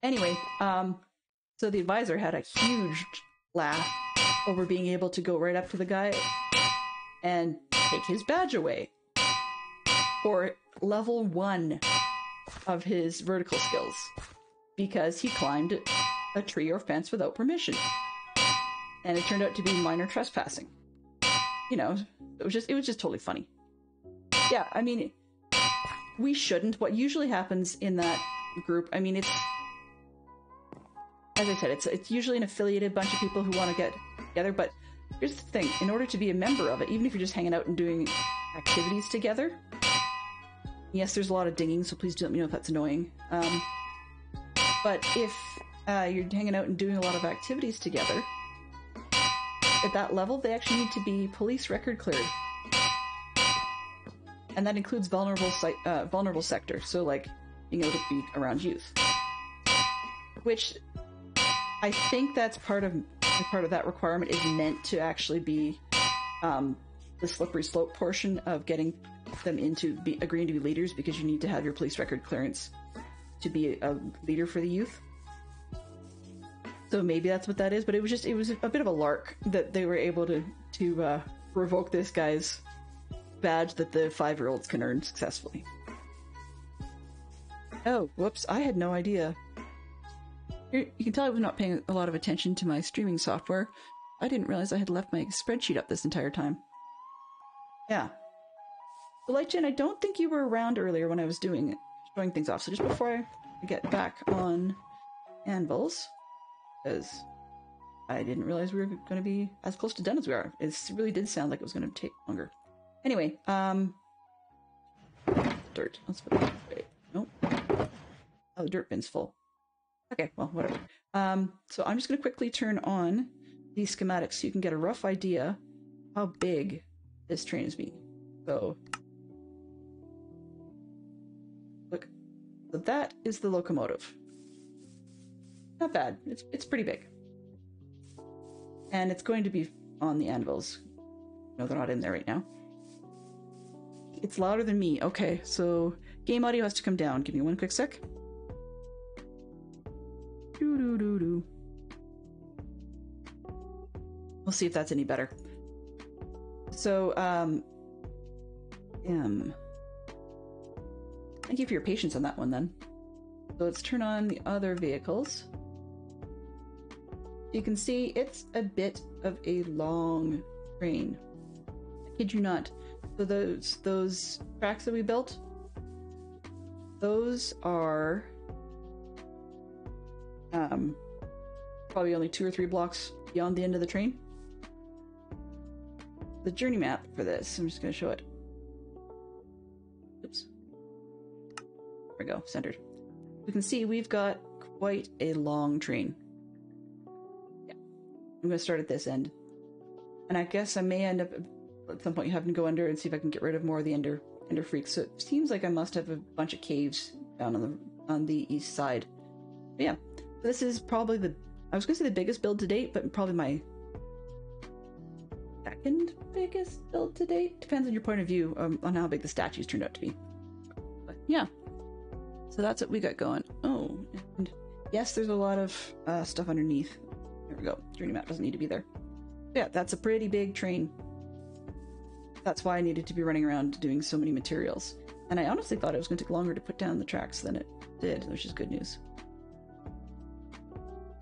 Anyway, so the advisor had a huge laugh over being able to go right up to the guy and take his badge away for level 1 of his vertical skills because he climbed a tree or fence without permission. And it turned out to be minor trespassing. It was just totally funny. Yeah, I mean, we shouldn't. What usually happens in that group, I mean, it's, as I said, it's usually an affiliated bunch of people who want to get together, but here's the thing. In order to be a member of it, even if you're just hanging out and doing activities together, yes, there's a lot of dinging, so please do let me know if that's annoying. But if you're hanging out and doing a lot of activities together, at that level, they actually need to be police record cleared. And that includes vulnerable sector, so like being able to be around youth. Which I think that's part of that requirement is meant to actually be the slippery slope portion of getting them into agreeing to be leaders, because you need to have your police record clearance to be a leader for the youth. So maybe that's what that is, but it was a bit of a lark that they were able to revoke this guy's badge that the 5-year-olds can earn successfully. Oh, whoops, I had no idea. You can tell I was not paying a lot of attention to my streaming software. I didn't realize I had left my spreadsheet up this entire time. Yeah. So, Lightgen, I don't think you were around earlier when I was showing things off, so just before I get back on anvils, because I didn't realize we were going to be as close to done as we are. It really did sound like it was going to take longer. Anyway, dirt. Let's put it away. Nope. Oh, the dirt bin's full. Okay, well, whatever. So I'm just going to quickly turn on these schematics so you can get a rough idea how big this train is being. So, look. So that is the locomotive. Not bad. It's pretty big. And it's going to be on the anvils. No, they're not in there right now. It's louder than me. Okay, so game audio has to come down. Give me one quick sec. Doo-doo-doo-doo. We'll see if that's any better. So, thank you for your patience on that one then. So let's turn on the other vehicles. You can see it's a bit of a long train. I kid you not. So those tracks that we built, those are probably only 2 or 3 blocks beyond the end of the train. The journey map for this, I'm just going to show it. Oops. There we go, centered. You can see we've got quite a long train. Yeah. I'm going to start at this end. And I guess I may end up at some point having to go under and see if I can get rid of more of the ender freaks. So it seems like I must have a bunch of caves down on the east side. But yeah, this is probably I was going to say the biggest build to date, but probably my second biggest build to date. Depends on your point of view on how big the statues turned out to be. But yeah, so that's what we got going. Oh, and yes, there's a lot of stuff underneath. There we go. Journey map doesn't need to be there. Yeah, that's a pretty big train. That's why I needed to be running around doing so many materials. And I honestly thought it was going to take longer to put down the tracks than it did, which is good news.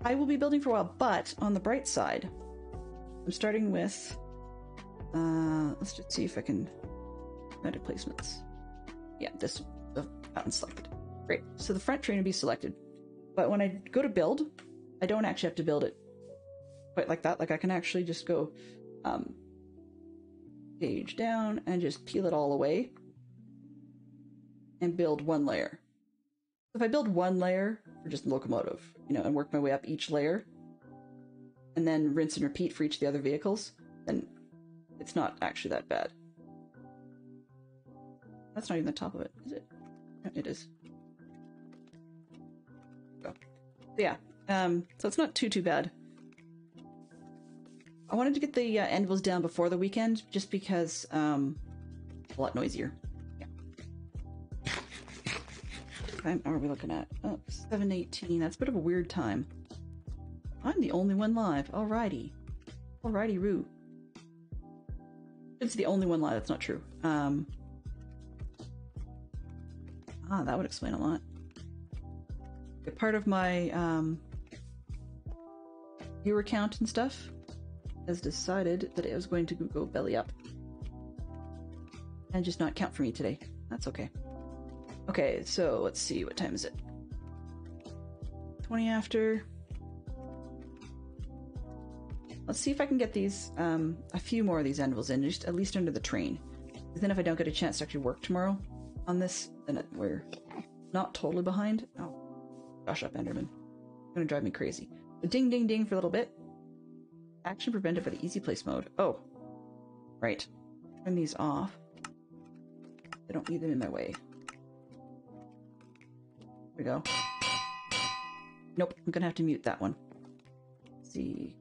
I will be building for a while, but on the bright side, I'm starting with, let's just see if I can edit placements. Yeah, that one's selected. Great. So the front train will be selected. But when I go to build, I don't actually have to build it quite like that. Like I can actually just go page down and just peel it all away and build one layer. If I build one layer for just the locomotive, and work my way up each layer and then rinse and repeat for each of the other vehicles, then it's not actually that bad. That's not even the top of it, is it? It is. So yeah, so it's not too bad. I wanted to get the anvils down before the weekend, just because a lot noisier. Yeah. What time are we looking at? Oh, 7:18. That's a bit of a weird time. I'm the only one live. Alrighty. Alrighty, Roo. It's the only one live. That's not true. That would explain a lot. A part of my viewer count and stuff has decided that it was going to go belly up and just not count for me today. That's okay. Okay, so let's see, what time is it? 20 after. Let's see if I can get these, a few more of these anvils in, just at least under the train. Because then if I don't get a chance to actually work tomorrow on this, then we're not totally behind. Oh, gosh up, Enderman. It's gonna drive me crazy. So ding ding ding for a little bit. Action prevented by the easy place mode. Oh, right. Turn these off. I don't need them in my way. There we go. Nope, I'm gonna have to mute that one. Let's see.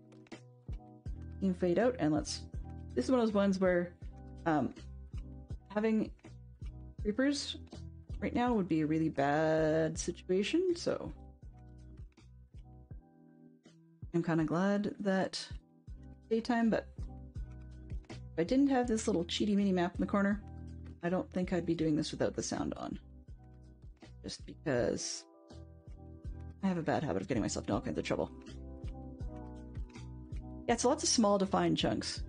You can fade out and this is one of those ones where having creepers right now would be a really bad situation, so I'm kind of glad that daytime, but if I didn't have this little cheaty mini map in the corner, I don't think I'd be doing this without the sound on. Just because I have a bad habit of getting myself in all kinds of trouble. Yeah, it's lots of small defined chunks.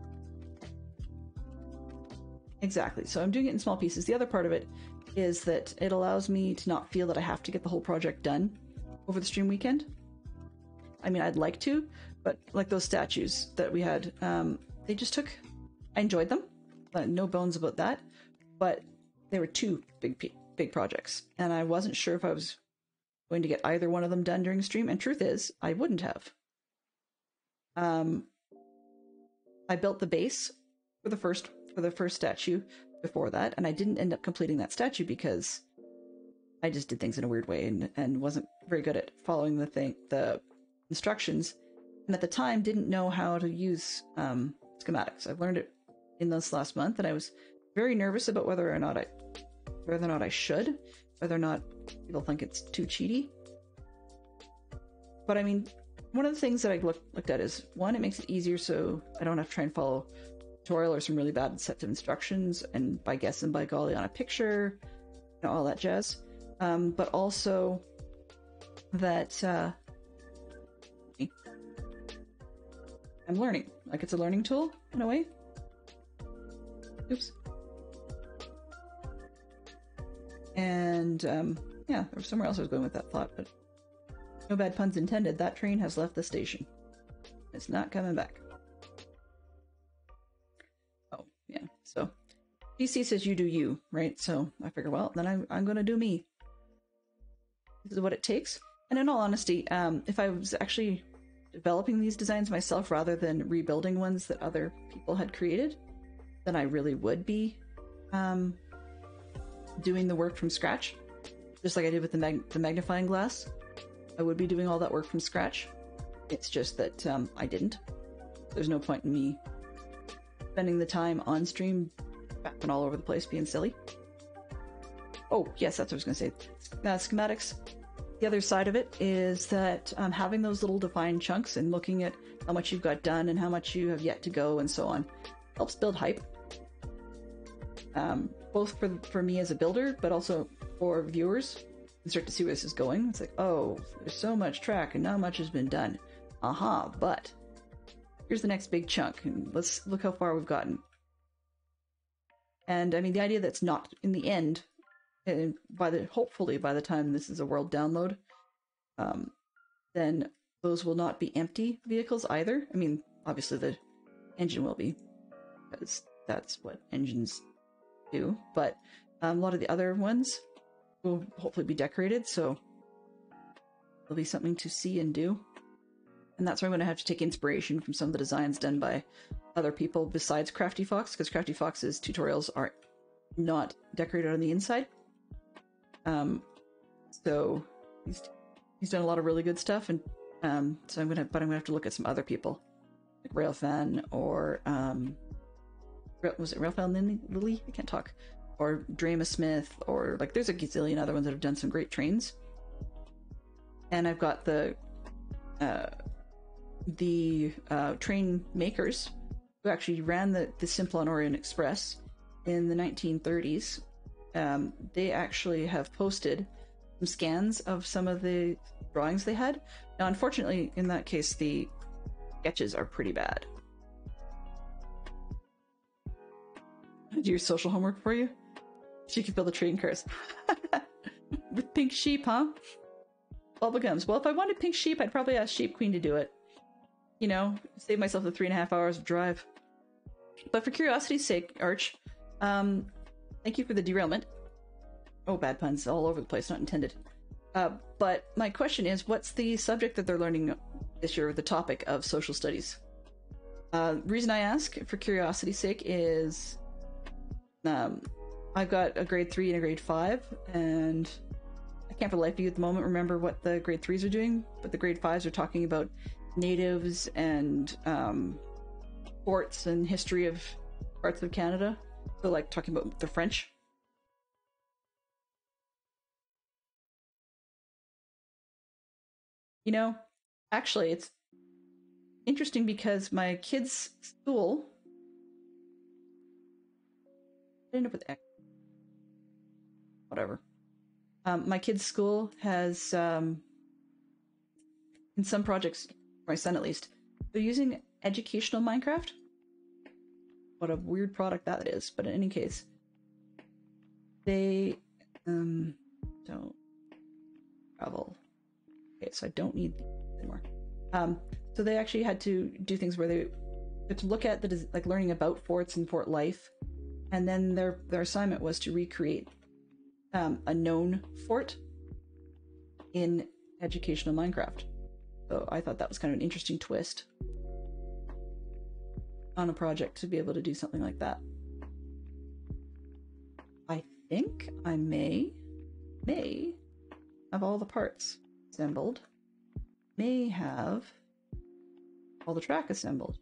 Exactly, so I'm doing it in small pieces. The other part of it is that it allows me to not feel that I have to get the whole project done over the stream weekend. I mean, I'd like to, but like those statues that we had, they just took... I enjoyed them, no bones about that. But there were two big projects, and I wasn't sure if I was going to get either one of them done during stream. And truth is, I wouldn't have. I built the base for the first statue before that, and I didn't end up completing that statue because I just did things in a weird way and wasn't very good at following the instructions, and at the time didn't know how to use schematics. I've learned it in this last month, and I was very nervous about whether or not I should, whether or not people think it's too cheaty. But I mean, one of the things that I looked at is, one, it makes it easier so I don't have to try and follow a tutorial or some really bad sets of instructions and by guess and by golly on a picture, all that jazz. But also that I'm learning. Like, it's a learning tool in a way. Oops. And yeah, there was somewhere else I was going with that thought, but no bad puns intended. That train has left the station. It's not coming back. Oh, yeah. So DC says you do you, right? So I figure, well, then I'm going to do me. This is what it takes. And in all honesty, if I was actually developing these designs myself rather than rebuilding ones that other people had created, then I really would be doing the work from scratch, just like I did with the magnifying glass. I would be doing all that work from scratch. It's just that I didn't. There's no point in me spending the time on stream bapping all over the place being silly. Oh, yes, that's what I was going to say. Schematics. The other side of it is that having those little defined chunks and looking at how much you've got done and how much you have yet to go and so on helps build hype. Both for me as a builder, but also for viewers. And start to see where this is going. It's like, oh, there's so much track and not much has been done. Aha, but here's the next big chunk, and let's look how far we've gotten. And I mean, the idea that's not in the end, and hopefully by the time this is a world download, then those will not be empty vehicles either. I mean, obviously the engine will be, because that's what engines do, but a lot of the other ones will hopefully be decorated, so there'll be something to see and do. And that's where I'm going to have to take inspiration from some of the designs done by other people besides Crafty Fox, because Crafty Fox's tutorials are not decorated on the inside. So he's done a lot of really good stuff, and so I'm gonna have to look at some other people, like Railfan or was it Railfan Lily? I can't talk. Or Drama Smith, or like there's a gazillion other ones that have done some great trains. And I've got the train makers who actually ran the Simplon Orient Express in the 1930s. They actually have posted some scans of some of the drawings they had. Now, unfortunately, in that case, the sketches are pretty bad. Do your social homework for you? She could build a train cars. With pink sheep, huh? Bubblegums. Well, if I wanted pink sheep, I'd probably ask Sheep Queen to do it. You know, save myself the 3.5 hours of drive. But for curiosity's sake, Arch, thank you for the derailment. Oh, bad puns all over the place, not intended. But my question is, what's the subject that they're learning this year, the topic of social studies? Reason I ask, for curiosity's sake, is I've got a grade 3 and a grade 5, and I can't for the life of you at the moment remember what the grade 3s are doing, but the grade 5s are talking about natives and forts and history of parts of Canada. So, like, talking about the French. You know, actually, it's interesting because my kids' school... I ended up with X. Whatever. My kids' school has, in some projects, my son at least, they're using educational Minecraft. What a weird product that is, but in any case, they don't travel. Okay, so I don't need anymore. So they actually had to do things where they had to look at like learning about forts and fort life, and then their assignment was to recreate a known fort in educational Minecraft. So I thought that was kind of an interesting twist on a project to be able to do something like that. I think I may have all the parts assembled, may have all the track assembled.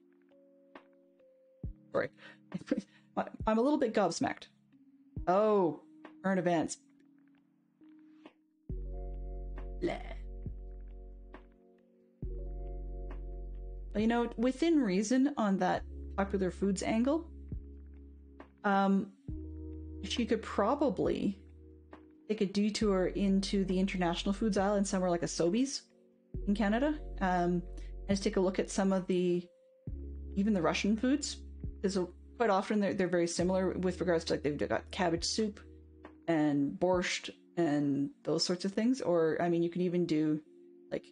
Sorry. I'm a little bit gobsmacked. Oh, current events. Blah. But, you know, within reason on that popular foods angle, she could probably take a detour into the international foods aisle in somewhere like a Sobeys in Canada, and just take a look at some of even the Russian foods, because quite often they're very similar with regards to, like, they've got cabbage soup and borscht and those sorts of things. Or, I mean, you can even do like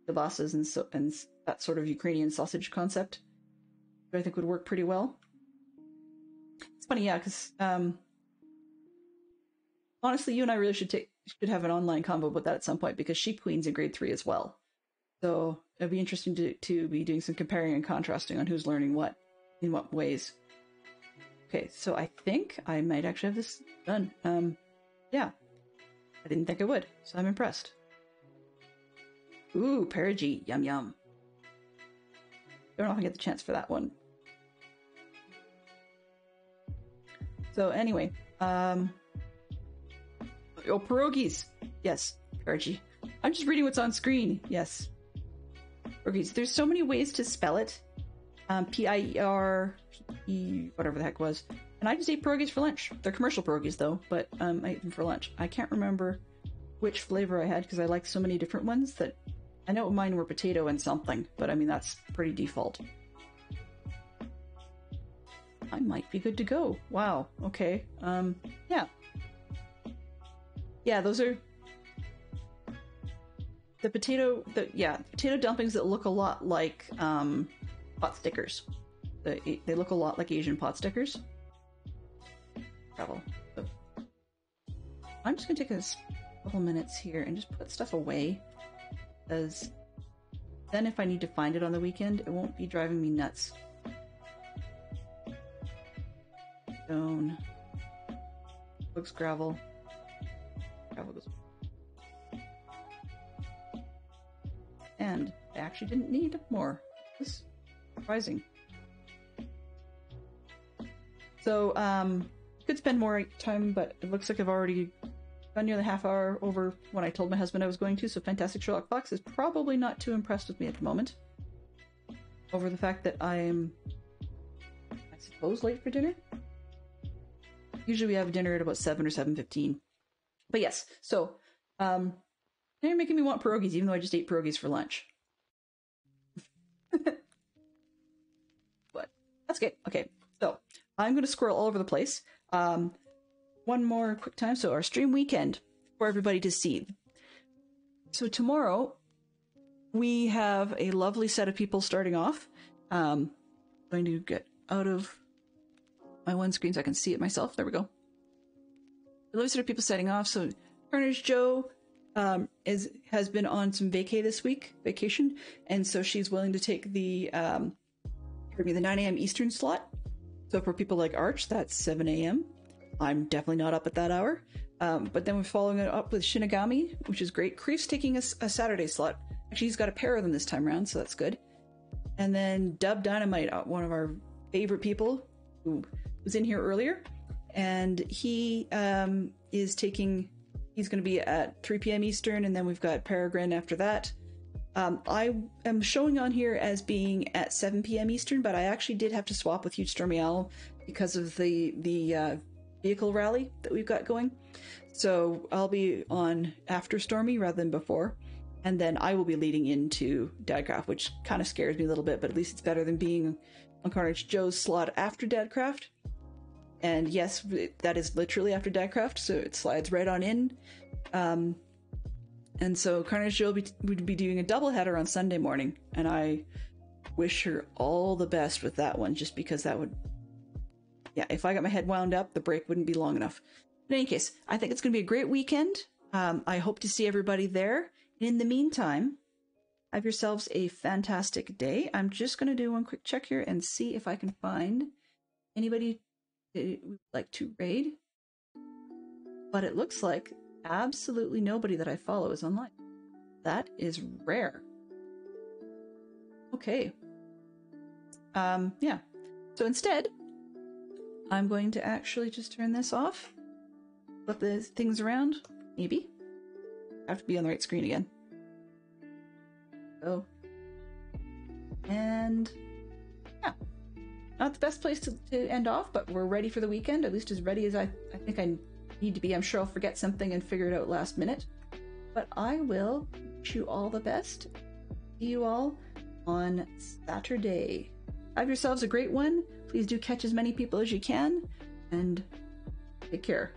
kibasas and that sort of Ukrainian sausage concept, which I think would work pretty well. It's funny, yeah, because honestly, you and I really should have an online convo about that at some point, because Sheep Queen's in grade 3 as well. So it'd be interesting to be doing some comparing and contrasting on who's learning what in what ways. Okay, so I think I might actually have this done. Yeah, I didn't think I would, so I'm impressed. Ooh, perigee, yum yum. Don't know if I get the chance for that one. So anyway, oh, pierogies. Yes, perigee. I'm just reading what's on screen. Yes, pierogies. There's so many ways to spell it. P-I-E-R-E, whatever the heck was. And I just ate pierogies for lunch. They're commercial pierogies though, but I ate them for lunch. I can't remember which flavor I had because I like so many different ones that I know mine were potato and something, but I mean, that's pretty default. I might be good to go. Wow. Okay. Yeah. Yeah, those are the potato dumplings that look a lot like pot stickers. They look a lot like Asian pot stickers. Travel. So I'm just gonna take a couple minutes here and just put stuff away, because then if I need to find it on the weekend, it won't be driving me nuts. Stone. Looks gravel. Gravel goes. And I actually didn't need more. This surprising. So, could spend more time, but it looks like I've already gone nearly half hour over when I told my husband I was going to, so Fantastic Sherlock Fox is probably not too impressed with me at the moment. Over the fact that I'm, I suppose, late for dinner? Usually we have dinner at about 7 or 7:15. But yes, so, now you're making me want pierogies, even though I just ate pierogies for lunch. But that's good. Okay, so I'm going to scroll all over the place. One more quick time. So our stream weekend for everybody to see. So tomorrow we have a lovely set of people starting off. Going to get out of my one screen so I can see it myself. There we go. A lovely set of people setting off. So Carnage Joe has been on some vacation, and so she's willing to take the 9 a.m. Eastern slot. So for people like Arch, that's 7 a.m. I'm definitely not up at that hour. But then we're following it up with Shinigami, which is great. Creef's taking a Saturday slot. Actually, he's got a pair of them this time around, so that's good. And then Dub Dynamite, one of our favorite people who was in here earlier, and he is taking. He's going to be at 3 p.m. Eastern, and then we've got Peregrine after that. I am showing on here as being at 7 p.m. Eastern, but I actually did have to swap with Huge Stormy Owl because of the vehicle rally that we've got going. So I'll be on after Stormy rather than before, and then I will be leading into Dadcraft, which kind of scares me a little bit, but at least it's better than being on Carnage Joe's slot after Dadcraft. And yes, that is literally after Dadcraft, so it slides right on in. And so Carnage Joe would be doing a doubleheader on Sunday morning, and I wish her all the best with that one, just because that would Yeah, if I got my head wound up, the break wouldn't be long enough. In any case, I think it's going to be a great weekend. I hope to see everybody there. In the meantime, have yourselves a fantastic day. I'm just going to do one quick check here and see if I can find anybody who would like to raid. But it looks like absolutely nobody that I follow is online. That is rare. Okay. Yeah. So instead, I'm going to actually just turn this off. Flip the things around. Maybe. I have to be on the right screen again. Oh. And yeah. Not the best place to end off, but we're ready for the weekend, at least as ready as I think I need to be. I'm sure I'll forget something and figure it out last minute. But I will wish you all the best. See you all on Saturday. Have yourselves a great one. Please do catch as many people as you can, and take care.